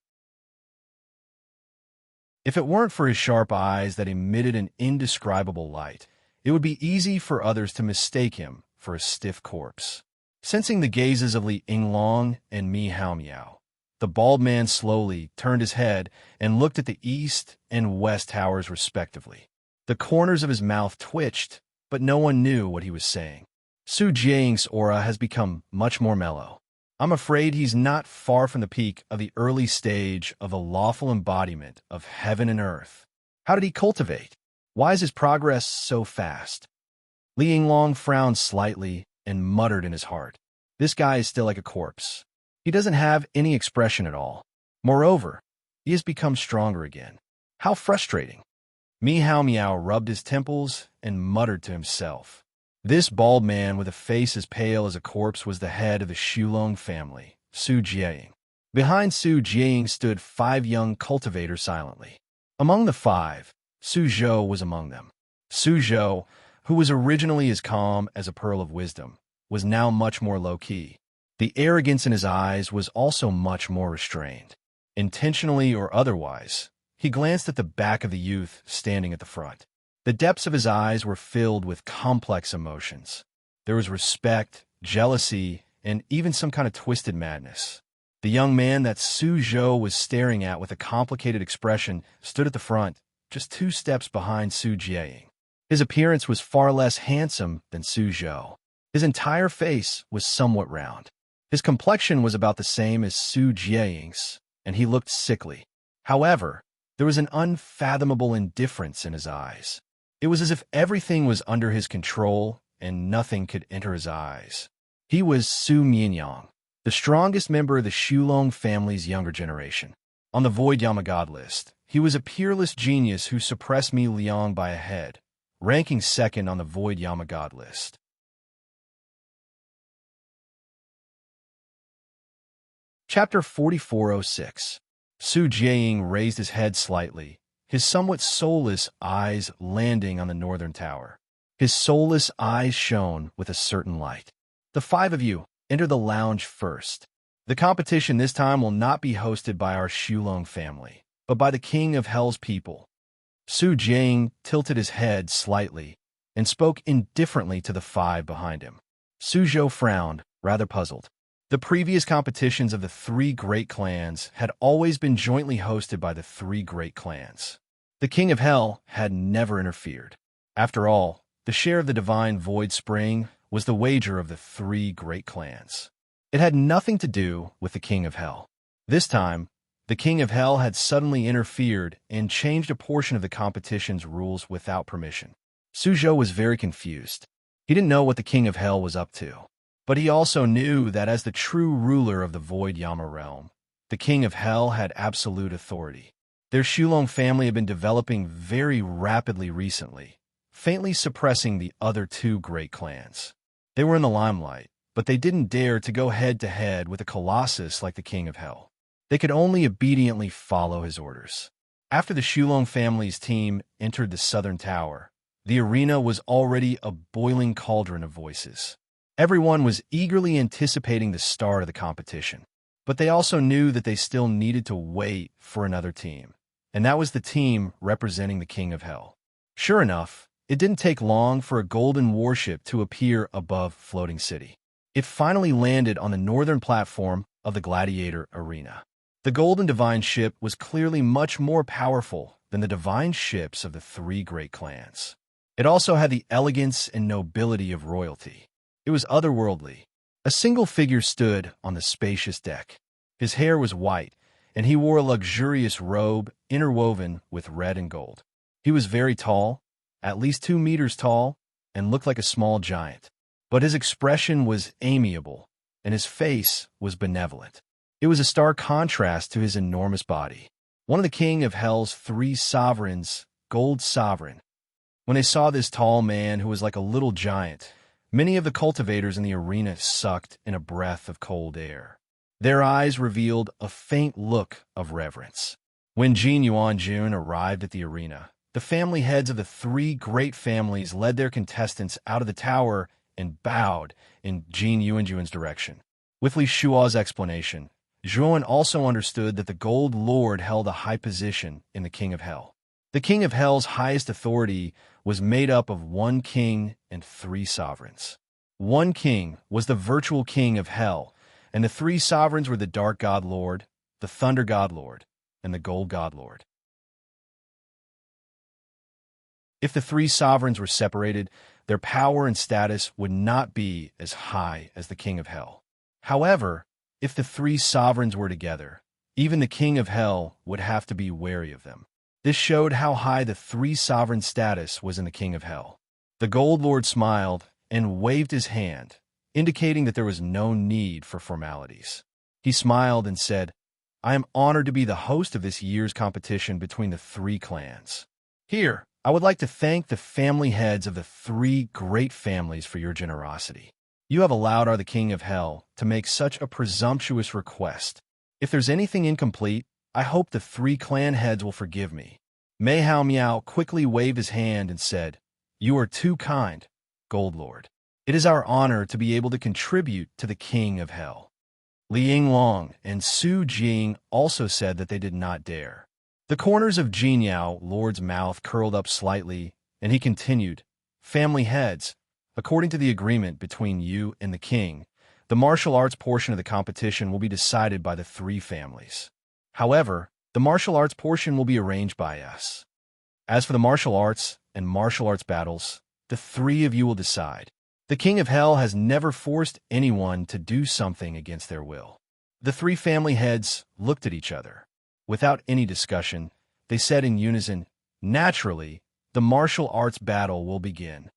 If it weren't for his sharp eyes that emitted an indescribable light, it would be easy for others to mistake him for a stiff corpse. Sensing the gazes of Li Yinglong and Meow Meow, the bald man slowly turned his head and looked at the east and west towers respectively. The corners of his mouth twitched, but no one knew what he was saying. Su Jiang's aura has become much more mellow. I'm afraid he's not far from the peak of the early stage of a lawful embodiment of heaven and earth. How did he cultivate? Why is his progress so fast? Li Yinglong frowned slightly and muttered in his heart, "This guy is still like a corpse. He doesn't have any expression at all. Moreover, he has become stronger again. How frustrating." Meow Meow rubbed his temples and muttered to himself. This bald man with a face as pale as a corpse was the head of the Shulong family, Su Jiang. Behind Su Jiang stood 5 young cultivators silently. Among the 5, Su Zhou was among them. Su Zhou, who was originally as calm as a pearl of wisdom, was now much more low-key. The arrogance in his eyes was also much more restrained. Intentionally or otherwise, he glanced at the back of the youth standing at the front. The depths of his eyes were filled with complex emotions. There was respect, jealousy, and even some kind of twisted madness. The young man that Su Zhou was staring at with a complicated expression stood at the front, just 2 steps behind Su Jiaying. His appearance was far less handsome than Su Zhou. His entire face was somewhat round. His complexion was about the same as Su Jiaying's, and he looked sickly. However, there was an unfathomable indifference in his eyes. It was as if everything was under his control and nothing could enter his eyes. He was Su Mianyang, the strongest member of the Xulong family's younger generation. On the Void Yama God list, he was a peerless genius who suppressed Mi Liang by a head, ranking second on the Void Yama God list. Chapter 4406. Su Jiaying raised his head slightly, his somewhat soulless eyes landing on the northern tower. His soulless eyes shone with a certain light. The 5 of you enter the lounge first. The competition this time will not be hosted by our Xulong family, but by the King of Hell's people. Su Jiaying tilted his head slightly and spoke indifferently to the 5 behind him. Su Zhou frowned, rather puzzled. The previous competitions of the 3 great clans had always been jointly hosted by the 3 great clans. The King of Hell had never interfered. After all, the share of the divine void spring was the wager of the 3 great clans. It had nothing to do with the King of Hell. This time, the King of Hell had suddenly interfered and changed a portion of the competition's rules without permission. Su Zhou was very confused. He didn't know what the King of Hell was up to. But he also knew that as the true ruler of the Void Yama realm, the King of Hell had absolute authority. Their Xulong family had been developing very rapidly recently, faintly suppressing the other 2 great clans. They were in the limelight, but they didn't dare to go head-to-head with a colossus like the King of Hell. They could only obediently follow his orders. After the Xulong family's team entered the southern tower, the arena was already a boiling cauldron of voices. Everyone was eagerly anticipating the start of the competition, but they also knew that they still needed to wait for another team, and that was the team representing the King of Hell. Sure enough, it didn't take long for a golden warship to appear above Floating City. It finally landed on the northern platform of the Gladiator Arena. The golden divine ship was clearly much more powerful than the divine ships of the 3 great clans. It also had the elegance and nobility of royalty. It was otherworldly. A single figure stood on the spacious deck. His hair was white, and he wore a luxurious robe interwoven with red and gold. He was very tall, at least 2 meters tall, and looked like a small giant. But his expression was amiable, and his face was benevolent. It was a stark contrast to his enormous body. One of the King of Hell's 3 sovereigns, Gold Sovereign. When they saw this tall man who was like a little giant, many of the cultivators in the arena sucked in a breath of cold air. Their eyes revealed a faint look of reverence. When Jin Yuanjun arrived at the arena, the family heads of the 3 great families led their contestants out of the tower and bowed in Jin Yuanjun's direction. With Li Shua's explanation, Zhuan also understood that the Gold Lord held a high position in the King of Hell. The King of Hell's highest authority was made up of 1 king and 3 sovereigns. 1 king was the virtual King of Hell, and the 3 sovereigns were the Dark God Lord, the Thunder God Lord, and the Gold God Lord. If the 3 sovereigns were separated, their power and status would not be as high as the King of Hell. However, if the 3 sovereigns were together, even the King of Hell would have to be wary of them. This showed how high the 3 sovereign status was in the King of Hell. The Gold Lord smiled and waved his hand, indicating that there was no need for formalities. He smiled and said, "I am honored to be the host of this year's competition between the 3 clans. Here, I would like to thank the family heads of the 3 great families for your generosity. You have allowed our the King of Hell to make such a presumptuous request. If there's anything incomplete, I hope the 3 clan heads will forgive me." Mei Hao Miao quickly waved his hand and said, You are too kind, Gold Lord. It is our honor to be able to contribute to the King of Hell. Liang Long and Su Jing also said that they did not dare. The corners of Jinyao Lord's mouth curled up slightly, and he continued, Family heads, according to the agreement between you and the king, the martial arts portion of the competition will be decided by the three families. However, the martial arts portion will be arranged by us. As for the martial arts and martial arts battles, the three of you will decide. The King of Hell has never forced anyone to do something against their will. The three family heads looked at each other. Without any discussion, they said in unison, Naturally, the martial arts battle will begin.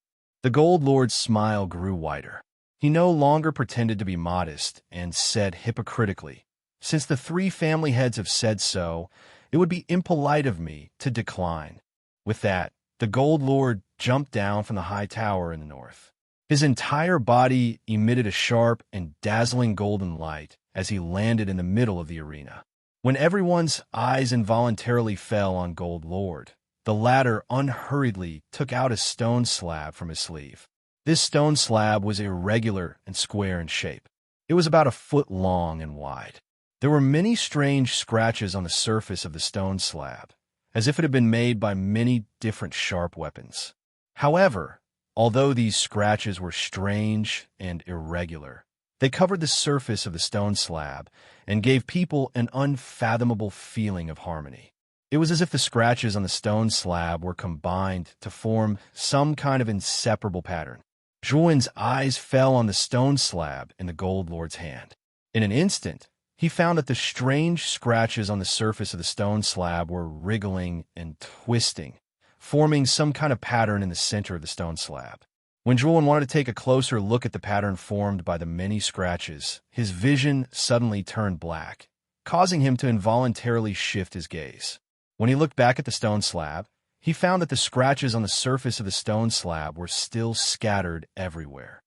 The Gold Lord's smile grew wider. He no longer pretended to be modest and said hypocritically, Since the three family heads have said so, it would be impolite of me to decline. With that, the Gold Lord jumped down from the high tower in the north. His entire body emitted a sharp and dazzling golden light as he landed in the middle of the arena. When everyone's eyes involuntarily fell on Gold Lord, the latter unhurriedly took out a stone slab from his sleeve. This stone slab was irregular and square in shape. It was about a foot long and wide. There were many strange scratches on the surface of the stone slab, as if it had been made by many different sharp weapons. However, although these scratches were strange and irregular, they covered the surface of the stone slab and gave people an unfathomable feeling of harmony. It was as if the scratches on the stone slab were combined to form some kind of inseparable pattern. Zhuan's eyes fell on the stone slab in the Gold Lord's hand. In an instant, he found that the strange scratches on the surface of the stone slab were wriggling and twisting, forming some kind of pattern in the center of the stone slab. When Zhuan wanted to take a closer look at the pattern formed by the many scratches, his vision suddenly turned black, causing him to involuntarily shift his gaze. When he looked back at the stone slab, he found that the scratches on the surface of the stone slab were still scattered everywhere.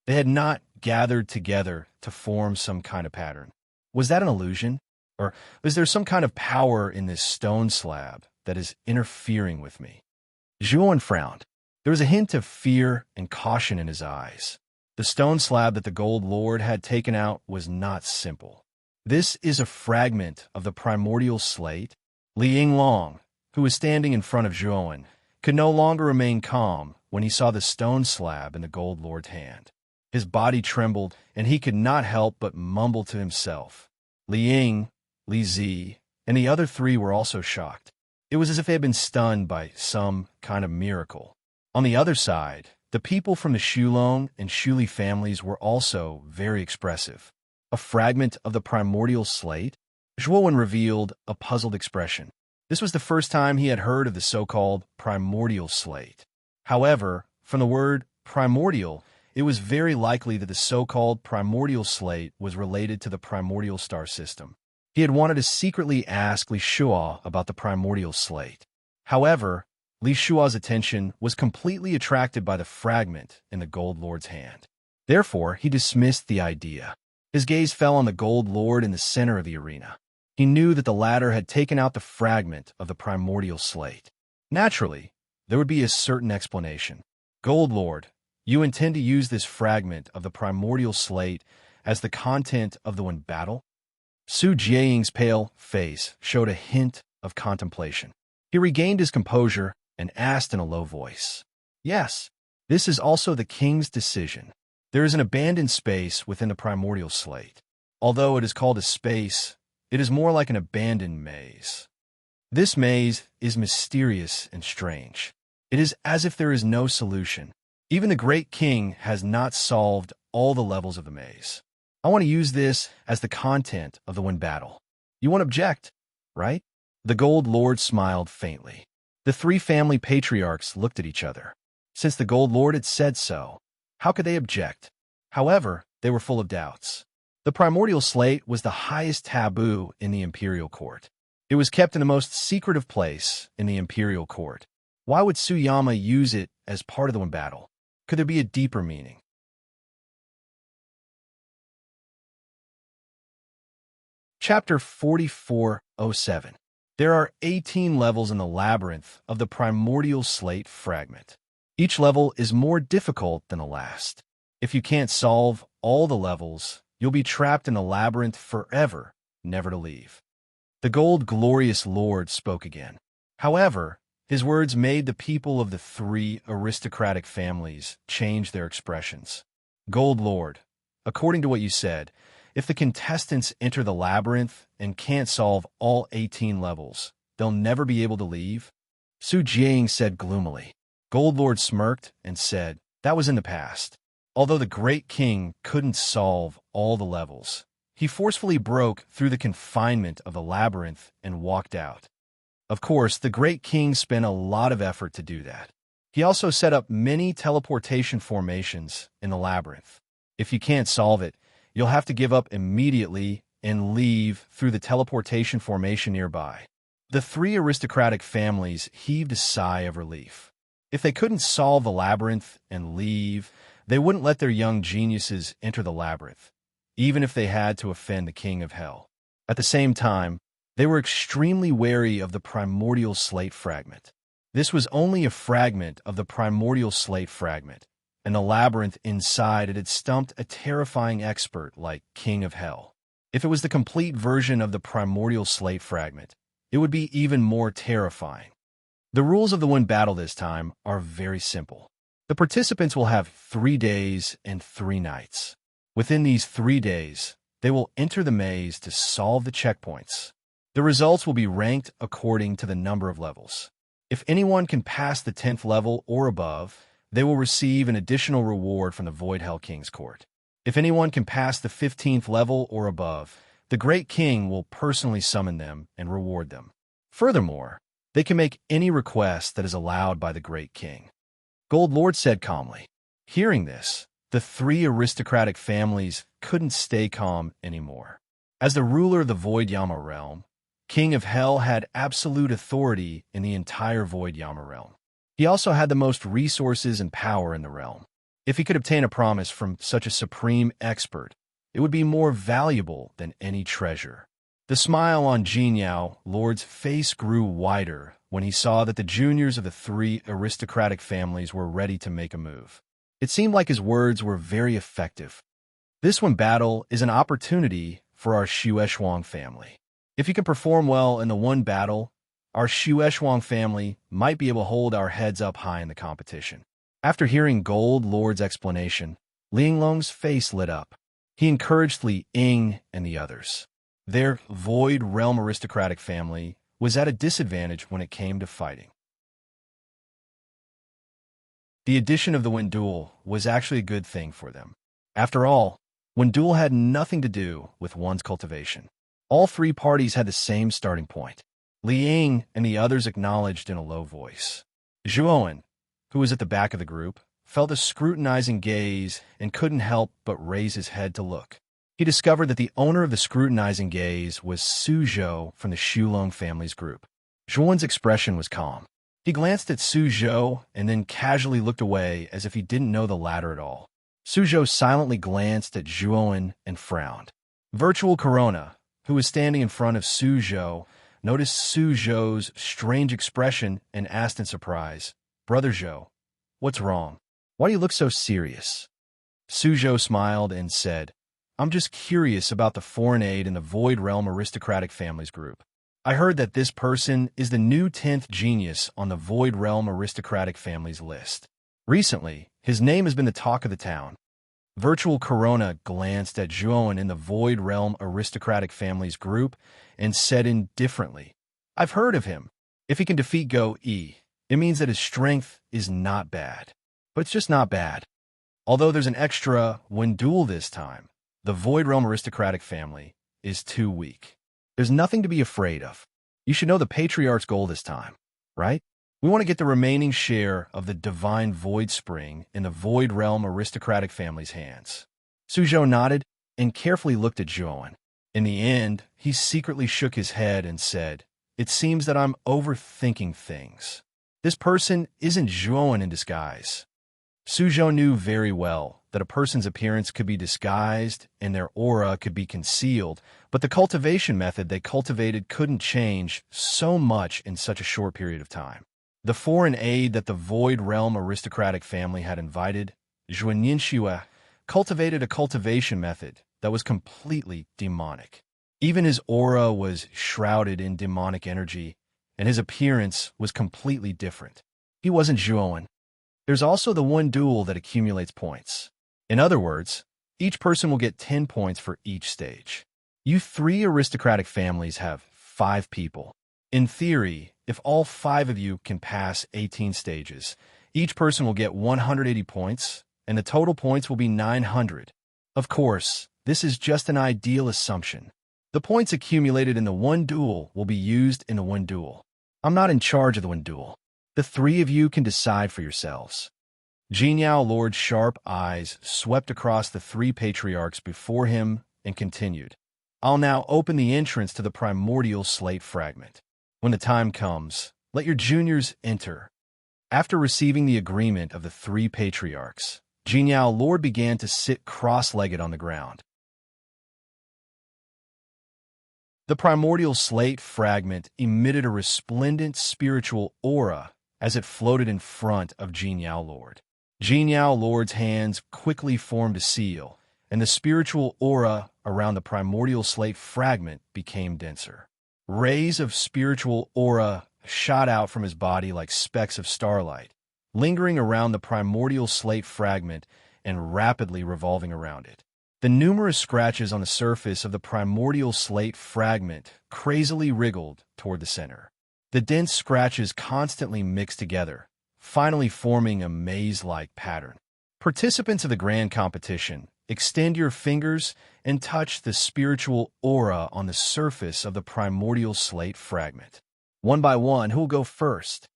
They had not gathered together to form some kind of pattern. Was that an illusion? Or is there some kind of power in this stone slab that is interfering with me? Zhuan frowned. There was a hint of fear and caution in his eyes. The stone slab that the Gold Lord had taken out was not simple. This is a fragment of the primordial slate. Liang Long, who was standing in front of Zhuan, could no longer remain calm when he saw the stone slab in the Gold Lord's hand. His body trembled, and he could not help but mumble to himself. Liang, Li Zi, and the other three were also shocked. It was as if they had been stunned by some kind of miracle. On the other side, the people from the Shulong and Shuli families were also very expressive. A fragment of the primordial slate? Zhuan revealed a puzzled expression. This was the first time he had heard of the so-called primordial slate. However, from the word primordial, it was very likely that the so-called primordial slate was related to the primordial star system. He had wanted to secretly ask Li Shua about the primordial slate. However, Li Shua's attention was completely attracted by the fragment in the Gold Lord's hand. Therefore, he dismissed the idea. His gaze fell on the Gold Lord in the center of the arena. He knew that the latter had taken out the fragment of the primordial slate. Naturally, there would be a certain explanation. Gold Lord, you intend to use this fragment of the primordial slate as the content of the battle? Su Jiaying's pale face showed a hint of contemplation. He regained his composure and asked in a low voice, Yes, this is also the king's decision. There is an abandoned space within the primordial slate. Although it is called a space, it is more like an abandoned maze. This maze is mysterious and strange. It is as if there is no solution. Even the great king has not solved all the levels of the maze. I want to use this as the content of the battle. You won't object, right? The Gold Lord smiled faintly. The three family patriarchs looked at each other. Since the Gold Lord had said so, how could they object? However, they were full of doubts. The primordial slate was the highest taboo in the imperial court. It was kept in the most secretive place in the imperial court. Why would Suyama use it as part of the battle? Could there be a deeper meaning? Chapter 4407. There are 18 levels in the labyrinth of the primordial slate fragment. Each level is more difficult than the last. If you can't solve all the levels, you'll be trapped in the labyrinth forever, never to leave. The gold glorious lord spoke again. However, his words made the people of the three aristocratic families change their expressions. Gold Lord, according to what you said, if the contestants enter the labyrinth and can't solve all 18 levels, they'll never be able to leave? Su Jing said gloomily. Gold Lord smirked and said, that was in the past. Although the great king couldn't solve all the levels, he forcefully broke through the confinement of the labyrinth and walked out. Of course, the great king spent a lot of effort to do that. He also set up many teleportation formations in the labyrinth. If you can't solve it, you'll have to give up immediately and leave through the teleportation formation nearby. The three aristocratic families heaved a sigh of relief. If they couldn't solve the labyrinth and leave, they wouldn't let their young geniuses enter the labyrinth, even if they had to offend the king of hell. At the same time, they were extremely wary of the primordial slate fragment. This was only a fragment of the primordial slate fragment, and the labyrinth inside it had stumped a terrifying expert like King of Hell. If it was the complete version of the primordial slate fragment, it would be even more terrifying. The rules of the one battle this time are very simple. The participants will have 3 days and 3 nights. Within these 3 days, they will enter the maze to solve the checkpoints. The results will be ranked according to the number of levels. If anyone can pass the 10th level or above, they will receive an additional reward from the Void Hell King's court. If anyone can pass the 15th level or above, the Great King will personally summon them and reward them. Furthermore, they can make any request that is allowed by the Great King. Gold Lord said calmly. Hearing this, the three aristocratic families couldn't stay calm anymore. As the ruler of the Void Yama realm, King of Hell had absolute authority in the entire Void Yama realm. He also had the most resources and power in the realm. If he could obtain a promise from such a supreme expert, it would be more valuable than any treasure. The smile on Jinyao Lord's face grew wider when he saw that the juniors of the three aristocratic families were ready to make a move. It seemed like his words were very effective. This one battle is an opportunity for our Shueishuang family. If you can perform well in the one battle, our Shueishuang family might be able to hold our heads up high in the competition. After hearing Gold Lord's explanation, Linglong's face lit up. He encouraged Li Ying and the others. Their Void Realm aristocratic family was at a disadvantage when it came to fighting. The addition of the Wendul was actually a good thing for them. After all, Wendul had nothing to do with one's cultivation. All three parties had the same starting point. Li Ying and the others acknowledged in a low voice. Zhuowen, who was at the back of the group, felt a scrutinizing gaze and couldn't help but raise his head to look. He discovered that the owner of the scrutinizing gaze was Suzhou from the Shulong family's group. Zhuowen's expression was calm. He glanced at Suzhou and then casually looked away as if he didn't know the latter at all. Suzhou silently glanced at Zhuowen and frowned. Virtual Corona, who was standing in front of Suzhou, noticed Suzhou's strange expression and asked in surprise, Brother Zhou, what's wrong? Why do you look so serious? Suzhou smiled and said, I'm just curious about the foreign aid in the Void Realm aristocratic families group. I heard that this person is the new 10th genius on the Void Realm aristocratic families list. Recently, his name has been the talk of the town. Virtual Corona glanced at Zhuowen in the Void Realm aristocratic families group and said indifferently, I've heard of him. If he can defeat Go E, it means that his strength is not bad. But it's just not bad. Although there's an extra Wendul this time, the Void Realm aristocratic family is too weak. There's nothing to be afraid of. You should know the Patriarch's goal this time, right? We want to get the remaining share of the divine Void Spring in the Void Realm aristocratic family's hands. Suzhou nodded and carefully looked at Zhuowen. In the end, he secretly shook his head and said, It seems that I'm overthinking things. This person isn't Zhuowen in disguise. Suzhou knew very well that a person's appearance could be disguised and their aura could be concealed, but the cultivation method they cultivated couldn't change so much in such a short period of time. The foreign aid that the Void Realm aristocratic family had invited, Zhuanyinshua, cultivated a cultivation method that was completely demonic. Even his aura was shrouded in demonic energy, and his appearance was completely different. He wasn't Zhuowen. There's also the one duel that accumulates points. In other words, each person will get 10 points for each stage. You 3 aristocratic families have 5 people. In theory, if all 5 of you can pass 18 stages, each person will get 180 points, and the total points will be 900. Of course, this is just an ideal assumption. The points accumulated in the one duel will be used in the one duel. I'm not in charge of the one duel. The 3 of you can decide for yourselves. Jinyao Lord's sharp eyes swept across the 3 patriarchs before him and continued. I'll now open the entrance to the primordial slate fragment. When the time comes, let your juniors enter. After receiving the agreement of the 3 patriarchs, Jinyao Lord began to sit cross-legged on the ground. The primordial slate fragment emitted a resplendent spiritual aura as it floated in front of Jinyao Lord. Jinyao Lord's hands quickly formed a seal, and the spiritual aura around the primordial slate fragment became denser. Rays of spiritual aura shot out from his body like specks of starlight, lingering around the primordial slate fragment and rapidly revolving around it. The numerous scratches on the surface of the primordial slate fragment crazily wriggled toward the center. The dense scratches constantly mixed together, finally forming a maze-like pattern. Participants of the grand competition, extend your fingers and touch the spiritual aura on the surface of the primordial slate fragment. One by one, who will go first?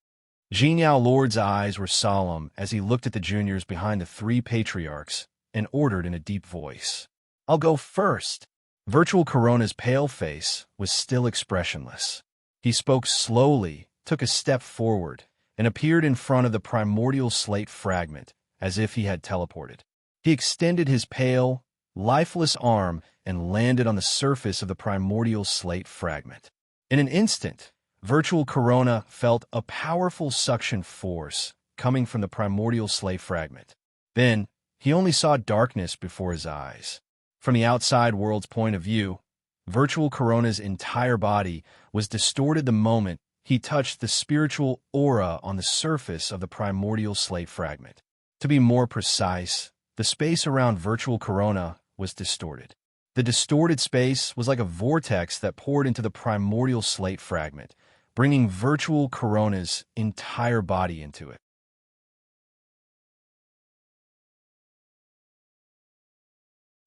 Jinyao Lord's eyes were solemn as he looked at the juniors behind the 3 patriarchs and ordered in a deep voice. I'll go first. Virtual Corona's pale face was still expressionless. He spoke slowly, took a step forward, and appeared in front of the primordial slate fragment, as if he had teleported. He extended his pale, lifeless arm and landed on the surface of the primordial slate fragment. In an instant, Virtual Corona felt a powerful suction force coming from the primordial slate fragment. Then, he only saw darkness before his eyes. From the outside world's point of view, Virtual Corona's entire body was distorted the moment he touched the spiritual aura on the surface of the primordial slate fragment. To be more precise, the space around Virtual Corona was distorted. The distorted space was like a vortex that poured into the primordial slate fragment, bringing Virtual Corona's entire body into it.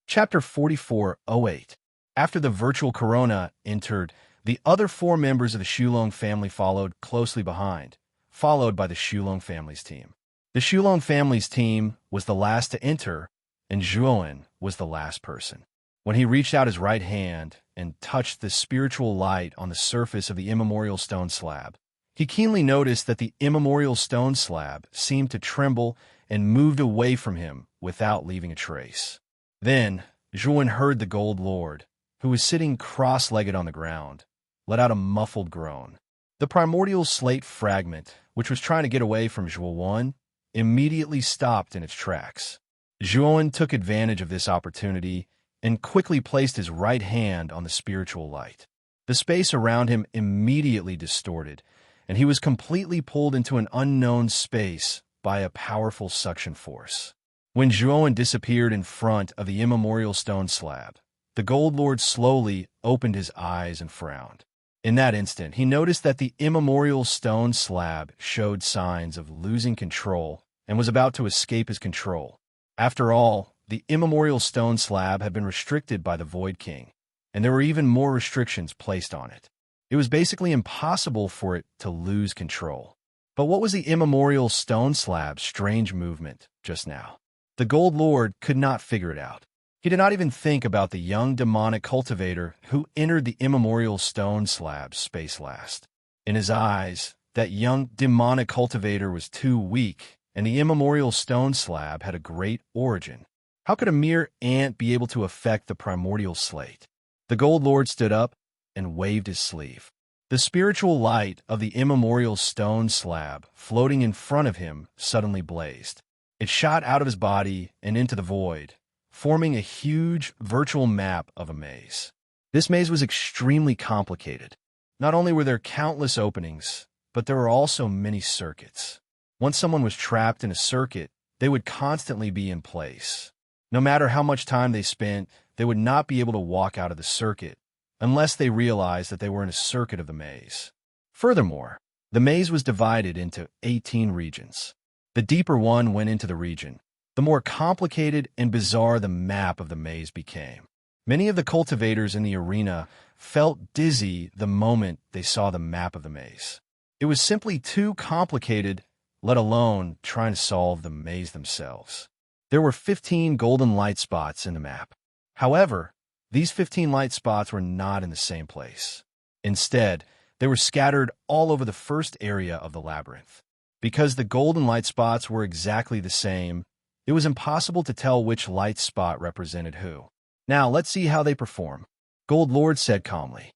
Chapter 4408. After the Virtual Corona entered, the other 4 members of the Shulong family followed closely behind, followed by the Shulong family's team. The Shulong family's team was the last to enter, and Zhuowen was the last person. When he reached out his right hand and touched the spiritual light on the surface of the immemorial stone slab, he keenly noticed that the immemorial stone slab seemed to tremble and moved away from him without leaving a trace. Then, Zhuowen heard the Gold Lord, who was sitting cross-legged on the ground, let out a muffled groan. The primordial slate fragment, which was trying to get away from Zhuowen, immediately stopped in its tracks. Zhuowen took advantage of this opportunity and quickly placed his right hand on the spiritual light. The space around him immediately distorted, and he was completely pulled into an unknown space by a powerful suction force. When Zhuowen disappeared in front of the immemorial stone slab, the Gold Lord slowly opened his eyes and frowned. In that instant, he noticed that the immemorial stone slab showed signs of losing control and was about to escape his control. After all, the immemorial stone slab had been restricted by the Void King, and there were even more restrictions placed on it. It was basically impossible for it to lose control. But what was the immemorial stone slab's strange movement just now? The Gold Lord could not figure it out. He did not even think about the young demonic cultivator who entered the immemorial stone slab's space last. In his eyes, that young demonic cultivator was too weak, and the immemorial stone slab had a great origin. How could a mere ant be able to affect the primordial slate? The Gold Lord stood up and waved his sleeve. The spiritual light of the immemorial stone slab floating in front of him suddenly blazed. It shot out of his body and into the void, forming a huge virtual map of a maze. This maze was extremely complicated. Not only were there countless openings, but there were also many circuits. Once someone was trapped in a circuit, they would constantly be in place. No matter how much time they spent, they would not be able to walk out of the circuit unless they realized that they were in a circuit of the maze. Furthermore, the maze was divided into 18 regions. The deeper one went into the region, the more complicated and bizarre the map of the maze became. Many of the cultivators in the arena felt dizzy the moment they saw the map of the maze. It was simply too complicated, let alone trying to solve the maze themselves. There were 15 golden light spots in the map. However, these 15 light spots were not in the same place. Instead, they were scattered all over the first area of the labyrinth. Because the golden light spots were exactly the same, it was impossible to tell which light spot represented who. Now, let's see how they perform, Gold Lord said calmly.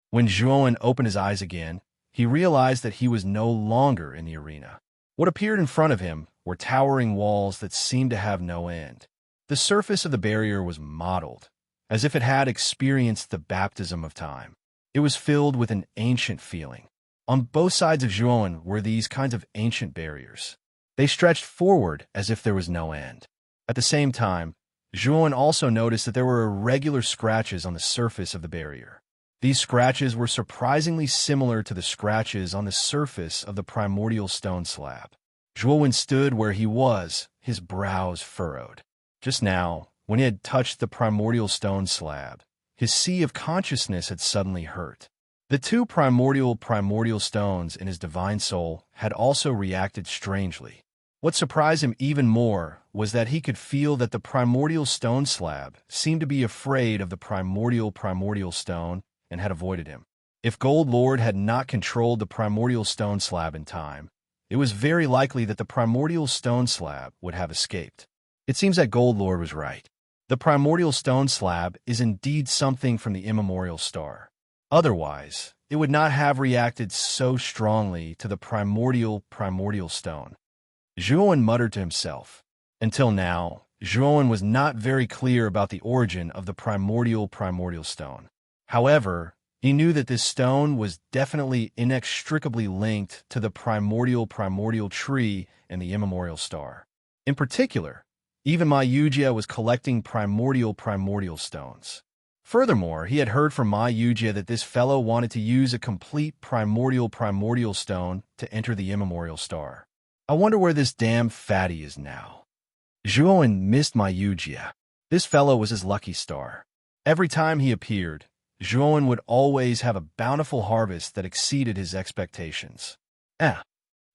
When Zhuowen opened his eyes again, he realized that he was no longer in the arena. What appeared in front of him were towering walls that seemed to have no end. The surface of the barrier was mottled, as if it had experienced the baptism of time. It was filled with an ancient feeling. On both sides of Zhuowen were these kinds of ancient barriers. They stretched forward as if there was no end. At the same time, Zhuowen also noticed that there were irregular scratches on the surface of the barrier. These scratches were surprisingly similar to the scratches on the surface of the primordial stone slab. Zhuowen stood where he was, his brows furrowed. Just now, when he had touched the primordial stone slab, his sea of consciousness had suddenly hurt. The two primordial stones in his divine soul had also reacted strangely. What surprised him even more was that he could feel that the primordial stone slab seemed to be afraid of the primordial stone and had avoided him. If Gold Lord had not controlled the primordial stone slab in time, it was very likely that the primordial stone slab would have escaped. It seems that Gold Lord was right. The primordial stone slab is indeed something from the immemorial star. Otherwise, it would not have reacted so strongly to the primordial stone. Zhuowen muttered to himself. Until now, Zhuowen was not very clear about the origin of the primordial stone. However, he knew that this stone was definitely inextricably linked to the primordial tree and the immemorial star. In particular, even Ma Yujia was collecting primordial stones. Furthermore, he had heard from Ma Yujia that this fellow wanted to use a complete primordial stone to enter the immemorial star. I wonder where this damn fatty is now. Zhuowen missed Ma Yujia. This fellow was his lucky star. Every time he appeared, Zhuowen would always have a bountiful harvest that exceeded his expectations.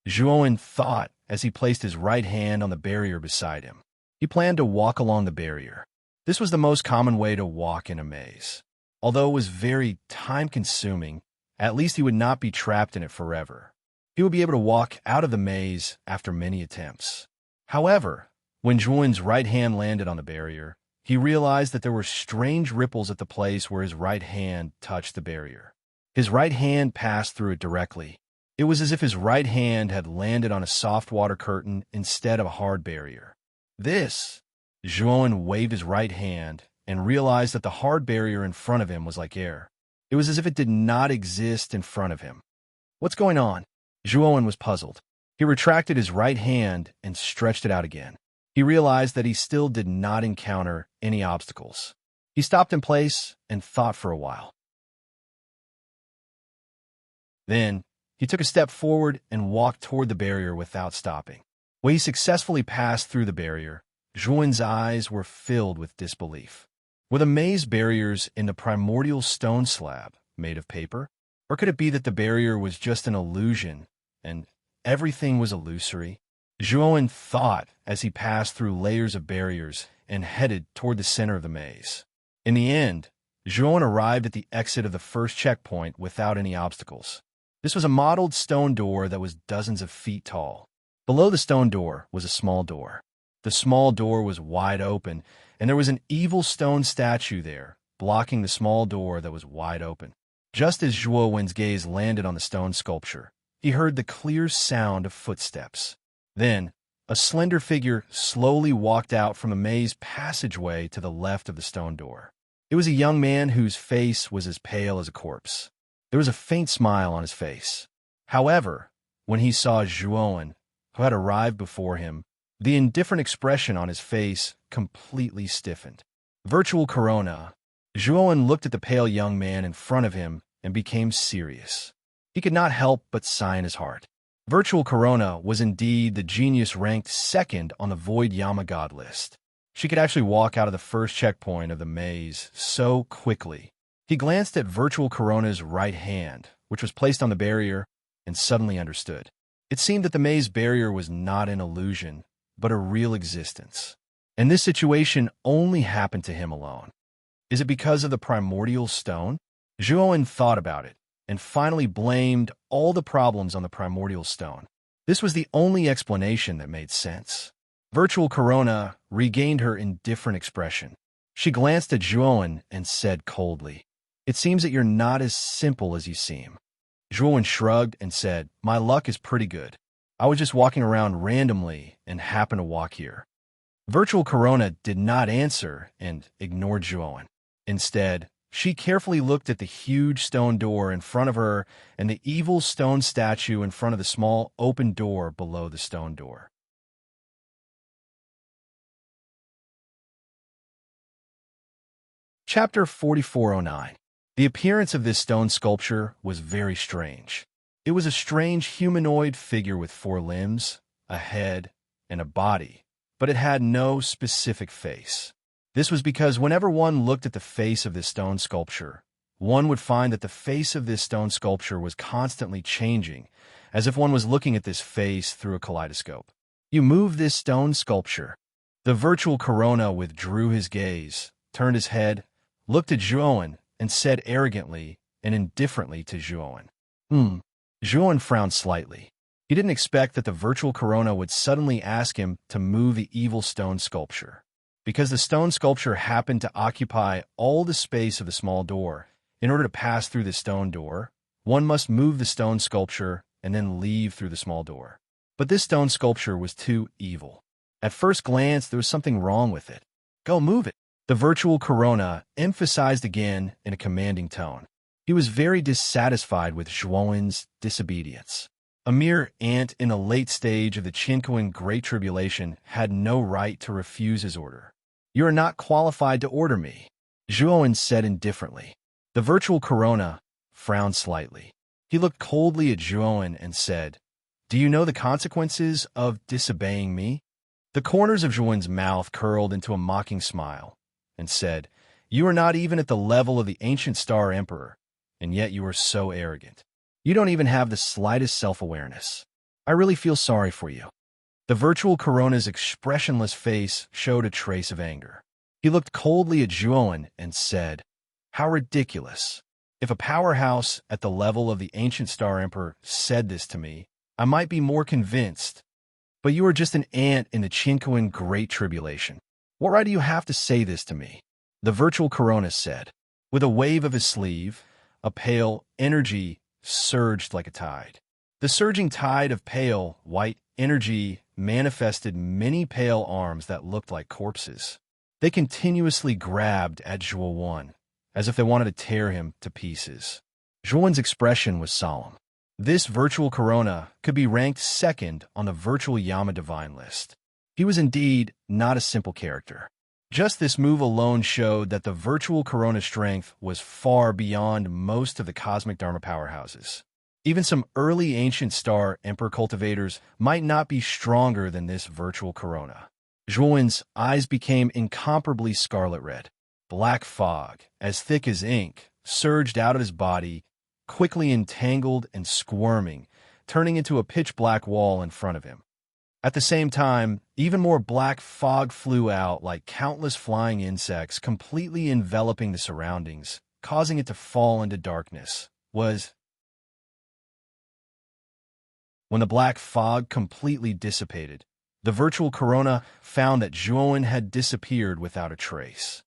Zhuowen thought as he placed his right hand on the barrier beside him. He planned to walk along the barrier. This was the most common way to walk in a maze. Although it was very time-consuming, at least he would not be trapped in it forever. He would be able to walk out of the maze after many attempts. However, when Zhuowen's right hand landed on the barrier, he realized that there were strange ripples at the place where his right hand touched the barrier. His right hand passed through it directly. It was as if his right hand had landed on a soft water curtain instead of a hard barrier. Zhuowen waved his right hand and realized that the hard barrier in front of him was like air. It was as if it did not exist in front of him. What's going on? Zhuowen was puzzled. He retracted his right hand and stretched it out again. He realized that he still did not encounter any obstacles. He stopped in place and thought for a while. Then, he took a step forward and walked toward the barrier without stopping. When he successfully passed through the barrier, Zhuowen's eyes were filled with disbelief. Were the maze barriers in the primordial stone slab made of paper? Or could it be that the barrier was just an illusion and everything was illusory? Zhuowen thought as he passed through layers of barriers and headed toward the center of the maze. In the end, Zhuowen arrived at the exit of the first checkpoint without any obstacles. This was a mottled stone door that was dozens of feet tall. Below the stone door was a small door. The small door was wide open, and there was an evil stone statue there, blocking the small door that was wide open. Just as Zhuowen's gaze landed on the stone sculpture, he heard the clear sound of footsteps. Then, a slender figure slowly walked out from a maze passageway to the left of the stone door. It was a young man whose face was as pale as a corpse. There was a faint smile on his face. However, when he saw Zhuowen, who had arrived before him, the indifferent expression on his face completely stiffened. Virtual Corona. Zhuowen looked at the pale young man in front of him and became serious. He could not help but sigh in his heart. Virtual Corona was indeed the genius ranked second on the Void Yama God list. She could actually walk out of the first checkpoint of the maze so quickly. He glanced at Virtual Corona's right hand, which was placed on the barrier, and suddenly understood. It seemed that the maze barrier was not an illusion, but a real existence. And this situation only happened to him alone. Is it because of the primordial stone? Zhuowen thought about it, and finally blamed all the problems on the primordial stone. This was the only explanation that made sense. Virtual Corona regained her indifferent expression. She glanced at Zhuowen and said coldly, "It seems that you're not as simple as you seem." Zhuowen shrugged and said, "My luck is pretty good. I was just walking around randomly and happened to walk here." Virtual Corona did not answer and ignored Zhuowen. Instead, she carefully looked at the huge stone door in front of her and the evil stone statue in front of the small open door below the stone door. Chapter 4409. The appearance of this stone sculpture was very strange. It was a strange humanoid figure with 4 limbs, a head, and a body, but it had no specific face. This was because whenever one looked at the face of this stone sculpture, one would find that the face of this stone sculpture was constantly changing, as if one was looking at this face through a kaleidoscope. "You move this stone sculpture." The Virtual Corona withdrew his gaze, turned his head, looked at Zhuowen, and said arrogantly and indifferently to Zhuowen, Zhuowen frowned slightly. He didn't expect that the Virtual Corona would suddenly ask him to move the evil stone sculpture. Because the stone sculpture happened to occupy all the space of the small door, in order to pass through the stone door, one must move the stone sculpture and then leave through the small door. But this stone sculpture was too evil. At first glance, there was something wrong with it. "Go move it," the Virtual Corona emphasized again in a commanding tone. He was very dissatisfied with Zhuowen's disobedience. A mere ant in a late stage of the Qinkuan Great Tribulation had no right to refuse his order. "You are not qualified to order me," Zhuowen said indifferently. The Virtual Corona frowned slightly. He looked coldly at Zhuowen and said, "Do you know the consequences of disobeying me?" The corners of Zhuowen's mouth curled into a mocking smile and said, "You are not even at the level of the ancient Star Emperor, and yet you are so arrogant. You don't even have the slightest self-awareness. I really feel sorry for you." The Virtual Corona's expressionless face showed a trace of anger. He looked coldly at Zhuowen and said, "How ridiculous. If a powerhouse at the level of the ancient Star Emperor said this to me, I might be more convinced. But you are just an ant in the Qinkuan Great Tribulation. What right do you have to say this to me?" The Virtual Corona said. With a wave of his sleeve, a pale energy surged like a tide. The surging tide of pale, white energy manifested many pale arms that looked like corpses. They continuously grabbed at Zhuowen, as if they wanted to tear him to pieces. Zhuowen's expression was solemn. This Virtual Corona could be ranked second on the Virtual Yama Divine list. He was indeed not a simple character. Just this move alone showed that the Virtual Corona's strength was far beyond most of the cosmic Dharma powerhouses. Even some early ancient Star Emperor cultivators might not be stronger than this Virtual Corona. Zhuowen's eyes became incomparably scarlet red. Black fog, as thick as ink, surged out of his body, quickly entangled and squirming, turning into a pitch-black wall in front of him. At the same time, even more black fog flew out like countless flying insects, completely enveloping the surroundings, causing it to fall into darkness. When the black fog completely dissipated, the virtual corona found that Zhuowen had disappeared without a trace.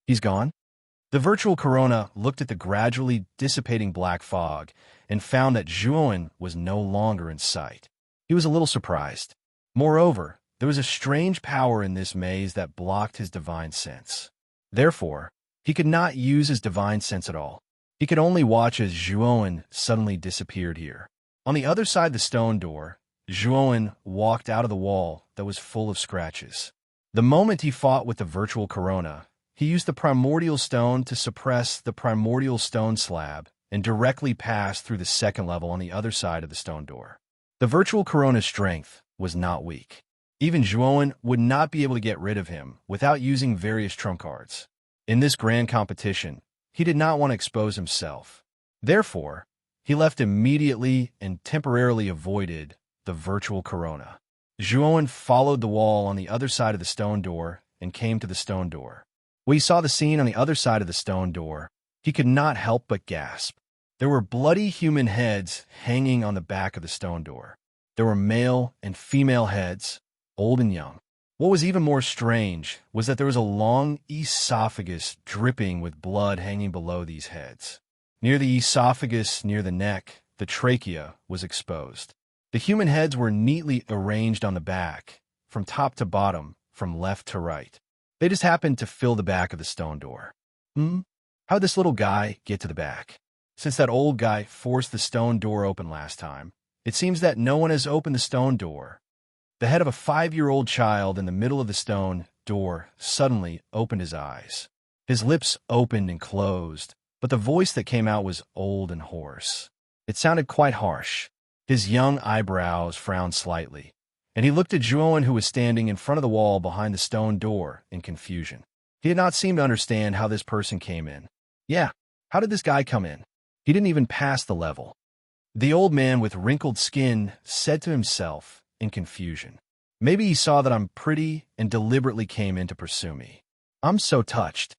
He's gone? The virtual corona looked at the gradually dissipating black fog and found that Zhuowen was no longer in sight. He was a little surprised. Moreover, there was a strange power in this maze that blocked his divine sense. Therefore, he could not use his divine sense at all. He could only watch as Zhuowen suddenly disappeared here. On the other side of the stone door, Zhuowen walked out of the wall that was full of scratches. The moment he fought with the virtual corona, he used the primordial stone to suppress the primordial stone slab and directly passed through the second level on the other side of the stone door. The virtual corona's strength was not weak. Even Zhuowen would not be able to get rid of him without using various trump cards. In this grand competition, he did not want to expose himself. Therefore, he left immediately and temporarily avoided the virtual corona. Zhuowen followed the wall on the other side of the stone door and came to the stone door. When he saw the scene on the other side of the stone door, he could not help but gasp. There were bloody human heads hanging on the back of the stone door. There were male and female heads, old and young. What was even more strange was that there was a long esophagus dripping with blood hanging below these heads. Near the esophagus, near the neck, the trachea was exposed. The human heads were neatly arranged on the back, from top to bottom, from left to right. They just happened to fill the back of the stone door. How'd this little guy get to the back? Since that old guy forced the stone door open last time, it seems that no one has opened the stone door. The head of a 5-year-old child in the middle of the stone door suddenly opened his eyes. His lips opened and closed, but the voice that came out was old and hoarse. It sounded quite harsh. His young eyebrows frowned slightly, and he looked at Zhuowen, who was standing in front of the wall behind the stone door, in confusion. He did not seem to understand how this person came in. Yeah, how did this guy come in? He didn't even pass the level. The old man with wrinkled skin said to himself in confusion, maybe he saw that I'm pretty and deliberately came in to pursue me. I'm so touched.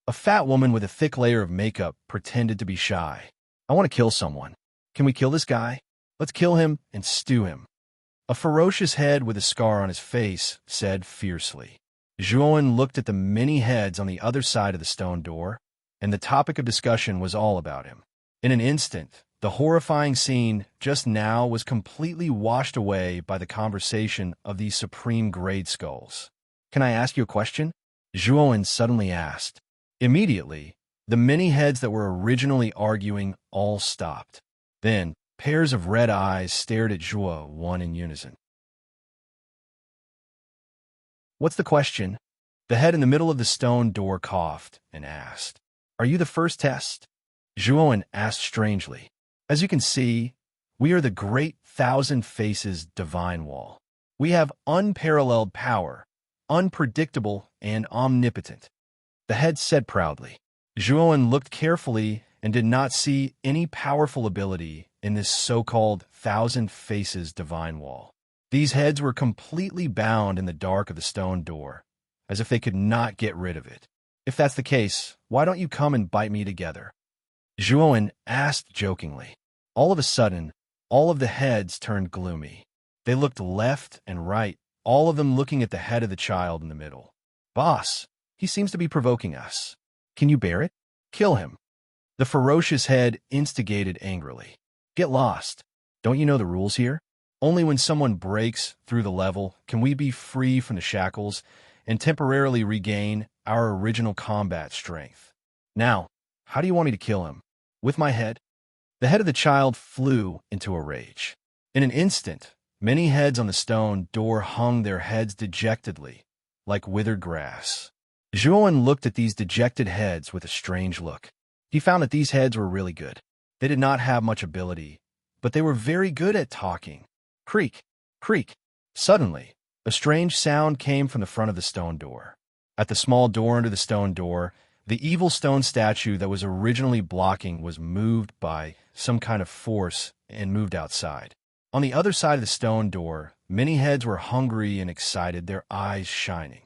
A fat woman with a thick layer of makeup pretended to be shy. I want to kill someone. Can we kill this guy? Let's kill him and stew him. A ferocious head with a scar on his face said fiercely. Zhuowen looked at the many heads on the other side of the stone door, and the topic of discussion was all about him. In an instant, the horrifying scene just now was completely washed away by the conversation of these supreme grade skulls. Can I ask you a question? Zhuowen suddenly asked. Immediately, the many heads that were originally arguing all stopped. Then, pairs of red eyes stared at Zhuowen in unison. What's the question? The head in the middle of the stone door coughed and asked. Are you the first test? Zhuowen asked strangely. As you can see, we are the great thousand faces divine wall. We have unparalleled power, unpredictable and omnipotent. The head said proudly. Zhuowen looked carefully and did not see any powerful ability in this so-called thousand faces divine wall. These heads were completely bound in the dark of the stone door, as if they could not get rid of it. If that's the case, why don't you come and bite me together? Zhuowen asked jokingly. All of a sudden, all of the heads turned gloomy. They looked left and right, all of them looking at the head of the child in the middle. Boss, he seems to be provoking us. Can you bear it? Kill him. The ferocious head instigated angrily. Get lost. Don't you know the rules here? Only when someone breaks through the level can we be free from the shackles and temporarily regain our original combat strength. Now, how do you want me to kill him? With my head? The head of the child flew into a rage. In an instant, many heads on the stone door hung their heads dejectedly, like withered grass. Zhuowen looked at these dejected heads with a strange look. He found that these heads were really good. They did not have much ability, but they were very good at talking. Creak, creak. Suddenly, a strange sound came from the front of the stone door. At the small door under the stone door, the evil stone statue that was originally blocking was moved by some kind of force and moved outside. On the other side of the stone door, many heads were hungry and excited, their eyes shining.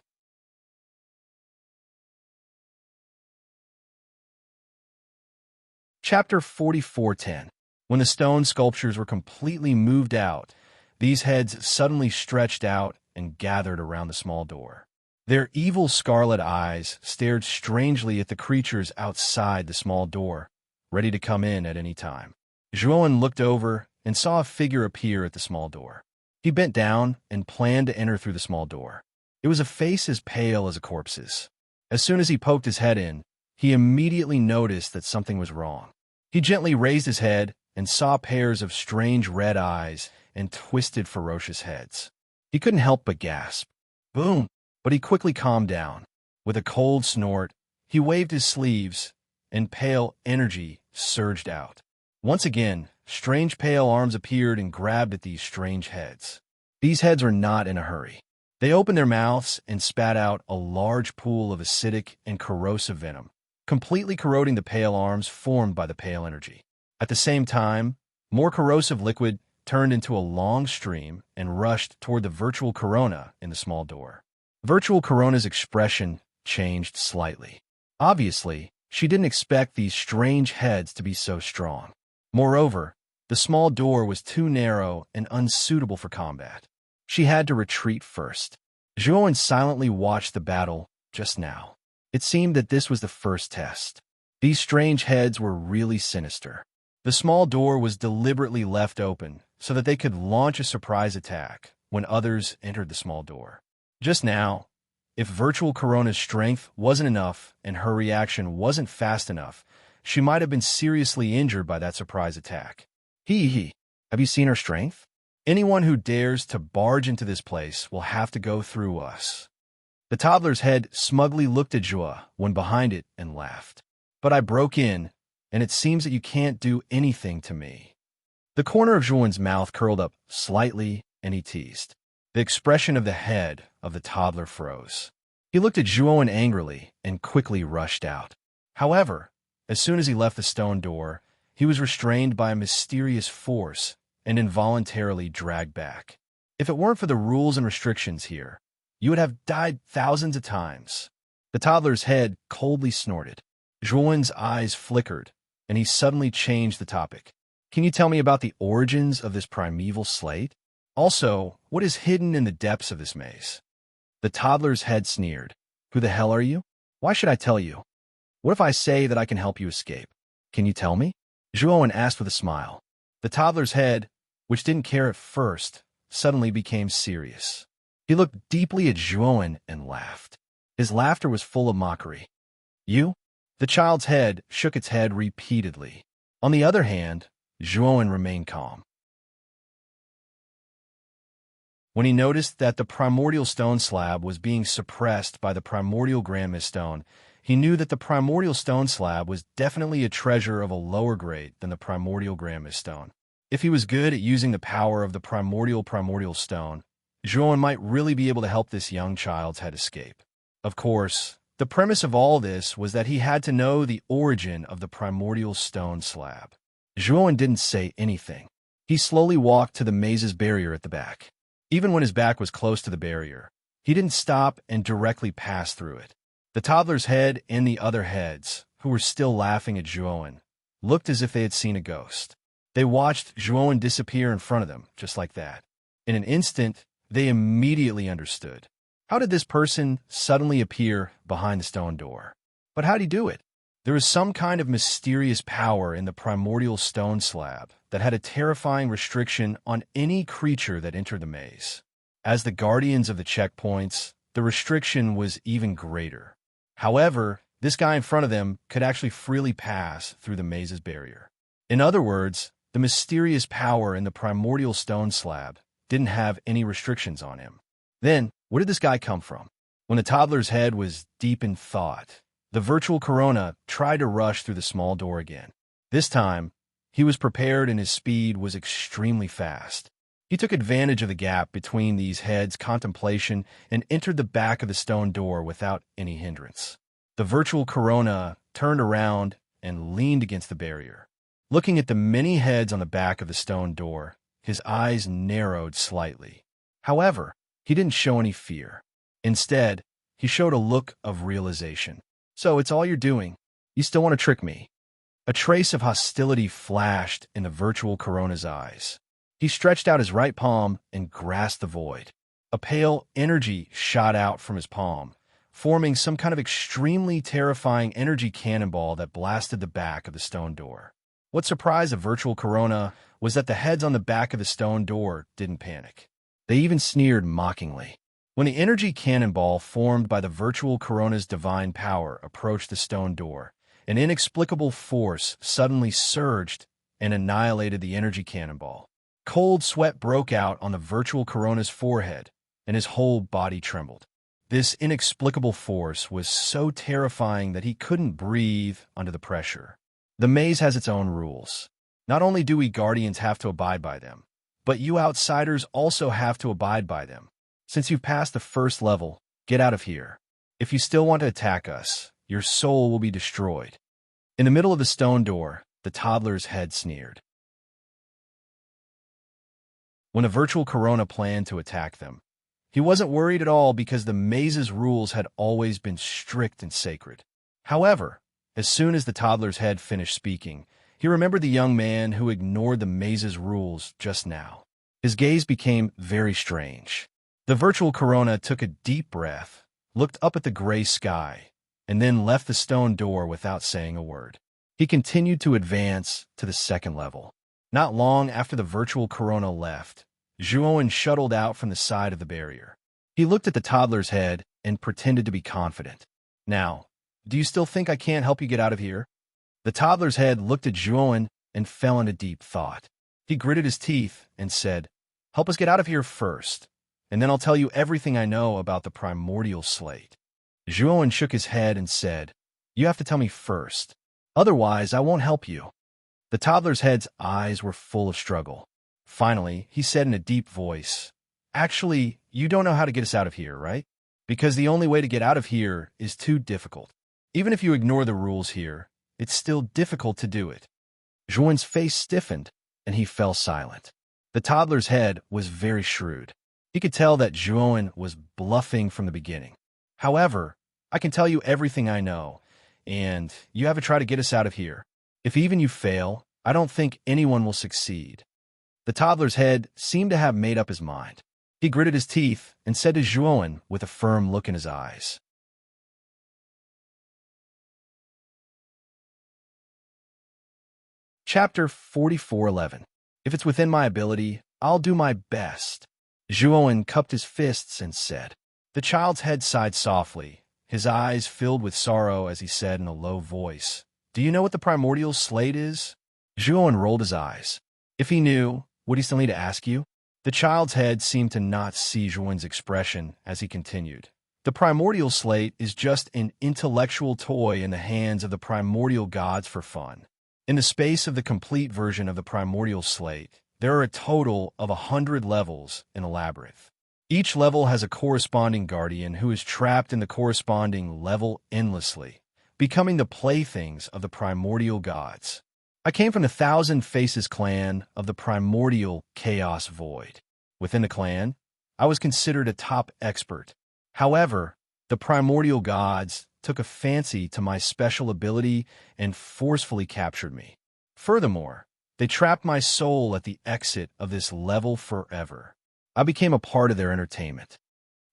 Chapter 44:10. When the stone sculptures were completely moved out, these heads suddenly stretched out and gathered around the small door. Their evil scarlet eyes stared strangely at the creatures outside the small door, ready to come in at any time. Joan looked over and saw a figure appear at the small door. He bent down and planned to enter through the small door. It was a face as pale as a corpse's. As soon as he poked his head in, he immediately noticed that something was wrong. He gently raised his head and saw pairs of strange red eyes and twisted, ferocious heads. He couldn't help but gasp. Boom! But he quickly calmed down. With a cold snort, he waved his sleeves, and pale energy surged out. Once again, strange pale arms appeared and grabbed at these strange heads. These heads were not in a hurry. They opened their mouths and spat out a large pool of acidic and corrosive venom, completely corroding the pale arms formed by the pale energy. At the same time, more corrosive liquid turned into a long stream and rushed toward the virtual corona in the small door. Virtual corona's expression changed slightly. Obviously, she didn't expect these strange heads to be so strong. Moreover, the small door was too narrow and unsuitable for combat. She had to retreat first. Joan silently watched the battle just now. It seemed that this was the first test. These strange heads were really sinister. The small door was deliberately left open so that they could launch a surprise attack when others entered the small door. Just now, if virtual corona's strength wasn't enough and her reaction wasn't fast enough, she might have been seriously injured by that surprise attack. Have you seen her strength? Anyone who dares to barge into this place will have to go through us. The toddler's head smugly looked at Joa when behind it and laughed. But I broke in, and it seems that you can't do anything to me. The corner of Joan's mouth curled up slightly, and he teased. The expression of the head of the toddler froze. He looked at Joan angrily and quickly rushed out. However, as soon as he left the stone door, he was restrained by a mysterious force and involuntarily dragged back. If it weren't for the rules and restrictions here, you would have died thousands of times. The toddler's head coldly snorted. Joan's eyes flickered, and he suddenly changed the topic. Can you tell me about the origins of this primeval slate? Also, what is hidden in the depths of this maze? The toddler's head sneered. Who the hell are you? Why should I tell you? What if I say that I can help you escape? Can you tell me? Joan asked with a smile. The toddler's head, which didn't care at first, suddenly became serious. He looked deeply at Joan and laughed. His laughter was full of mockery. You? The child's head shook its head repeatedly. On the other hand, Joan remained calm. When he noticed that the primordial stone slab was being suppressed by the primordial grand mist stone, he knew that the primordial stone slab was definitely a treasure of a lower grade than the primordial grand mist stone. If he was good at using the power of the primordial stone, Joan might really be able to help this young child's head escape. Of course, the premise of all this was that he had to know the origin of the primordial stone slab. Joan didn't say anything. He slowly walked to the maze's barrier at the back. Even when his back was close to the barrier, he didn't stop and directly pass through it. The toddler's head and the other heads, who were still laughing at Joan, looked as if they had seen a ghost. They watched Joan disappear in front of them, just like that. In an instant, they immediately understood. How did this person suddenly appear behind the stone door? But how'd he do it? There was some kind of mysterious power in the primordial stone slab that had a terrifying restriction on any creature that entered the maze. As the guardians of the checkpoints, the restriction was even greater. However, this guy in front of them could actually freely pass through the maze's barrier. In other words, the mysterious power in the primordial stone slab didn't have any restrictions on him. Then, where did this guy come from? When the toddler's head was deep in thought, the virtual corona tried to rush through the small door again. This time, he was prepared and his speed was extremely fast. He took advantage of the gap between these heads' contemplation and entered the back of the stone door without any hindrance. The virtual corona turned around and leaned against the barrier. Looking at the many heads on the back of the stone door, his eyes narrowed slightly. However, he didn't show any fear. Instead, he showed a look of realization. So it's all you're doing. You still want to trick me? A trace of hostility flashed in the virtual Corona's eyes. He stretched out his right palm and grasped the void. A pale energy shot out from his palm, forming some kind of extremely terrifying energy cannonball that blasted the back of the stone door. What surprised the virtual Corona was that the heads on the back of the stone door didn't panic. They even sneered mockingly. When the energy cannonball formed by the virtual Corona's divine power approached the stone door, an inexplicable force suddenly surged and annihilated the energy cannonball. Cold sweat broke out on the virtual Corona's forehead, and his whole body trembled. This inexplicable force was so terrifying that he couldn't breathe under the pressure. The maze has its own rules. Not only do we Guardians have to abide by them, but you outsiders also have to abide by them. Since you've passed the first level, get out of here. If you still want to attack us, your soul will be destroyed. In the middle of the stone door, the toddler's head sneered. When the virtual Corona planned to attack them, he wasn't worried at all because the maze's rules had always been strict and sacred. However, as soon as the toddler's head finished speaking, he remembered the young man who ignored the maze's rules just now. His gaze became very strange. The virtual Corona took a deep breath, looked up at the gray sky, and then left the stone door without saying a word. He continued to advance to the second level. Not long after the virtual Corona left, Zhuowen shuttled out from the side of the barrier. He looked at the toddler's head and pretended to be confident. Now, do you still think I can't help you get out of here? The toddler's head looked at Zhuowen and fell into deep thought. He gritted his teeth and said, "Help us get out of here first, and then I'll tell you everything I know about the primordial slate." Zhuowen shook his head and said, "You have to tell me first. Otherwise, I won't help you." The toddler's head's eyes were full of struggle. Finally, he said in a deep voice, "Actually, you don't know how to get us out of here, right? Because the only way to get out of here is too difficult. Even if you ignore the rules here, it's still difficult to do it." Zhuowen's face stiffened, and he fell silent. The toddler's head was very shrewd. He could tell that Zhuowen was bluffing from the beginning. "However, I can tell you everything I know, and you have to try to get us out of here. If even you fail, I don't think anyone will succeed." The toddler's head seemed to have made up his mind. He gritted his teeth and said to Zhuowen with a firm look in his eyes, Chapter 44:11. If it's within my ability, I'll do my best. Zhuowen cupped his fists and said. The child's head sighed softly, his eyes filled with sorrow as he said in a low voice, "Do you know what the primordial slate is?" Zhuowen rolled his eyes. If he knew, would he still need to ask you? The child's head seemed to not see Zhuowen's expression as he continued. The primordial slate is just an intellectual toy in the hands of the primordial gods for fun. In the space of the complete version of the primordial slate, there are a total of 100 levels in a labyrinth. Each level has a corresponding guardian who is trapped in the corresponding level endlessly, becoming the playthings of the primordial gods. I came from the Thousand Faces clan of the primordial chaos void. Within the clan, I was considered a top expert. However, the primordial gods took a fancy to my special ability and forcefully captured me. Furthermore, they trapped my soul at the exit of this level forever. I became a part of their entertainment.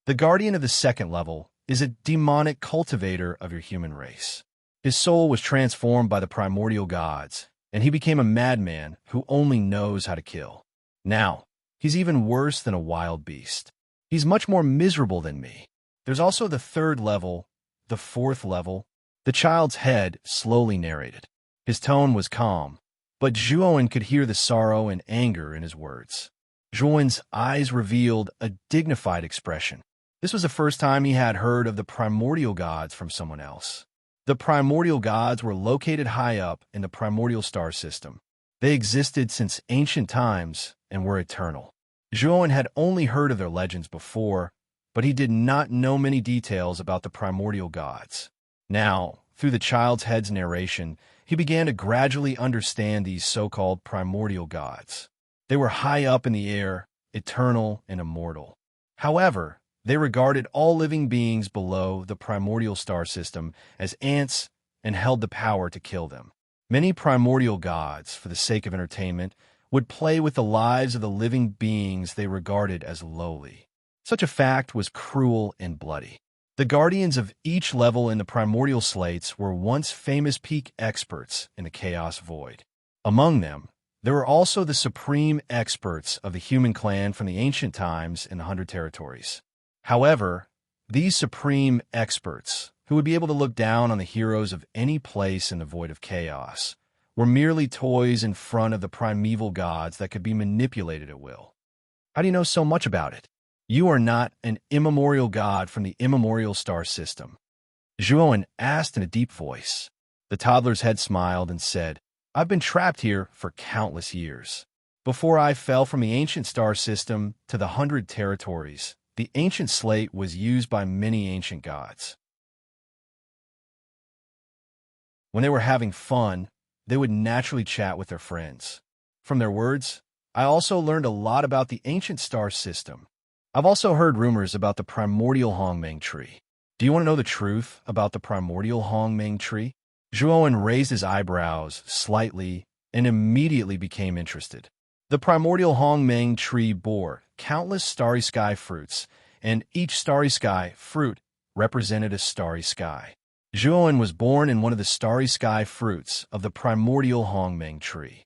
The guardian of the second level is a demonic cultivator of your human race. His soul was transformed by the primordial gods, and he became a madman who only knows how to kill. Now, he's even worse than a wild beast. He's much more miserable than me. There's also the third level, the fourth level. The child's head slowly narrated. His tone was calm, but Zhuowen could hear the sorrow and anger in his words. Zhuowen's eyes revealed a dignified expression. This was the first time he had heard of the primordial gods from someone else. The primordial gods were located high up in the primordial star system. They existed since ancient times and were eternal. Zhuowen had only heard of their legends before, but he did not know many details about the primordial gods. Now, through the child's head's narration, he began to gradually understand these so-called primordial gods. They were high up in the air, eternal and immortal. However, they regarded all living beings below the primordial star system as ants and held the power to kill them. Many primordial gods, for the sake of entertainment, would play with the lives of the living beings they regarded as lowly. Such a fact was cruel and bloody. The guardians of each level in the primordial slates were once famous peak experts in the chaos void. Among them, there were also the supreme experts of the human clan from the ancient times in the 100 territories. However, these supreme experts, who would be able to look down on the heroes of any place in the void of chaos, were merely toys in front of the primeval gods that could be manipulated at will. How do you know so much about it? You are not an immemorial god from the immemorial star system. Zhuowen asked in a deep voice. The toddler's head smiled and said, I've been trapped here for countless years. Before I fell from the ancient star system to the 100 territories, the ancient slate was used by many ancient gods. When they were having fun, they would naturally chat with their friends. From their words, I also learned a lot about the ancient star system. I've also heard rumors about the primordial Hongmeng tree. Do you want to know the truth about the primordial Hongmeng tree? Zhuowen raised his eyebrows slightly and immediately became interested. The primordial Hongmeng tree bore countless starry sky fruits, and each starry sky fruit represented a starry sky. Zhuowen was born in one of the starry sky fruits of the primordial Hongmeng tree.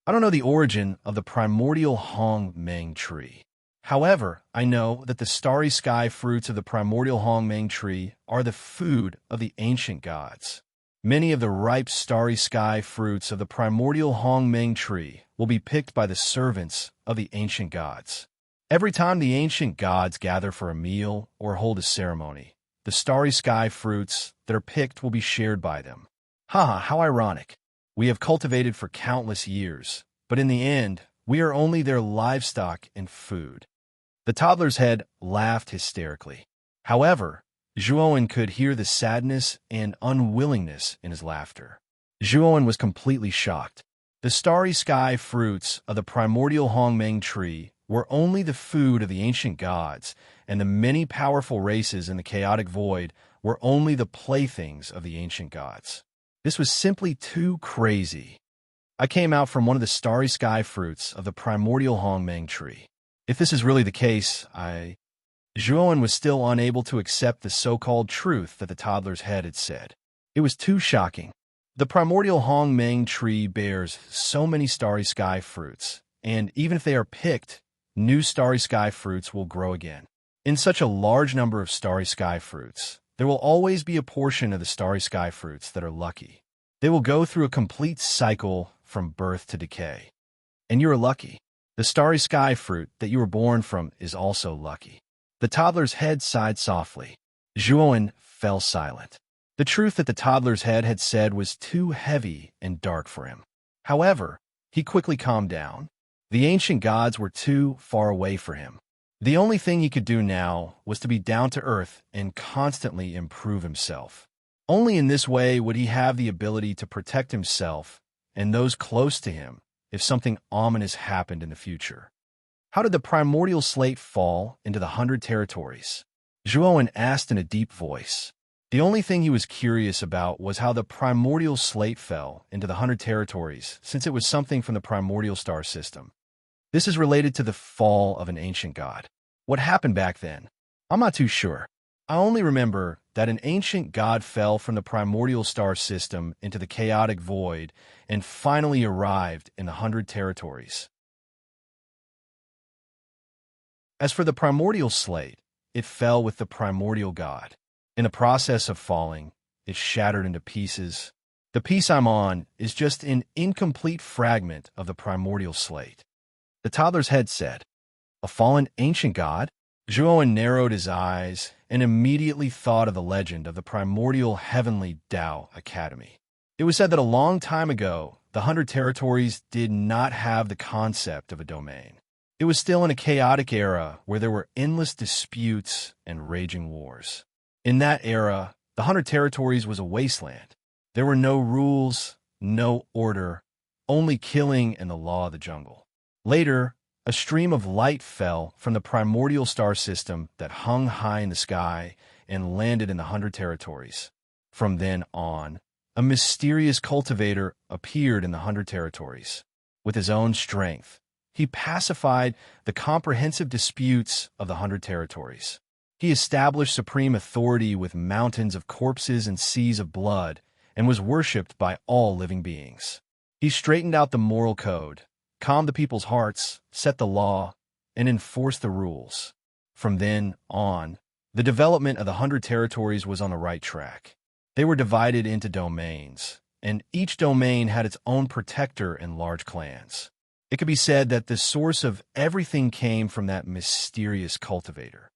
I don't know the origin of the primordial Hongmeng tree. However, I know that the starry sky fruits of the primordial Hongmeng tree are the food of the ancient gods. Many of the ripe starry sky fruits of the primordial Hongmeng tree will be picked by the servants of the ancient gods. Every time the ancient gods gather for a meal or hold a ceremony, the starry sky fruits that are picked will be shared by them. Haha, how ironic. We have cultivated for countless years, but in the end, we are only their livestock and food. The toddler's head laughed hysterically. However, Zhuowen could hear the sadness and unwillingness in his laughter. Zhuowen was completely shocked. The starry sky fruits of the primordial Hongmeng tree were only the food of the ancient gods, and the many powerful races in the chaotic void were only the playthings of the ancient gods. This was simply too crazy. I came out from one of the starry sky fruits of the primordial Hongmeng tree. If this is really the case, Zhuowen was still unable to accept the so-called truth that the toddler's head had said. It was too shocking. The primordial Hongmeng tree bears so many starry sky fruits, and even if they are picked, new starry sky fruits will grow again. In such a large number of starry sky fruits, there will always be a portion of the starry sky fruits that are lucky. They will go through a complete cycle from birth to decay. And you are lucky. The starry sky fruit that you were born from is also lucky. The toddler's head sighed softly. Zhuowen fell silent. The truth that the toddler's head had said was too heavy and dark for him. However, he quickly calmed down. The ancient gods were too far away for him. The only thing he could do now was to be down to earth and constantly improve himself. Only in this way would he have the ability to protect himself and those close to him if something ominous happened in the future. How did the primordial slate fall into the 100 territories? Zhuowen asked in a deep voice. The only thing he was curious about was how the primordial slate fell into the 100 territories, since it was something from the primordial star system. This is related to the fall of an ancient god. What happened back then? I'm not too sure. I only remember that an ancient god fell from the primordial star system into the chaotic void and finally arrived in the 100 territories. As for the primordial slate, it fell with the primordial god. In the process of falling, it shattered into pieces. The piece I'm on is just an incomplete fragment of the primordial slate. The toddler's head said, "A fallen ancient god?" Zhuowen narrowed his eyes and immediately thought of the legend of the primordial heavenly Tao Academy. It was said that a long time ago, the 100 territories did not have the concept of a domain. It was still in a chaotic era where there were endless disputes and raging wars. In that era, the 100 territories was a wasteland. There were no rules, no order, only killing and the law of the jungle. Later, a stream of light fell from the primordial star system that hung high in the sky and landed in the 100 territories. From then on, a mysterious cultivator appeared in the 100 territories. With his own strength, he pacified the comprehensive disputes of the 100 territories. He established supreme authority with mountains of corpses and seas of blood, and was worshipped by all living beings. He straightened out the moral code, calmed the people's hearts, set the law, and enforced the rules. From then on, the development of the 100 territories was on the right track. They were divided into domains, and each domain had its own protector and large clans. It could be said that the source of everything came from that mysterious cultivator.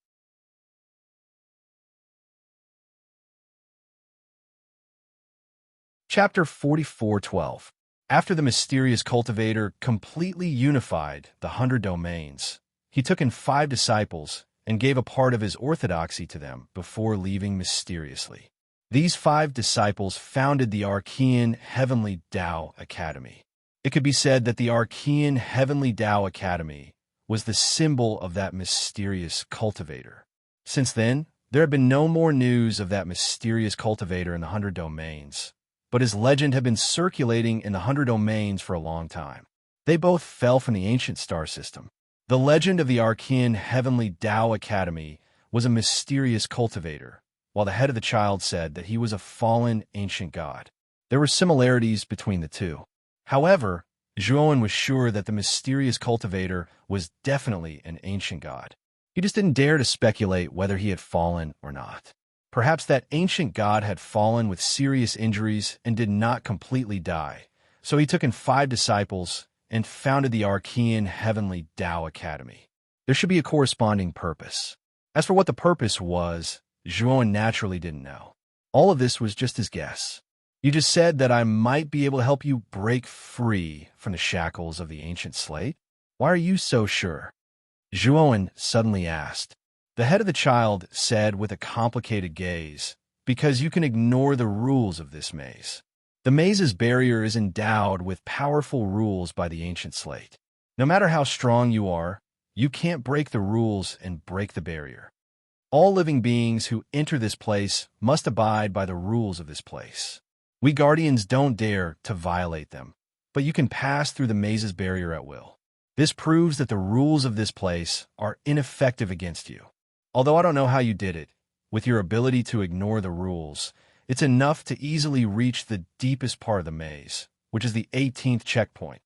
Chapter 44:12. After the mysterious cultivator completely unified the 100 domains, he took in 5 disciples and gave a part of his orthodoxy to them before leaving mysteriously. These 5 disciples founded the Archean Heavenly Tao Academy. It could be said that the Archean Heavenly Tao Academy was the symbol of that mysterious cultivator. Since then, there had been no more news of that mysterious cultivator in the 100 domains, but his legend had been circulating in the 100 domains for a long time. They both fell from the ancient star system. The legend of the Archean Heavenly Tao Academy was a mysterious cultivator, while the head of the child said that he was a fallen ancient god. There were similarities between the two. However, Zhuowen was sure that the mysterious cultivator was definitely an ancient god. He just didn't dare to speculate whether he had fallen or not. Perhaps that ancient god had fallen with serious injuries and did not completely die, so he took in 5 disciples and founded the Archean Heavenly Tao Academy. There should be a corresponding purpose. As for what the purpose was, Zhuowen naturally didn't know. All of this was just his guess. You just said that I might be able to help you break free from the shackles of the ancient slate? Why are you so sure? Zhuowen suddenly asked. The head of the child said with a complicated gaze, because you can ignore the rules of this maze. The maze's barrier is endowed with powerful rules by the ancient slate. No matter how strong you are, you can't break the rules and break the barrier. All living beings who enter this place must abide by the rules of this place. We guardians don't dare to violate them, but you can pass through the maze's barrier at will. This proves that the rules of this place are ineffective against you. Although I don't know how you did it, with your ability to ignore the rules, it's enough to easily reach the deepest part of the maze, which is the 18th checkpoint.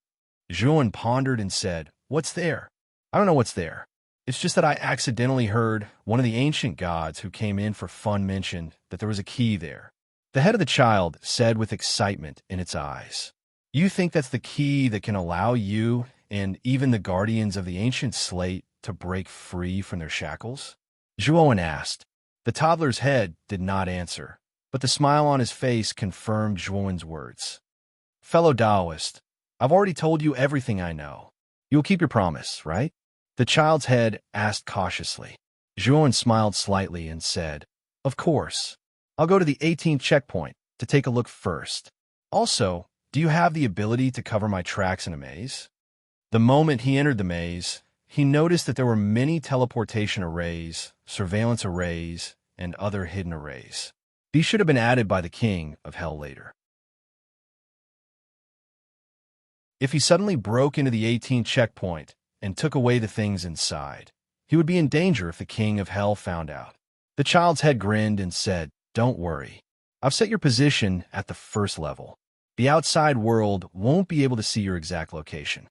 Zhuowen pondered and said, "What's there?" "I don't know what's there. It's just that I accidentally heard one of the ancient gods who came in for fun mention that there was a key there." The head of the child said with excitement in its eyes, "You think that's the key that can allow you and even the guardians of the ancient slate to break free from their shackles?" Zhuowen asked. The toddler's head did not answer, but the smile on his face confirmed Zhuowen's words. "Fellow Taoist, I've already told you everything I know. You'll keep your promise, right?" The child's head asked cautiously. Zhuowen smiled slightly and said, "Of course. I'll go to the 18th checkpoint to take a look first. Also, do you have the ability to cover my tracks in a maze?" The moment he entered the maze, he noticed that there were many teleportation arrays, surveillance arrays, and other hidden arrays. These should have been added by the king of hell later. If he suddenly broke into the 18th checkpoint and took away the things inside, he would be in danger if the king of hell found out. The child's head grinned and said, "Don't worry. I've set your position at the first level. The outside world won't be able to see your exact location."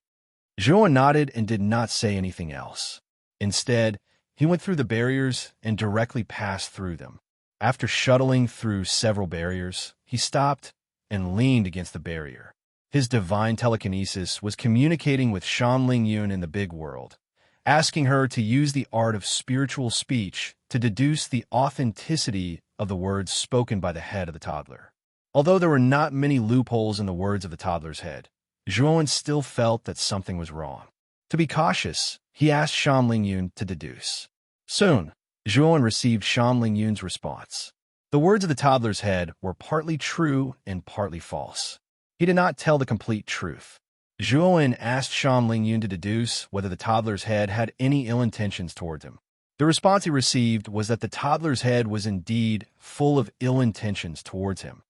Zhuowen nodded and did not say anything else. Instead, he went through the barriers and directly passed through them. After shuttling through several barriers, he stopped and leaned against the barrier. His divine telekinesis was communicating with Shanling Yun in the big world, asking her to use the art of spiritual speech to deduce the authenticity of the words spoken by the head of the toddler. Although there were not many loopholes in the words of the toddler's head, Zhuowen still felt that something was wrong. To be cautious, he asked Shanling Yun to deduce. Soon, Zhuowen received Shanling Yun's response. The words of the toddler's head were partly true and partly false. He did not tell the complete truth. Zhuowen asked Shanling Yun to deduce whether the toddler's head had any ill intentions towards him. The response he received was that the toddler's head was indeed full of ill intentions towards him.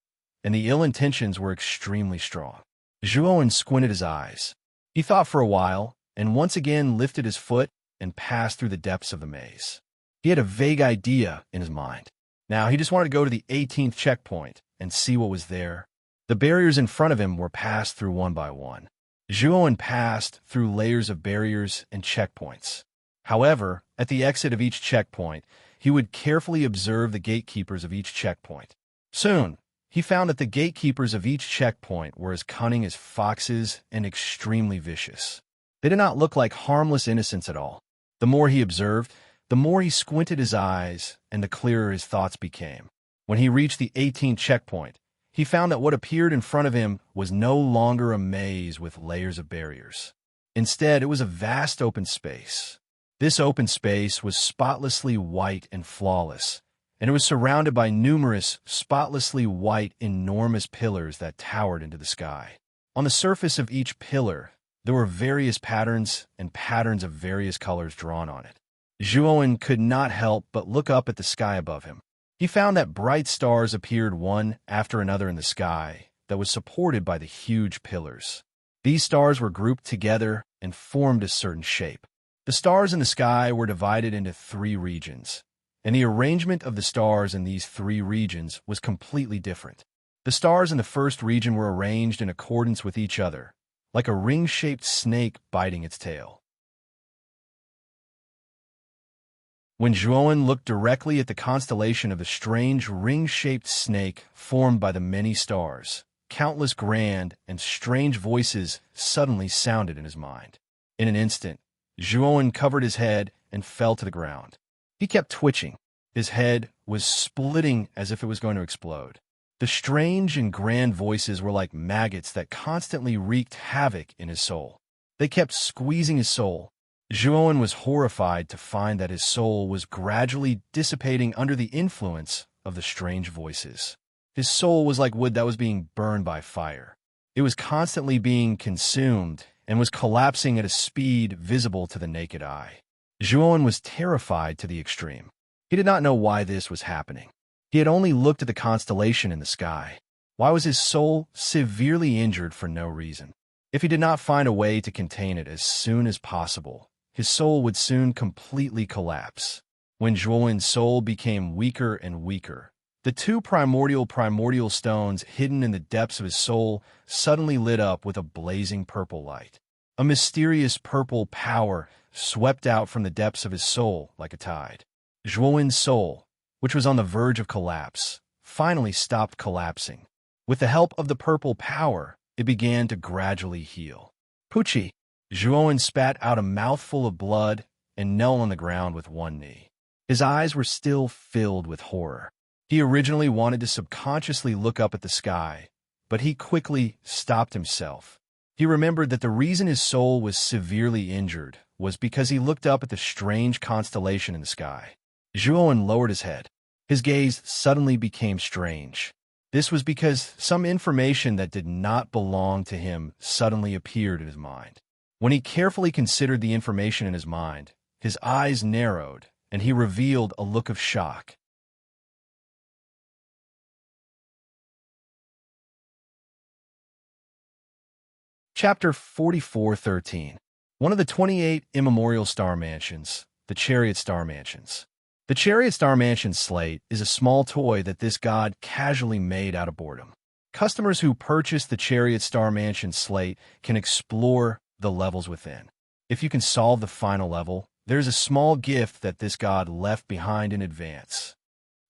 and the ill intentions were extremely strong. Zhuowen squinted his eyes. He thought for a while, and once again lifted his foot and passed through the depths of the maze. He had a vague idea in his mind. Now he just wanted to go to the 18th checkpoint and see what was there. The barriers in front of him were passed through one by one. Zhuowen passed through layers of barriers and checkpoints. However, at the exit of each checkpoint, he would carefully observe the gatekeepers of each checkpoint. Soon, he found that the gatekeepers of each checkpoint were as cunning as foxes and extremely vicious. They did not look like harmless innocents at all. The more he observed, the more he squinted his eyes and the clearer his thoughts became. When he reached the 18th checkpoint, he found that what appeared in front of him was no longer a maze with layers of barriers. Instead, it was a vast open space. This open space was spotlessly white and flawless, and it was surrounded by numerous, spotlessly white, enormous pillars that towered into the sky. On the surface of each pillar, there were various patterns and patterns of various colors drawn on it. Zhuowen could not help but look up at the sky above him. He found that bright stars appeared one after another in the sky that was supported by the huge pillars. These stars were grouped together and formed a certain shape. The stars in the sky were divided into 3 regions, and the arrangement of the stars in these 3 regions was completely different. The stars in the first region were arranged in accordance with each other, like a ring-shaped snake biting its tail. When Zhuowen looked directly at the constellation of the strange ring-shaped snake formed by the many stars, countless grand and strange voices suddenly sounded in his mind. In an instant, Zhuowen covered his head and fell to the ground. He kept twitching. His head was splitting as if it was going to explode. The strange and grand voices were like maggots that constantly wreaked havoc in his soul. They kept squeezing his soul. Zhuowen was horrified to find that his soul was gradually dissipating under the influence of the strange voices. His soul was like wood that was being burned by fire. It was constantly being consumed and was collapsing at a speed visible to the naked eye. Zhuowen was terrified to the extreme. He did not know why this was happening. He had only looked at the constellation in the sky. Why was his soul severely injured for no reason? If he did not find a way to contain it as soon as possible, his soul would soon completely collapse. When Zhuowen's soul became weaker and weaker, the 2 primordial stones hidden in the depths of his soul suddenly lit up with a blazing purple light. A mysterious purple power swept out from the depths of his soul like a tide. Zhuowen's soul, which was on the verge of collapse, finally stopped collapsing. With the help of the purple power, it began to gradually heal. Pucci! Zhuowen spat out a mouthful of blood and knelt on the ground with one knee. His eyes were still filled with horror. He originally wanted to subconsciously look up at the sky, but he quickly stopped himself. He remembered that the reason his soul was severely injured was because he looked up at the strange constellation in the sky. Zhuowen lowered his head. His gaze suddenly became strange. This was because some information that did not belong to him suddenly appeared in his mind. When he carefully considered the information in his mind, his eyes narrowed, and he revealed a look of shock. Chapter 44:13. One of the 28 immemorial star mansions, the Chariot Star Mansions. The Chariot Star Mansion slate is a small toy that this god casually made out of boredom. Customers who purchase the Chariot Star Mansion slate can explore the levels within. If you can solve the final level, there's a small gift that this god left behind in advance.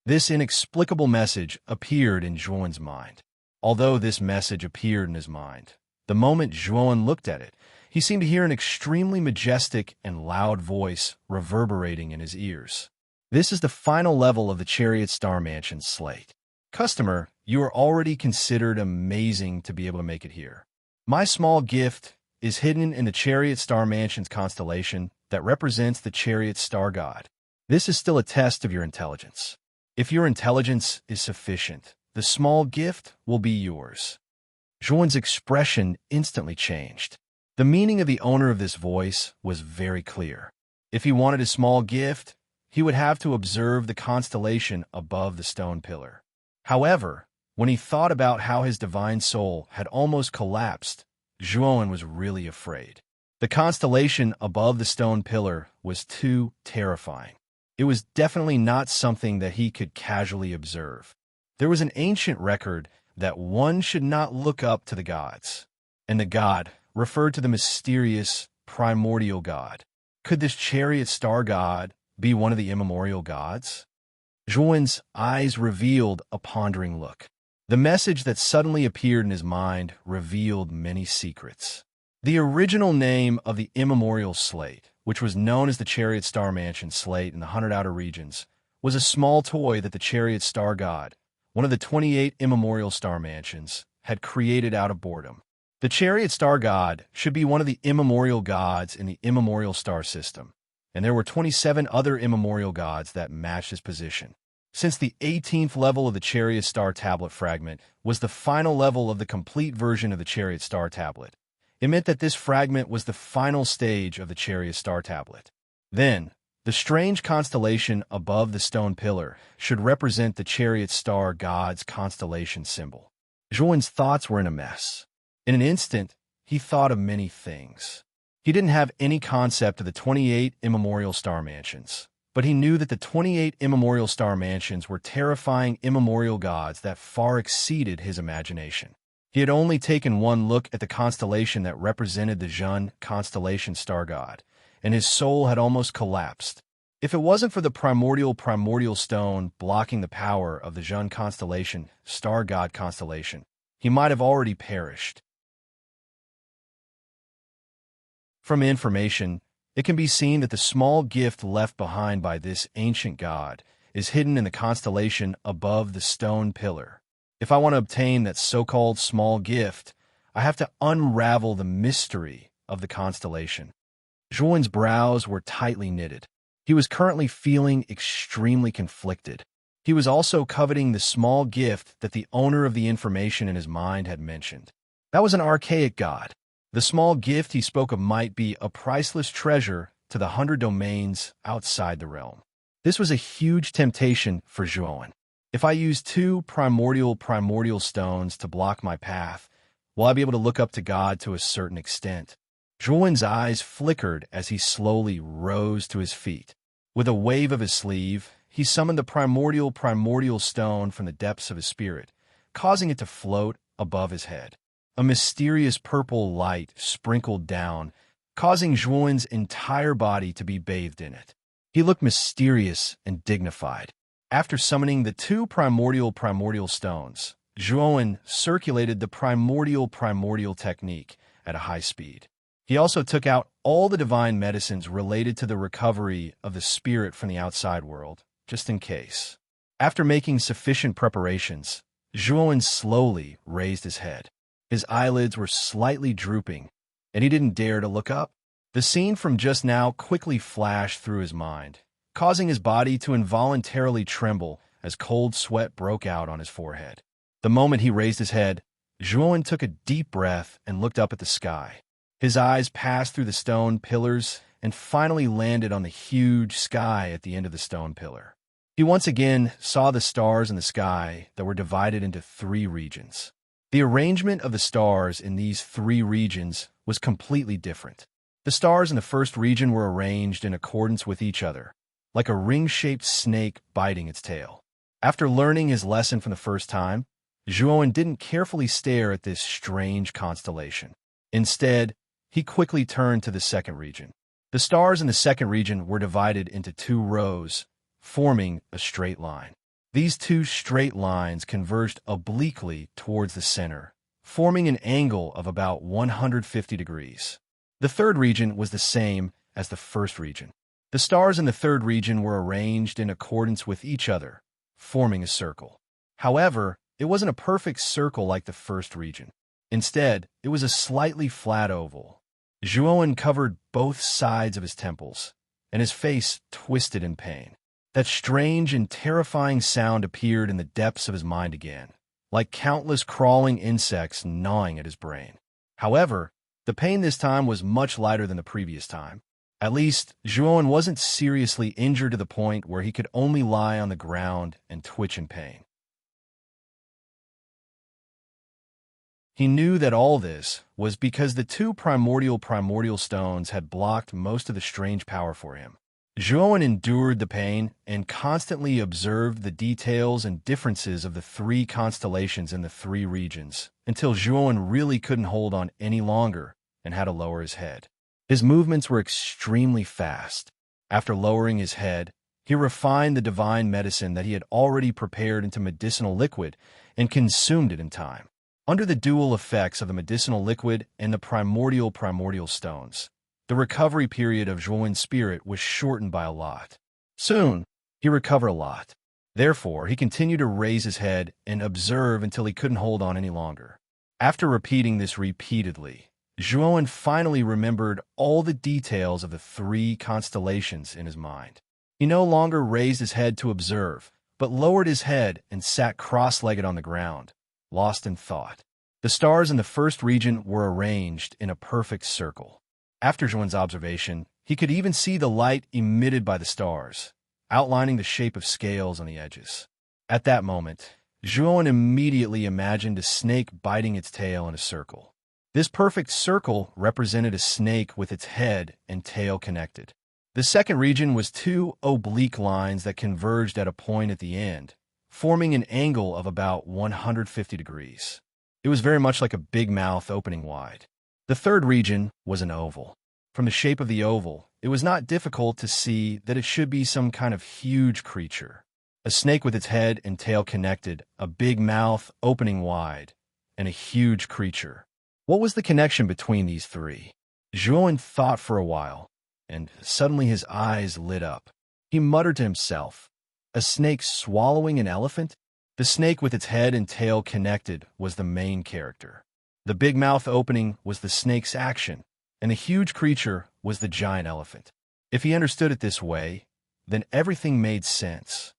This inexplicable message appeared in Zhuowen's mind. Although this message appeared in his mind, the moment Zhuowen looked at it, he seemed to hear an extremely majestic and loud voice reverberating in his ears. This is the final level of the Chariot Star Mansion slate. Customer, you are already considered amazing to be able to make it here. My small gift is hidden in the Chariot Star Mansion's constellation that represents the Chariot Star God. This is still a test of your intelligence. If your intelligence is sufficient, the small gift will be yours. Zhuowen's expression instantly changed. The meaning of the owner of this voice was very clear. If he wanted a small gift, he would have to observe the constellation above the stone pillar. However, When he thought about how his divine soul had almost collapsed, Zhuowen was really afraid. The constellation above the stone pillar was too terrifying. It was definitely not something that he could casually observe. There was an ancient record that one should not look up to the gods, and the god referred to the mysterious, primordial god. Could this chariot star god be one of the immemorial gods? Zhuowen's eyes revealed a pondering look. The message that suddenly appeared in his mind revealed many secrets. The original name of the immemorial slate, which was known as the Chariot Star Mansion slate in the 100 Outer Regions, was a small toy that the Chariot Star God, one of the 28 immemorial star mansions, had created out of boredom. The Chariot Star God should be one of the immemorial gods in the immemorial star system, and there were 27 other immemorial gods that matched his position. Since the 18th level of the Chariot Star Tablet fragment was the final level of the complete version of the Chariot Star Tablet, it meant that this fragment was the final stage of the Chariot Star Tablet. Then, the strange constellation above the stone pillar should represent the Chariot Star God's constellation symbol. Zhuowen's thoughts were in a mess. In an instant, he thought of many things. He didn't have any concept of the 28 immemorial star mansions, but he knew that the 28 immemorial star mansions were terrifying immemorial gods that far exceeded his imagination. He had only taken one look at the constellation that represented the Zhun constellation star god, and his soul had almost collapsed. If it wasn't for the primordial stone blocking the power of the Zhun constellation star god constellation, he might have already perished. From information, it can be seen that the small gift left behind by this ancient god is hidden in the constellation above the stone pillar. If I want to obtain that so-called small gift, I have to unravel the mystery of the constellation. Zhuowen's brows were tightly knitted. He was currently feeling extremely conflicted. He was also coveting the small gift that the owner of the information in his mind had mentioned. That was an archaic god. The small gift he spoke of might be a priceless treasure to the 100 domains outside the realm. This was a huge temptation for Zhuowen. If I use two primordial stones to block my path, will I be able to look up to God to a certain extent? Zhuowen's eyes flickered as he slowly rose to his feet. With a wave of his sleeve, he summoned the primordial stone from the depths of his spirit, causing it to float above his head. A mysterious purple light sprinkled down, causing Zhuowen's entire body to be bathed in it. He looked mysterious and dignified. After summoning the two primordial stones, Zhuowen circulated the primordial technique at a high speed. He also took out all the divine medicines related to the recovery of the spirit from the outside world, just in case. After making sufficient preparations, Zhuowen slowly raised his head. His eyelids were slightly drooping, and he didn't dare to look up. The scene from just now quickly flashed through his mind, causing his body to involuntarily tremble as cold sweat broke out on his forehead. The moment he raised his head, Zhuowen took a deep breath and looked up at the sky. His eyes passed through the stone pillars and finally landed on the huge sky at the end of the stone pillar. He once again saw the stars in the sky that were divided into 3 regions. The arrangement of the stars in these 3 regions was completely different. The stars in the first region were arranged in accordance with each other, like a ring-shaped snake biting its tail. After learning his lesson from the first time, Zhuowen didn't carefully stare at this strange constellation. Instead, he quickly turned to the second region. The stars in the second region were divided into 2 rows, forming a straight line. These 2 straight lines converged obliquely towards the center, forming an angle of about 150 degrees. The third region was the same as the first region. The stars in the third region were arranged in accordance with each other, forming a circle. However, it wasn't a perfect circle like the first region. Instead, it was a slightly flat oval. Zhuowen covered both sides of his temples, and his face twisted in pain. That strange and terrifying sound appeared in the depths of his mind again, like countless crawling insects gnawing at his brain. However, the pain this time was much lighter than the previous time. At least, Zhuowen wasn't seriously injured to the point where he could only lie on the ground and twitch in pain. He knew that all this was because the two primordial stones had blocked most of the strange power for him. Zhuan endured the pain and constantly observed the details and differences of the three constellations in the three regions, until Zhuan really couldn't hold on any longer and had to lower his head. His movements were extremely fast. After lowering his head, he refined the divine medicine that he had already prepared into medicinal liquid and consumed it in time. Under the dual effects of the medicinal liquid and the primordial stones, the recovery period of Zhuan's spirit was shortened by a lot. Soon, he recovered a lot. Therefore, he continued to raise his head and observe until he couldn't hold on any longer. After repeating this repeatedly, Zhuan finally remembered all the details of the three constellations in his mind. He no longer raised his head to observe, but lowered his head and sat cross-legged on the ground, lost in thought. The stars in the first region were arranged in a perfect circle. After Zhuan's observation, he could even see the light emitted by the stars, outlining the shape of scales on the edges. At that moment, Zhuan immediately imagined a snake biting its tail in a circle. This perfect circle represented a snake with its head and tail connected. The second region was two oblique lines that converged at a point at the end, forming an angle of about 150 degrees. It was very much like a big mouth opening wide. The third region was an oval. From the shape of the oval, it was not difficult to see that it should be some kind of huge creature. A snake with its head and tail connected, a big mouth opening wide, and a huge creature. What was the connection between these three? Zhuan thought for a while, and suddenly his eyes lit up. He muttered to himself, "A snake swallowing an elephant?" The snake with its head and tail connected was the main character. The big mouth opening was the snake's action, and the huge creature was the giant elephant. If he understood it this way, then everything made sense.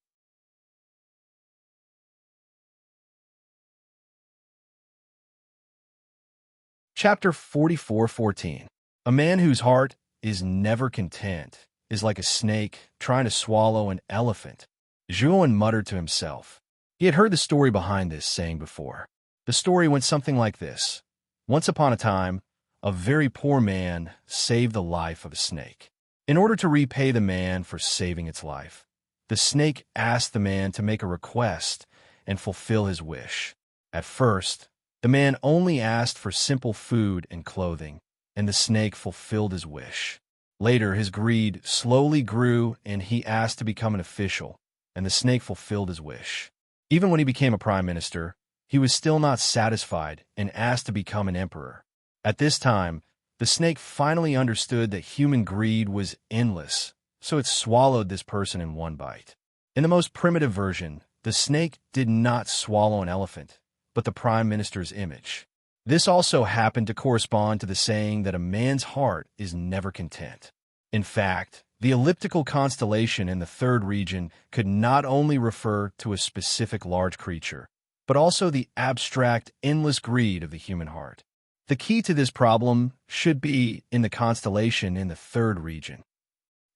Chapter 44:14. A man whose heart is never content is like a snake trying to swallow an elephant. Zhuan muttered to himself. He had heard the story behind this saying before. The story went something like this. Once upon a time, a very poor man saved the life of a snake. In order to repay the man for saving its life, the snake asked the man to make a request and fulfill his wish. At first, the man only asked for simple food and clothing, and the snake fulfilled his wish. Later, his greed slowly grew, and he asked to become an official, and the snake fulfilled his wish. Even when he became a prime minister, he was still not satisfied and asked to become an emperor. At this time, the snake finally understood that human greed was endless, so it swallowed this person in one bite. In the most primitive version, the snake did not swallow an elephant, but the prime minister's image. This also happened to correspond to the saying that a man's heart is never content. In fact, the elliptical constellation in the third region could not only refer to a specific large creature, but also the abstract, endless greed of the human heart. The key to this problem should be in the constellation in the third region.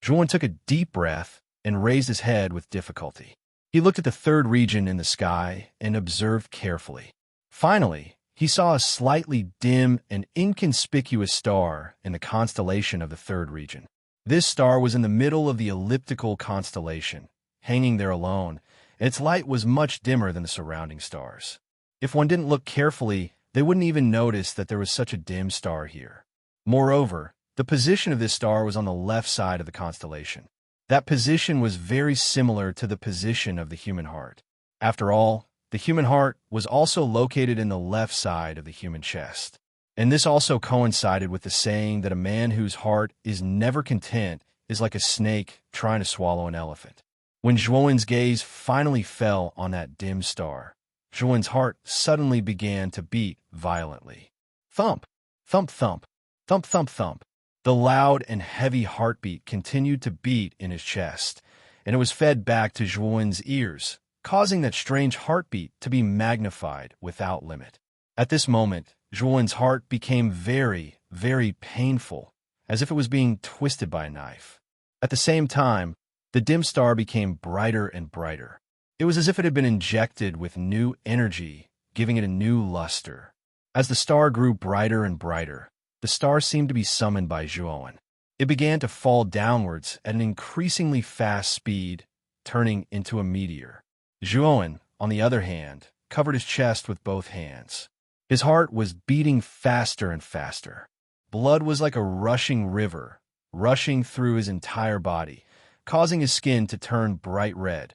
Zhuan took a deep breath and raised his head with difficulty. He looked at the third region in the sky and observed carefully. Finally, he saw a slightly dim and inconspicuous star in the constellation of the third region. This star was in the middle of the elliptical constellation, hanging there alone, and its light was much dimmer than the surrounding stars. If one didn't look carefully, they wouldn't even notice that there was such a dim star here. Moreover, the position of this star was on the left side of the constellation. That position was very similar to the position of the human heart. After all, the human heart was also located in the left side of the human chest. And this also coincided with the saying that a man whose heart is never content is like a snake trying to swallow an elephant. When Zhuan's gaze finally fell on that dim star, Zhuan's heart suddenly began to beat violently. Thump, thump, thump, thump, thump, thump. The loud and heavy heartbeat continued to beat in his chest, and it was fed back to Zhuan's ears, causing that strange heartbeat to be magnified without limit. At this moment, Zhuan's heart became very, very painful, as if it was being twisted by a knife. At the same time, the dim star became brighter and brighter. It was as if it had been injected with new energy, giving it a new luster. As the star grew brighter and brighter, the star seemed to be summoned by Zhuowen. It began to fall downwards at an increasingly fast speed, turning into a meteor. Zhuowen, on the other hand, covered his chest with both hands. His heart was beating faster and faster. Blood was like a rushing river, rushing through his entire body, causing his skin to turn bright red,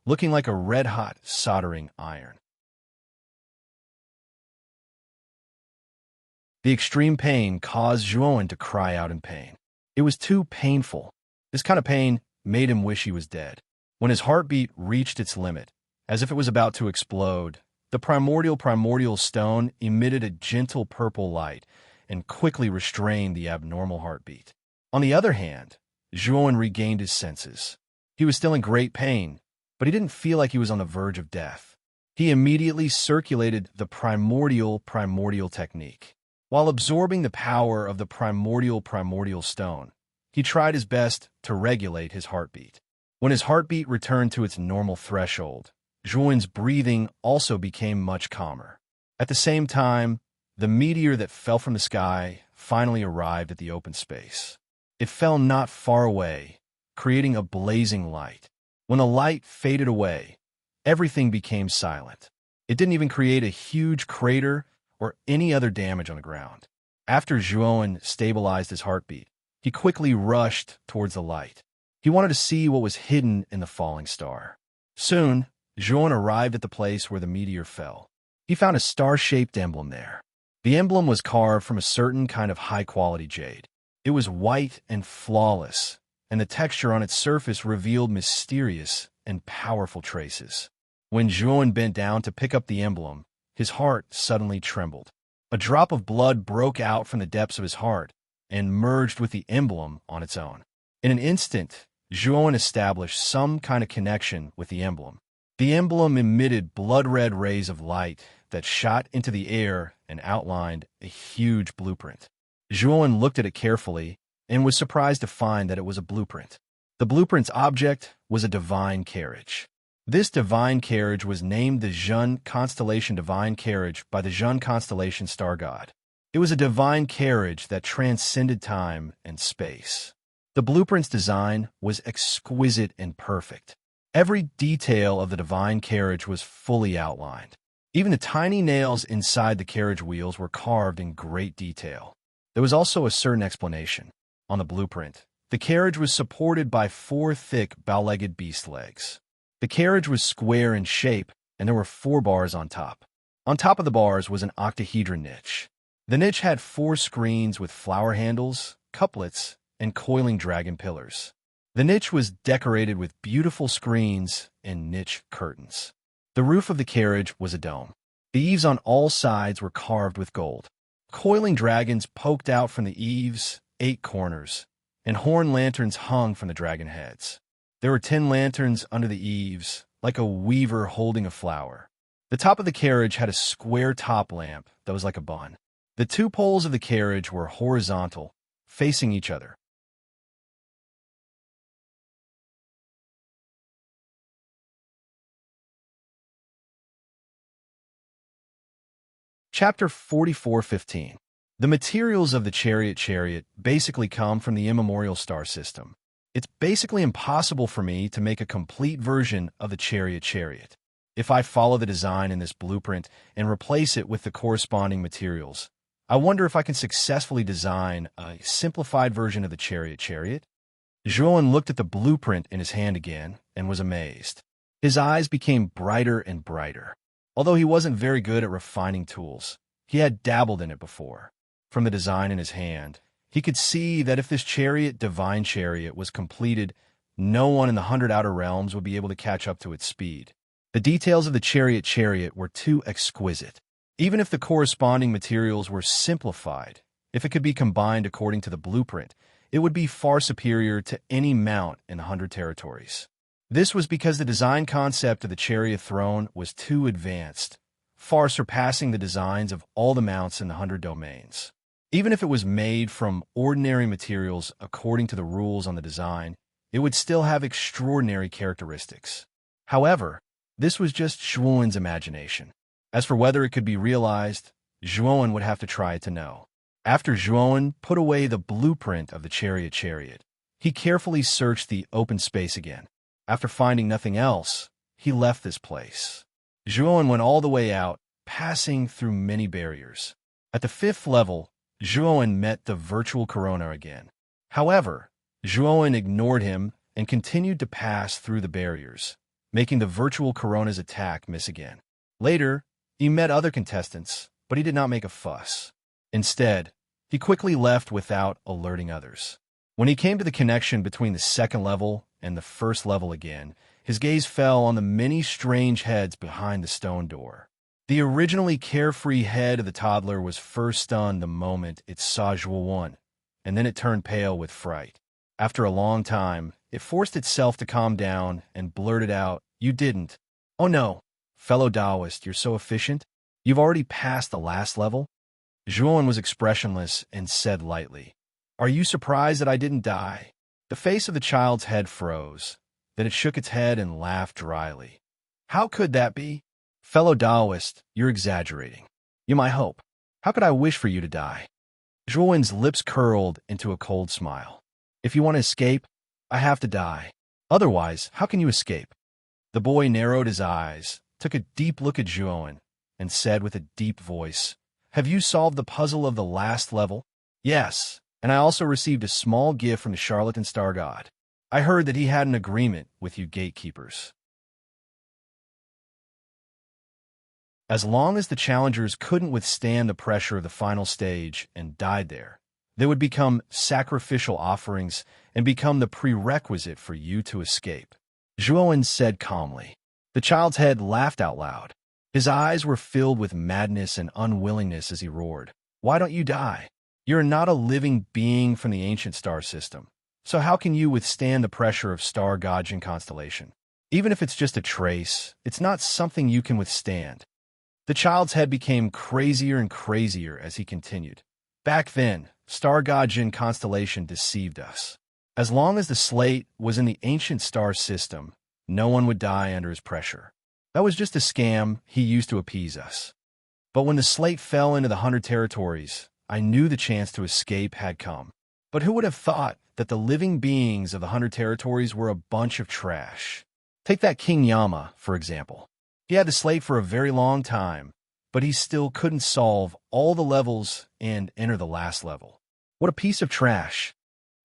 looking like a red-hot soldering iron. The extreme pain caused Zhuowen to cry out in pain. It was too painful. This kind of pain made him wish he was dead. When his heartbeat reached its limit, as if it was about to explode, the primordial stone emitted a gentle purple light and quickly restrained the abnormal heartbeat. On the other hand, Zhuowen regained his senses. He was still in great pain, but he didn't feel like he was on the verge of death. He immediately circulated the primordial technique. While absorbing the power of the primordial stone, he tried his best to regulate his heartbeat. When his heartbeat returned to its normal threshold, Zhuowen's breathing also became much calmer. At the same time, the meteor that fell from the sky finally arrived at the open space. It fell not far away, creating a blazing light. When the light faded away, everything became silent. It didn't even create a huge crater or any other damage on the ground. After Zhuowen stabilized his heartbeat, he quickly rushed towards the light. He wanted to see what was hidden in the falling star. Soon, Zhuowen arrived at the place where the meteor fell. He found a star-shaped emblem there. The emblem was carved from a certain kind of high-quality jade. It was white and flawless, and the texture on its surface revealed mysterious and powerful traces. When Zhuowen bent down to pick up the emblem, his heart suddenly trembled. A drop of blood broke out from the depths of his heart and merged with the emblem on its own. In an instant, Zhuowen established some kind of connection with the emblem. The emblem emitted blood-red rays of light that shot into the air and outlined a huge blueprint. Zhuowen looked at it carefully and was surprised to find that it was a blueprint. The blueprint's object was a divine carriage. This divine carriage was named the Zhun Constellation Divine Carriage by the Zhun Constellation star god. It was a divine carriage that transcended time and space. The blueprint's design was exquisite and perfect. Every detail of the divine carriage was fully outlined. Even the tiny nails inside the carriage wheels were carved in great detail. There was also a certain explanation. On the blueprint, the carriage was supported by 4 thick bow-legged beast legs. The carriage was square in shape, and there were 4 bars on top. On top of the bars was an octahedron niche. The niche had 4 screens with flower handles, couplets, and coiling dragon pillars. The niche was decorated with beautiful screens and niche curtains. The roof of the carriage was a dome. The eaves on all sides were carved with gold. Coiling dragons poked out from the eaves, 8 corners, and horn lanterns hung from the dragon heads. There were 10 lanterns under the eaves, like a weaver holding a flower. The top of the carriage had a square top lamp that was like a bun. The 2 poles of the carriage were horizontal, facing each other. Chapter 44:15. The materials of the chariot basically come from the immemorial star system. It's basically impossible for me to make a complete version of the chariot. If I follow the design in this blueprint and replace it with the corresponding materials, I wonder if I can successfully design a simplified version of the chariot. Zhuowen looked at the blueprint in his hand again and was amazed. His eyes became brighter and brighter. Although he wasn't very good at refining tools, he had dabbled in it before. From the design in his hand, he could see that if this divine chariot, was completed, no one in the 100 outer realms would be able to catch up to its speed. The details of the chariot were too exquisite. Even if the corresponding materials were simplified, if it could be combined according to the blueprint, it would be far superior to any mount in the 100 territories. This was because the design concept of the chariot throne was too advanced, far surpassing the designs of all the mounts in the 100 domains. Even if it was made from ordinary materials according to the rules on the design, it would still have extraordinary characteristics. However, this was just Zhuowen's imagination. As for whether it could be realized, Zhuowen would have to try it to know. After Zhuowen put away the blueprint of the chariot, he carefully searched the open space again. After finding nothing else, he left this place. Zhuowen went all the way out, passing through many barriers. At the 5th level, Zhuowen met the virtual corona again. However, Zhuowen ignored him and continued to pass through the barriers, making the virtual corona's attack miss again. Later, he met other contestants, but he did not make a fuss. Instead, he quickly left without alerting others. When he came to the connection between the 2nd level and the 1st level again, his gaze fell on the many strange heads behind the stone door. The originally carefree head of the toddler was first stunned the moment it saw Zhuowen, and then it turned pale with fright. After a long time, it forced itself to calm down and blurted out, "You didn't." "Oh no, fellow Taoist, you're so efficient. You've already passed the last level?" Zhuowen was expressionless and said lightly, "Are you surprised that I didn't die?" The face of the child's head froze. Then it shook its head and laughed dryly. "How could that be? Fellow Taoist, you're exaggerating. You my hope. How could I wish for you to die?" Zhuowen's lips curled into a cold smile. "If you want to escape, I have to die. Otherwise, how can you escape?" The boy narrowed his eyes, took a deep look at Zhuowen, and said with a deep voice, "Have you solved the puzzle of the last level?" "Yes, and I also received a small gift from the charlatan star god. I heard that he had an agreement with you gatekeepers. As long as the challengers couldn't withstand the pressure of the final stage and died there, they would become sacrificial offerings and become the prerequisite for you to escape," Zhuowen said calmly. The child's head laughed out loud. His eyes were filled with madness and unwillingness as he roared, "Why don't you die? You're not a living being from the ancient star system. So how can you withstand the pressure of star Gaijin constellation? Even if it's just a trace, it's not something you can withstand." The child's head became crazier and crazier as he continued. "Back then, star Gaijin constellation deceived us. As long as the slate was in the ancient star system, no one would die under his pressure. That was just a scam he used to appease us. But when the slate fell into the 100 territories, I knew the chance to escape had come. But who would have thought that the living beings of the 100 territories were a bunch of trash? Take that King Yama, for example. He had the slate for a very long time, but he still couldn't solve all the levels and enter the last level. What a piece of trash.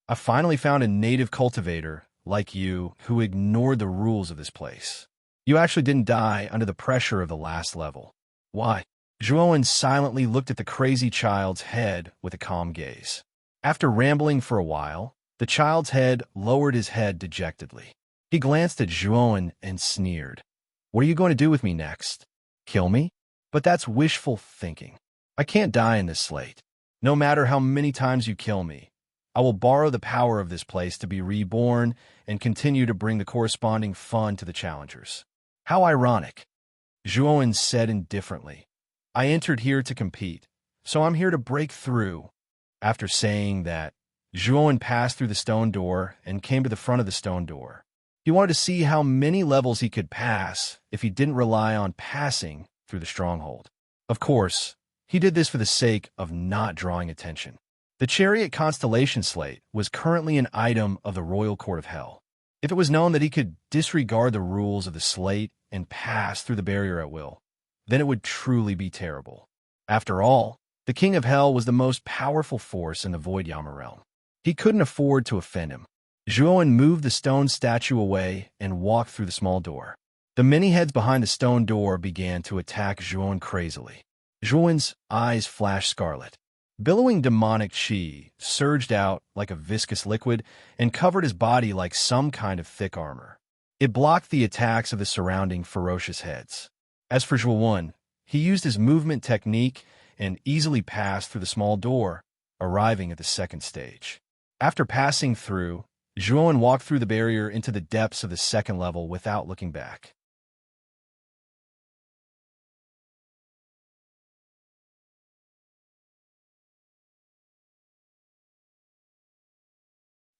I finally found a native cultivator, like you, who ignored the rules of this place. You actually didn't die under the pressure of the last level. Why?" Zhuowen silently looked at the crazy child's head with a calm gaze. After rambling for a while, the child's head lowered his head dejectedly. He glanced at Zhuowen and sneered. "What are you going to do with me next? Kill me? But that's wishful thinking. I can't die in this slate. No matter how many times you kill me, I will borrow the power of this place to be reborn and continue to bring the corresponding fun to the challengers." "How ironic," Zhuowen said indifferently. "I entered here to compete, so I'm here to break through." After saying that, Zhuowen passed through the stone door and came to the front of the stone door. He wanted to see how many levels he could pass if he didn't rely on passing through the stronghold. Of course, he did this for the sake of not drawing attention. The chariot constellation slate was currently an item of the royal court of hell. If it was known that he could disregard the rules of the slate and pass through the barrier at will, then it would truly be terrible. After all, the king of hell was the most powerful force in the Void Yama realm. He couldn't afford to offend him. Zhuowen moved the stone statue away and walked through the small door. The many heads behind the stone door began to attack Zhuowen crazily. Zhuowen's eyes flashed scarlet. Billowing demonic chi surged out like a viscous liquid and covered his body like some kind of thick armor. It blocked the attacks of the surrounding ferocious heads. As for Zhuowen, he used his movement technique and easily passed through the small door, arriving at the 2nd stage. After passing through, Zhuowen walked through the barrier into the depths of the 2nd level without looking back.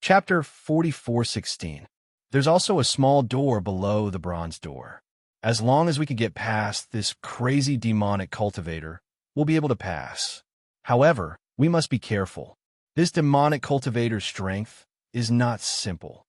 Chapter 44:16. There's also a small door below the bronze door. As long as we could get past this crazy demonic cultivator, we'll be able to pass. However, we must be careful. This demonic cultivator's strength is not simple.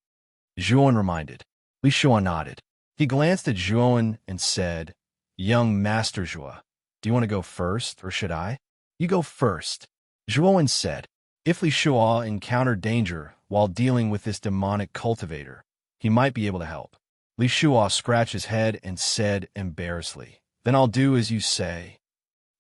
Zhuan reminded. Li Shuan nodded. He glanced at Zhuan and said, Young Master Zhua, do you want to go first, or should I? You go first. Zhuan said. If Li Shua encountered danger while dealing with this demonic cultivator, he might be able to help. Li Shua scratched his head and said embarrassedly, Then I'll do as you say.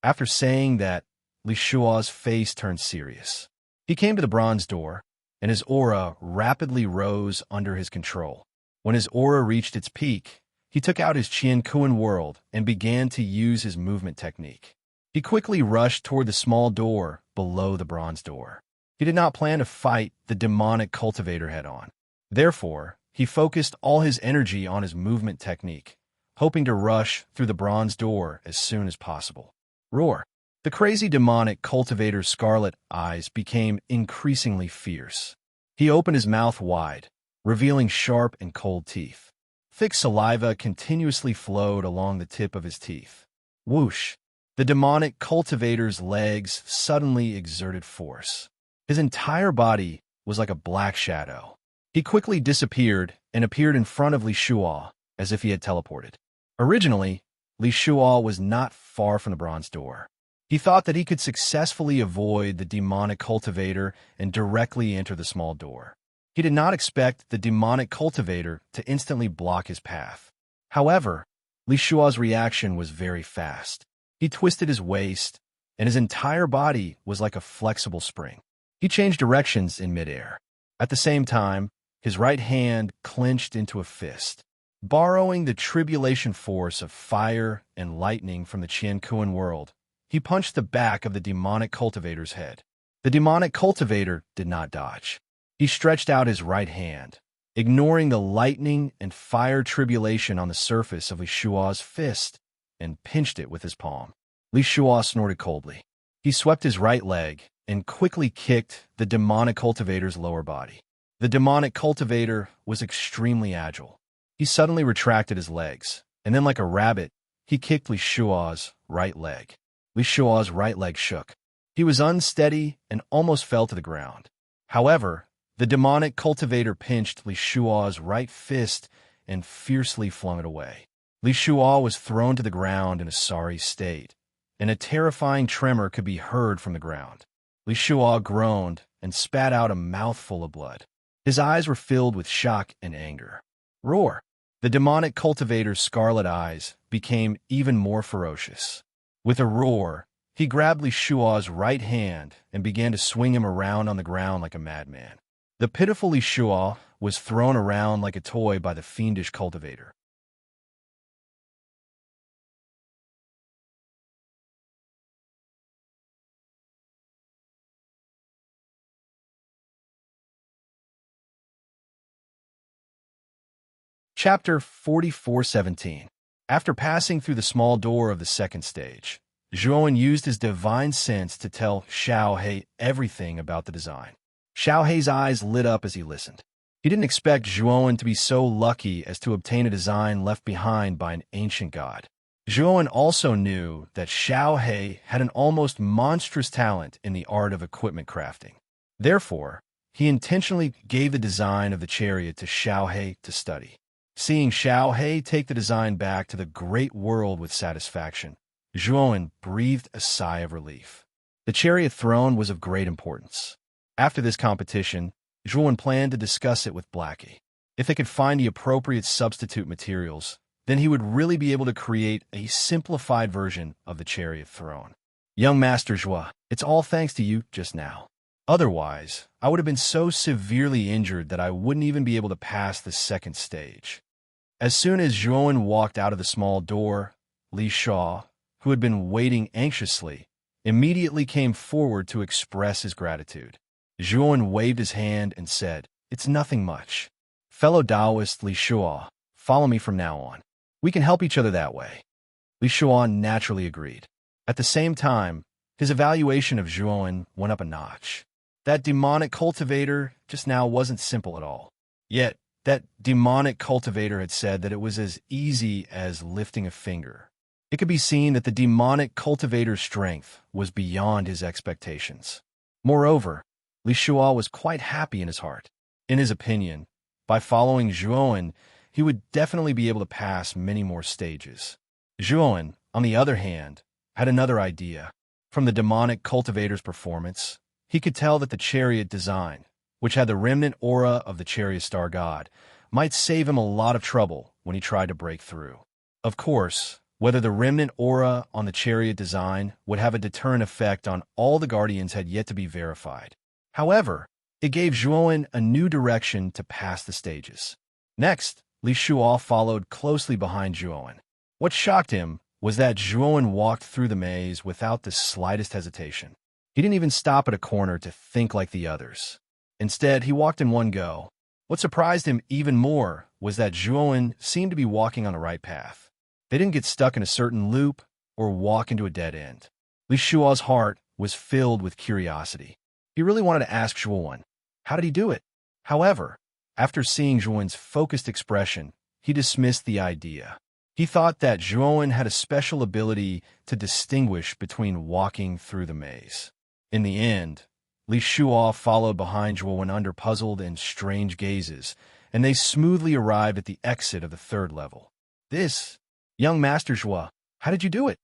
After saying that, Li Shua's face turned serious. He came to the bronze door, and his aura rapidly rose under his control. When his aura reached its peak, he took out his Qiankuan world and began to use his movement technique. He quickly rushed toward the small door below the bronze door. He did not plan to fight the demonic cultivator head-on. Therefore, he focused all his energy on his movement technique, hoping to rush through the bronze door as soon as possible. Roar! The crazy demonic cultivator's scarlet eyes became increasingly fierce. He opened his mouth wide, revealing sharp and cold teeth. Thick saliva continuously flowed along the tip of his teeth. Whoosh! The demonic cultivator's legs suddenly exerted force. His entire body was like a black shadow. He quickly disappeared and appeared in front of Li Shua as if he had teleported. Originally, Li Shua was not far from the bronze door. He thought that he could successfully avoid the demonic cultivator and directly enter the small door. He did not expect the demonic cultivator to instantly block his path. However, Li Shua's reaction was very fast. He twisted his waist, and his entire body was like a flexible spring. He changed directions in midair. At the same time, his right hand clenched into a fist. Borrowing the tribulation force of fire and lightning from the Qiankuan world, he punched the back of the demonic cultivator's head. The demonic cultivator did not dodge. He stretched out his right hand, ignoring the lightning and fire tribulation on the surface of Li Shua's fist, and pinched it with his palm. Li Shua snorted coldly. He swept his right leg and quickly kicked the demonic cultivator's lower body. The demonic cultivator was extremely agile. He suddenly retracted his legs, and then like a rabbit, he kicked Li Shua's right leg. Li Shua's right leg shook. He was unsteady and almost fell to the ground. However, the demonic cultivator pinched Li Shua's right fist and fiercely flung it away. Li Shua was thrown to the ground in a sorry state, and a terrifying tremor could be heard from the ground. Li Shua groaned and spat out a mouthful of blood. His eyes were filled with shock and anger. Roar! The demonic cultivator's scarlet eyes became even more ferocious. With a roar, he grabbed Li Shua's right hand and began to swing him around on the ground like a madman. The pitiful Li Shua was thrown around like a toy by the fiendish cultivator. Chapter 44:17. After passing through the small door of the second stage, Zhuan used his divine sense to tell Xiao He everything about the design. Xiao He's eyes lit up as he listened. He didn't expect Zhuan to be so lucky as to obtain a design left behind by an ancient god. Zhuan also knew that Xiao He had an almost monstrous talent in the art of equipment crafting. Therefore, he intentionally gave the design of the chariot to Xiao He to study. Seeing Xiao He take the design back to the great world with satisfaction, Zhuan breathed a sigh of relief. The chariot throne was of great importance. After this competition, Zhuan planned to discuss it with Blackie. If they could find the appropriate substitute materials, then he would really be able to create a simplified version of the chariot throne. Young Master Zhua, it's all thanks to you just now. Otherwise, I would have been so severely injured that I wouldn't even be able to pass the second stage. As soon as Zhuan walked out of the small door, Li Shua, who had been waiting anxiously, immediately came forward to express his gratitude. Zhuan waved his hand and said, It's nothing much. Fellow Taoist Li Shua, follow me from now on. We can help each other that way. Li Shua naturally agreed. At the same time, his evaluation of Zhuan went up a notch. That demonic cultivator just now wasn't simple at all. Yet, that demonic cultivator had said that it was as easy as lifting a finger. It could be seen that the demonic cultivator's strength was beyond his expectations. Moreover, Li Shuo was quite happy in his heart. In his opinion, by following Zhuowen, he would definitely be able to pass many more stages. Zhuowen, on the other hand, had another idea. From the demonic cultivator's performance, he could tell that the chariot design, which had the remnant aura of the chariot star god, might save him a lot of trouble when he tried to break through. Of course, whether the remnant aura on the chariot design would have a deterrent effect on all the guardians had yet to be verified. However, it gave Zhuowen a new direction to pass the stages. Next, Li Shuo followed closely behind Zhuowen. What shocked him was that Zhuowen walked through the maze without the slightest hesitation. He didn't even stop at a corner to think like the others. Instead, he walked in one go. What surprised him even more was that Zhuowen seemed to be walking on the right path. They didn't get stuck in a certain loop or walk into a dead end. Li Shuo's heart was filled with curiosity. He really wanted to ask Zhuowen, how did he do it? However, after seeing Zhuowen's focused expression, he dismissed the idea. He thought that Zhuowen had a special ability to distinguish between walking through the maze. In the end, Li Shuo followed behind Zhuowen under puzzled and strange gazes, and they smoothly arrived at the exit of the third level. This, young Master Zhuo, how did you do it?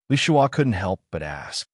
Li Shuo couldn't help but ask.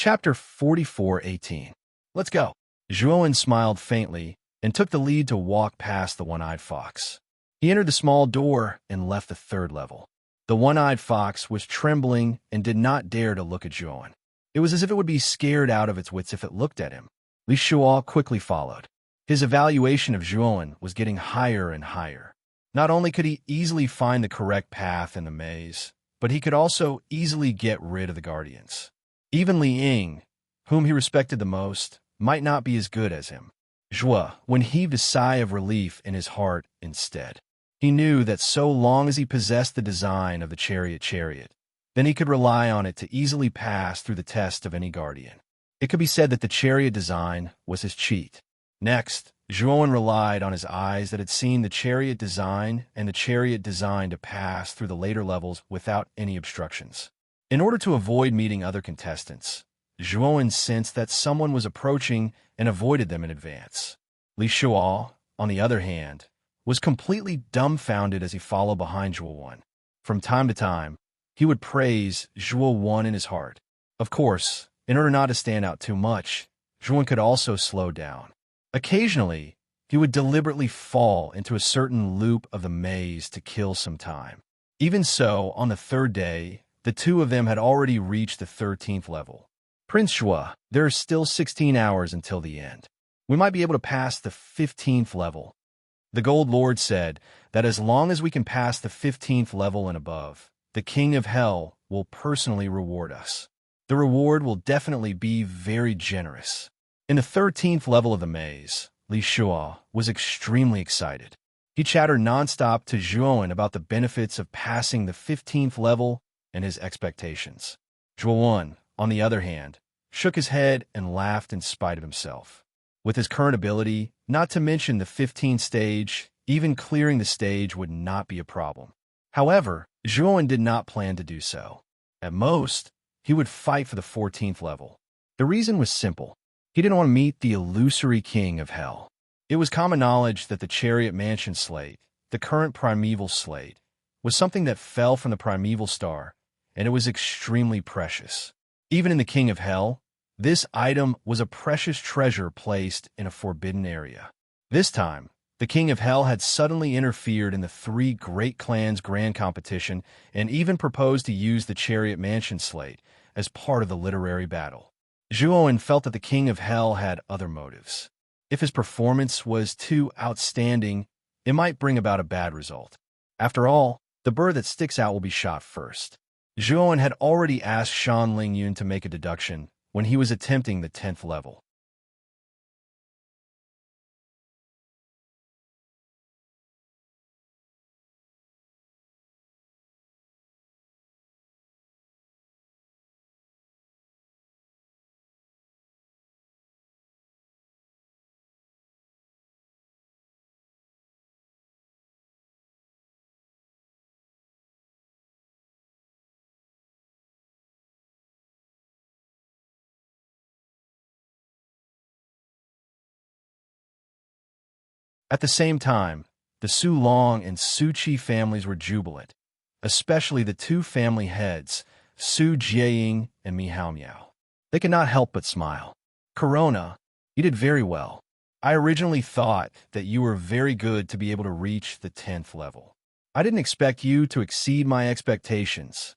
Chapter 44:18. Let's go. Zhuowen smiled faintly and took the lead to walk past the one-eyed fox. He entered the small door and left the third level. The one-eyed fox was trembling and did not dare to look at Zhuowen. It was as if it would be scared out of its wits if it looked at him. Li Shuo quickly followed. His evaluation of Zhuowen was getting higher and higher. Not only could he easily find the correct path in the maze, but he could also easily get rid of the guardians. Even Li Ying, whom he respected the most, might not be as good as him. Zhuo, when heaved a sigh of relief in his heart instead. He knew that so long as he possessed the design of the chariot, then he could rely on it to easily pass through the test of any guardian. It could be said that the chariot design was his cheat. Next, Zhuowen relied on his eyes that had seen the chariot design and the chariot design to pass through the later levels without any obstructions. In order to avoid meeting other contestants, Zhuowen sensed that someone was approaching and avoided them in advance. Li Shuo, on the other hand, was completely dumbfounded as he followed behind Zhuowen. From time to time, he would praise Zhuowen in his heart. Of course, in order not to stand out too much, Zhuowen could also slow down. Occasionally, he would deliberately fall into a certain loop of the maze to kill some time. Even so, on the third day, the two of them had already reached the 13th level. Prince Zhuo, there are still 16 hours until the end. We might be able to pass the 15th level. The Gold Lord said that as long as we can pass the 15th level and above, the King of Hell will personally reward us. The reward will definitely be very generous. In the 13th level of the maze, Li Shuo was extremely excited. He chattered nonstop to Zhuowen about the benefits of passing the 15th level and his expectations. Zhuowen, on the other hand, shook his head and laughed in spite of himself. With his current ability, not to mention the 15th stage, even clearing the stage would not be a problem. However, Zhuowen did not plan to do so. At most, he would fight for the 14th level. The reason was simple. He didn't want to meet the illusory King of Hell. It was common knowledge that the Chariot Mansion slate, the current primeval slate, was something that fell from the primeval star, and it was extremely precious. Even in the King of Hell, this item was a precious treasure placed in a forbidden area. This time, the King of Hell had suddenly interfered in the three great clans' grand competition and even proposed to use the Chariot Mansion slate as part of the literary battle. Zhuowen felt that the King of Hell had other motives. If his performance was too outstanding, it might bring about a bad result. After all, the bird that sticks out will be shot first. Zhuowen had already asked Shan Lingyun to make a deduction when he was attempting the 10th level. At the same time, the Su Long and Su Chi families were jubilant, especially the two family heads, Su Jiaying and Mi Hao Miao. They could not help but smile. Corona, you did very well. I originally thought that you were very good to be able to reach the 10th level. I didn't expect you to exceed my expectations.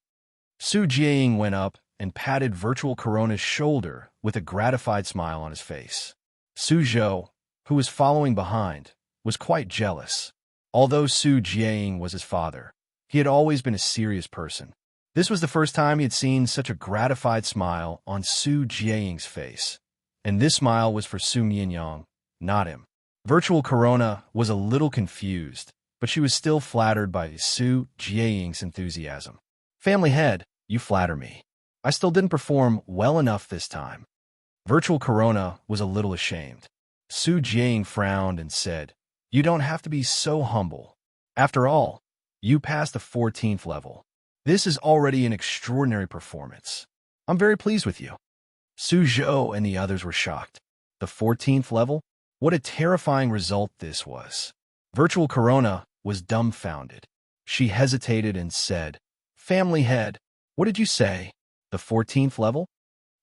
Su Jiaying went up and patted Virtual Corona's shoulder with a gratified smile on his face. Su Zhou, who was following behind, was quite jealous. Although Su Jiaying was his father, he had always been a serious person. This was the first time he had seen such a gratified smile on Su Jiaying's face, and this smile was for Su Mianyang, not him. Virtual Corona was a little confused, but she was still flattered by Su Jiaying's enthusiasm. Family head, you flatter me. I still didn't perform well enough this time. Virtual Corona was a little ashamed. Su Jiaying frowned and said, you don't have to be so humble. After all, you passed the 14th level. This is already an extraordinary performance. I'm very pleased with you. Su Zhou and the others were shocked. The 14th level? What a terrifying result this was. Virtual Corona was dumbfounded. She hesitated and said, family head, what did you say? The 14th level?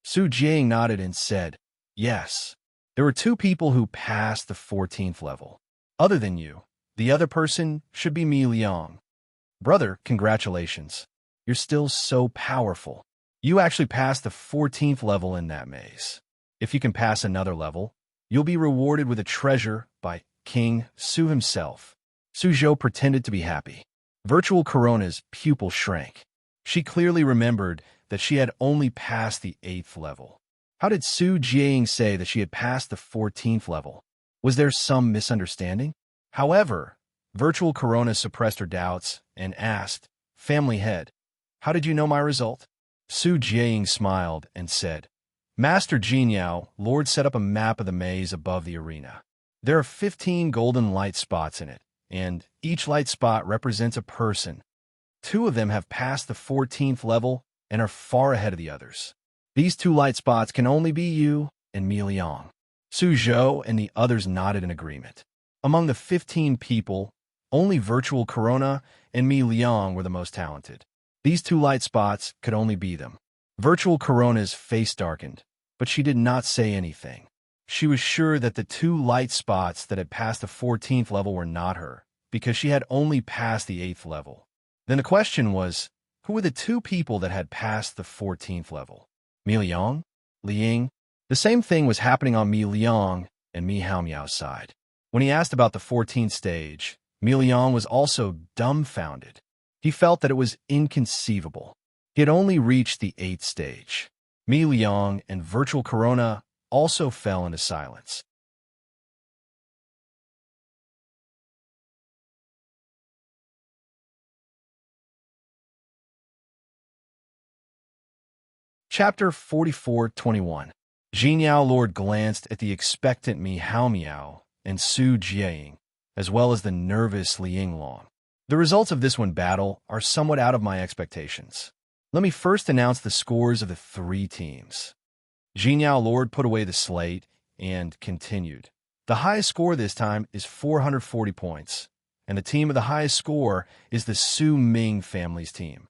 Su Jiaying nodded and said, yes. There were two people who passed the 14th level. Other than you, the other person should be Mi Liang. Brother, congratulations. You're still so powerful. You actually passed the 14th level in that maze. If you can pass another level, you'll be rewarded with a treasure by King Su himself. Su Zhou pretended to be happy. Virtual Corona's pupil shrank. She clearly remembered that she had only passed the 8th level. How did Su Jiaying say that she had passed the 14th level? Was there some misunderstanding? However, Virtual Corona suppressed her doubts and asked, family head, how did you know my result? Su Jiaying smiled and said, Master Jinyao, Lord set up a map of the maze above the arena. There are 15 golden light spots in it, and each light spot represents a person. 2 of them have passed the 14th level and are far ahead of the others. These 2 light spots can only be you and Mi Liang. Su Zhou and the others nodded in agreement. Among the 15 people, only Virtual Corona and Mi Liang were the most talented. These 2 light spots could only be them. Virtual Corona's face darkened, but she did not say anything. She was sure that the 2 light spots that had passed the 14th level were not her, because she had only passed the 8th level. Then the question was, who were the 2 people that had passed the 14th level? Mi Liang? Liang? The same thing was happening on Mi Liang and Mi Hao Miao's side. When he asked about the 14th stage, Mi Liang was also dumbfounded. He felt that it was inconceivable. He had only reached the 8th stage. Mi Liang and Virtual Corona also fell into silence. Chapter 44:21. Jinyao Lord glanced at the expectant Mi Hao Miao and Su Jiaying, as well as the nervous Liang Long. The results of this one battle are somewhat out of my expectations. Let me first announce the scores of the 3 teams. Jinyao Lord put away the slate and continued. The highest score this time is 440 points, and the team with the highest score is the Su Ming family's team.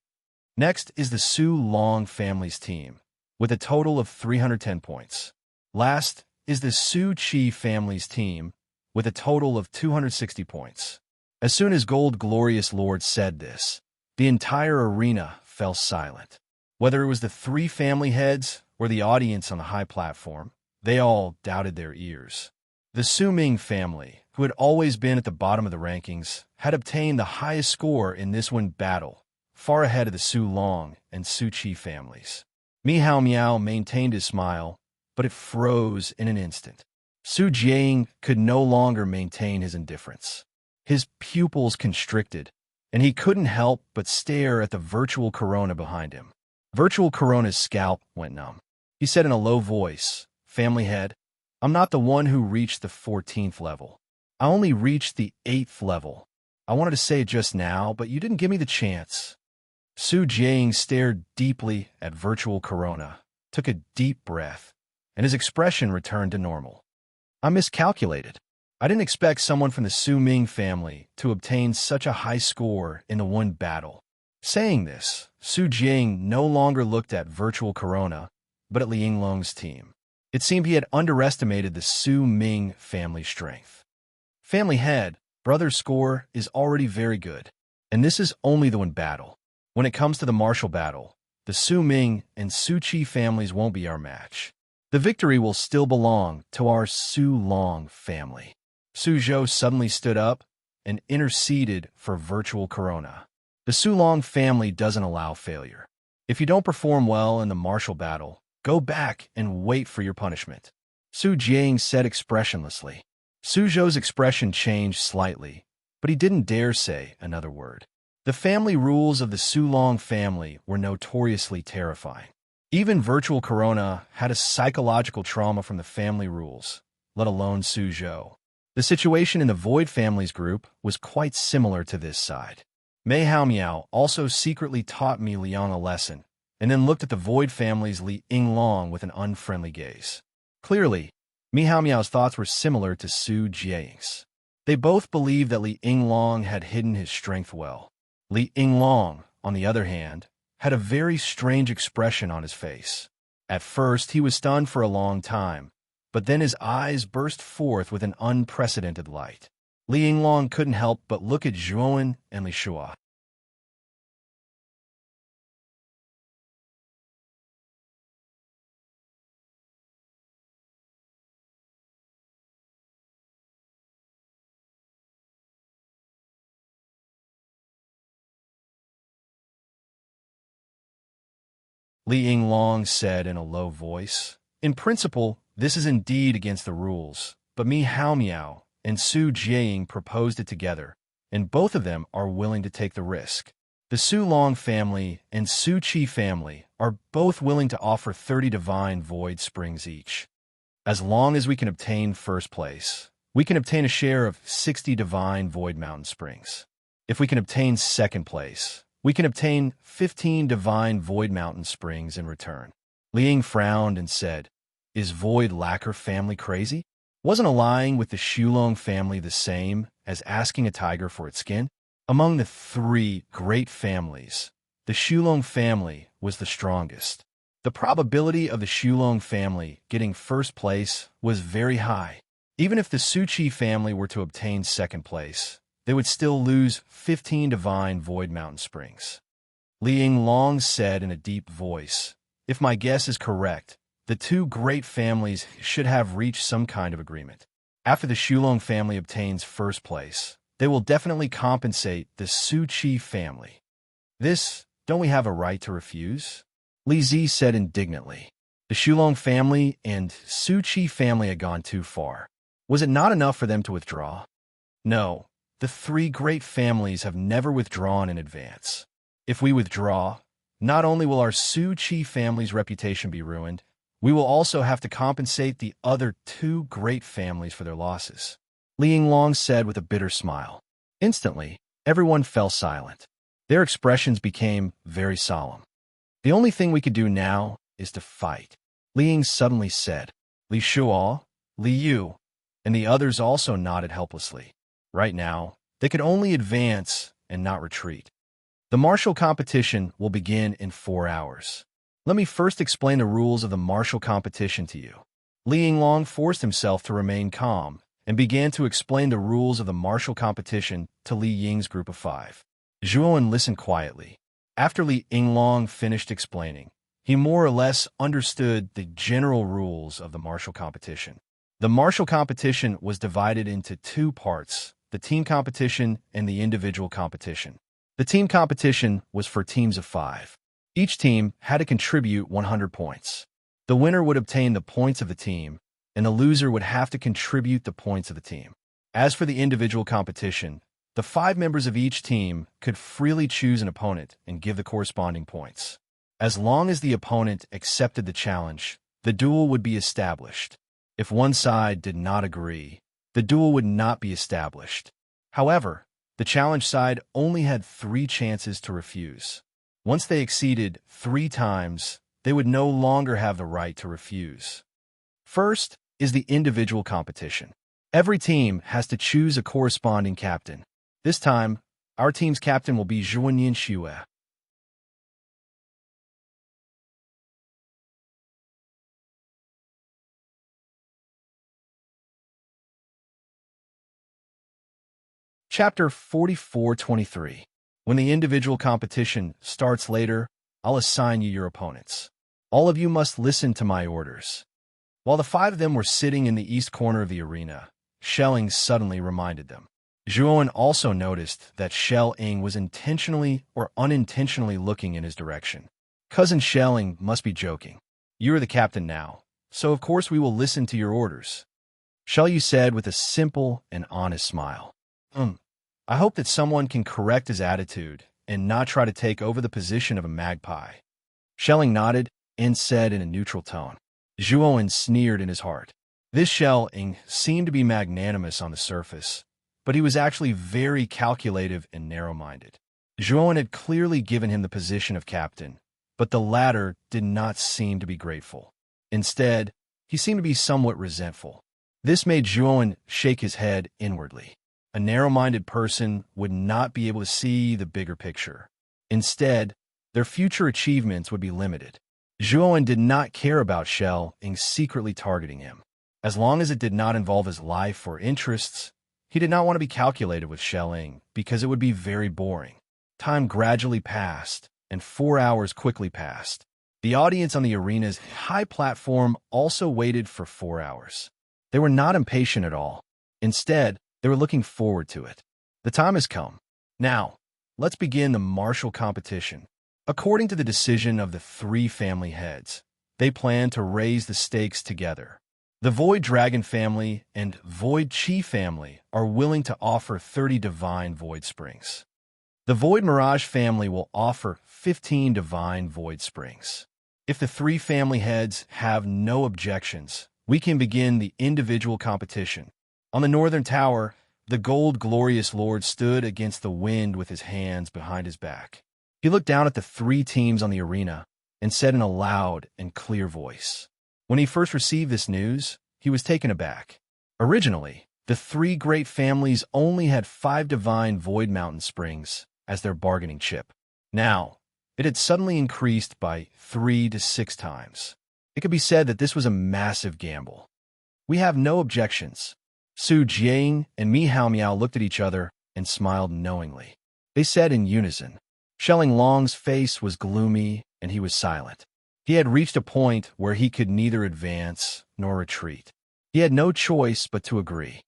Next is the Su Long family's team, with a total of 310 points. Last is the Su Chi family's team, with a total of 260 points. As soon as Gold Glorious Lord said this, the entire arena fell silent. Whether it was the 3 family heads or the audience on the high platform, they all doubted their ears. The Su Ming family, who had always been at the bottom of the rankings, had obtained the highest score in this one battle, far ahead of the Su Long and Su Chi families. Mi Hao Miao maintained his smile, but it froze in an instant. Su Jiaying could no longer maintain his indifference. His pupils constricted, and he couldn't help but stare at the Virtual Corona behind him. Virtual Corona's scalp went numb. He said in a low voice, family head, I'm not the one who reached the 14th level. I only reached the 8th level. I wanted to say it just now, but you didn't give me the chance. Su Jiaying stared deeply at Virtual Corona, took a deep breath, and his expression returned to normal. I miscalculated. I didn't expect someone from the Su Ming family to obtain such a high score in the one battle. Saying this, Su Jing no longer looked at Virtual Corona, but at Li Yinglong's team. It seemed he had underestimated the Su Ming family strength. Family head, brother's score is already very good, and this is only the one battle. When it comes to the martial battle, the Su Ming and Su Qi families won't be our match. The victory will still belong to our Su Long family. Su Zhou suddenly stood up and interceded for Virtual Corona. The Su Long family doesn't allow failure. If you don't perform well in the martial battle, go back and wait for your punishment. Su Jing said expressionlessly. Su Zhou's expression changed slightly, but he didn't dare say another word. The family rules of the Su Long family were notoriously terrifying. Even Virtual Corona had a psychological trauma from the family rules, let alone Su Zhou. The situation in the Void family's group was quite similar to this side. Mei Haomiao also secretly taught Mi Liang a lesson, and then looked at the Void family's Li Yinglong with an unfriendly gaze. Clearly, Mi Haomiao's thoughts were similar to Su Jing's. They both believed that Li Yinglong had hidden his strength well. Li Yinglong, on the other hand, had a very strange expression on his face. At first, he was stunned for a long time, but then his eyes burst forth with an unprecedented light. Li Yinglong couldn't help but look at Zhuan and Li Shua. Li Yinglong said in a low voice, "In principle, this is indeed against the rules, but Mi Haomiao and Su Jing proposed it together, and both of them are willing to take the risk. The Su Long family and Su Qi family are both willing to offer 30 divine void springs each. As long as we can obtain first place, we can obtain a share of 60 divine void mountain springs. If we can obtain second place, we can obtain 15 divine void mountain springs in return." Li Ying frowned and said, "Is Void Lacquer family crazy? Wasn't allying with the Shulong family the same as asking a tiger for its skin?" Among the three great families, the Shulong family was the strongest. The probability of the Shulong family getting first place was very high. Even if the Su Qi family were to obtain second place, they would still lose 15 divine void mountain springs. Li Yinglong said in a deep voice, "If my guess is correct, the two great families should have reached some kind of agreement. After the Shulong family obtains first place, they will definitely compensate the Su Qi family. This, don't we have a right to refuse?" Li Zi said indignantly. The Shulong family and Su Qi family had gone too far. Was it not enough for them to withdraw? No, the three great families have never withdrawn in advance. If we withdraw, not only will our Su Qi family's reputation be ruined, we will also have to compensate the other two great families for their losses. Li Yinglong said with a bitter smile. Instantly, everyone fell silent. Their expressions became very solemn. "The only thing we could do now is to fight," Li Ying suddenly said. Li Shuo, Li Yu, and the others also nodded helplessly. Right now, they could only advance and not retreat. The martial competition will begin in 4 hours. Let me first explain the rules of the martial competition to you. Li Yinglong forced himself to remain calm and began to explain the rules of the martial competition to Li Ying's group of 5. Zhuan listened quietly. After Li Yinglong finished explaining, he more or less understood the general rules of the martial competition. The martial competition was divided into 2 parts, the team competition and the individual competition. The team competition was for teams of 5. Each team had to contribute 100 points. The winner would obtain the points of the team, and the loser would have to contribute the points of the team. As for the individual competition, the 5 members of each team could freely choose an opponent and give the corresponding points. As long as the opponent accepted the challenge, the duel would be established. If one side did not agree, the duel would not be established. However, the challenge side only had 3 chances to refuse. Once they exceeded 3 times, they would no longer have the right to refuse. First is the individual competition. Every team has to choose a corresponding captain. This time, our team's captain will be Zhuanyin Xue. Chapter 44-23. When the individual competition starts later, I'll assign you your opponents. All of you must listen to my orders. While the five of them were sitting in the east corner of the arena, Shelling suddenly reminded them. Zhuowen also noticed that Shell Ing was intentionally or unintentionally looking in his direction. Cousin Shelling must be joking. You are the captain now, so of course we will listen to your orders. Shell Yu said with a simple and honest smile. I hope that someone can correct his attitude and not try to take over the position of a magpie. Shelling nodded and said in a neutral tone. Zhuowen sneered in his heart. This Shelling seemed to be magnanimous on the surface, but he was actually very calculative and narrow-minded. Zhuowen had clearly given him the position of captain, but the latter did not seem to be grateful. Instead, he seemed to be somewhat resentful. This made Zhuowen shake his head inwardly. A narrow-minded person would not be able to see the bigger picture. Instead, their future achievements would be limited. Zhuowen did not care about Shell Ing secretly targeting him. As long as it did not involve his life or interests, he did not want to be calculated with Shell Ing because it would be very boring. Time gradually passed, and 4 hours quickly passed. The audience on the arena's high platform also waited for 4 hours. They were not impatient at all. Instead, they were looking forward to it. The time has come. Now, let's begin the martial competition. According to the decision of the three family heads, they plan to raise the stakes together. The Void Dragon family and Void Chi family are willing to offer 30 divine Void Springs. The Void Mirage family will offer 15 divine Void Springs. If the three family heads have no objections, we can begin the individual competition. On the northern tower, the Gold Glorious Lord stood against the wind with his hands behind his back. He looked down at the three teams on the arena and said in a loud and clear voice. When he first received this news, he was taken aback. Originally, the three great families only had 5 divine Void Mountain Springs as their bargaining chip. Now, it had suddenly increased by 3 to 6 times. It could be said that this was a massive gamble. We have no objections. Su Jiang and Mi Hao Miao looked at each other and smiled knowingly. They said in unison. Shelling Long's face was gloomy and he was silent. He had reached a point where he could neither advance nor retreat. He had no choice but to agree.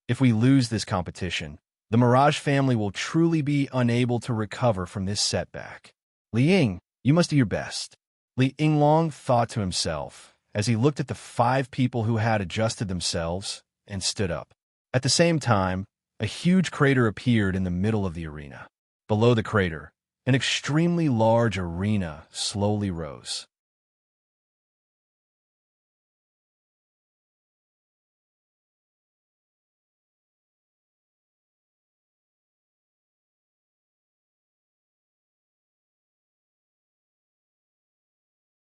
If we lose this competition, the Mirage family will truly be unable to recover from this setback. Li Ying, you must do your best. Li Yinglong thought to himself as he looked at the 5 people who had adjusted themselves and stood up. At the same time, a huge crater appeared in the middle of the arena. Below the crater, an extremely large arena slowly rose.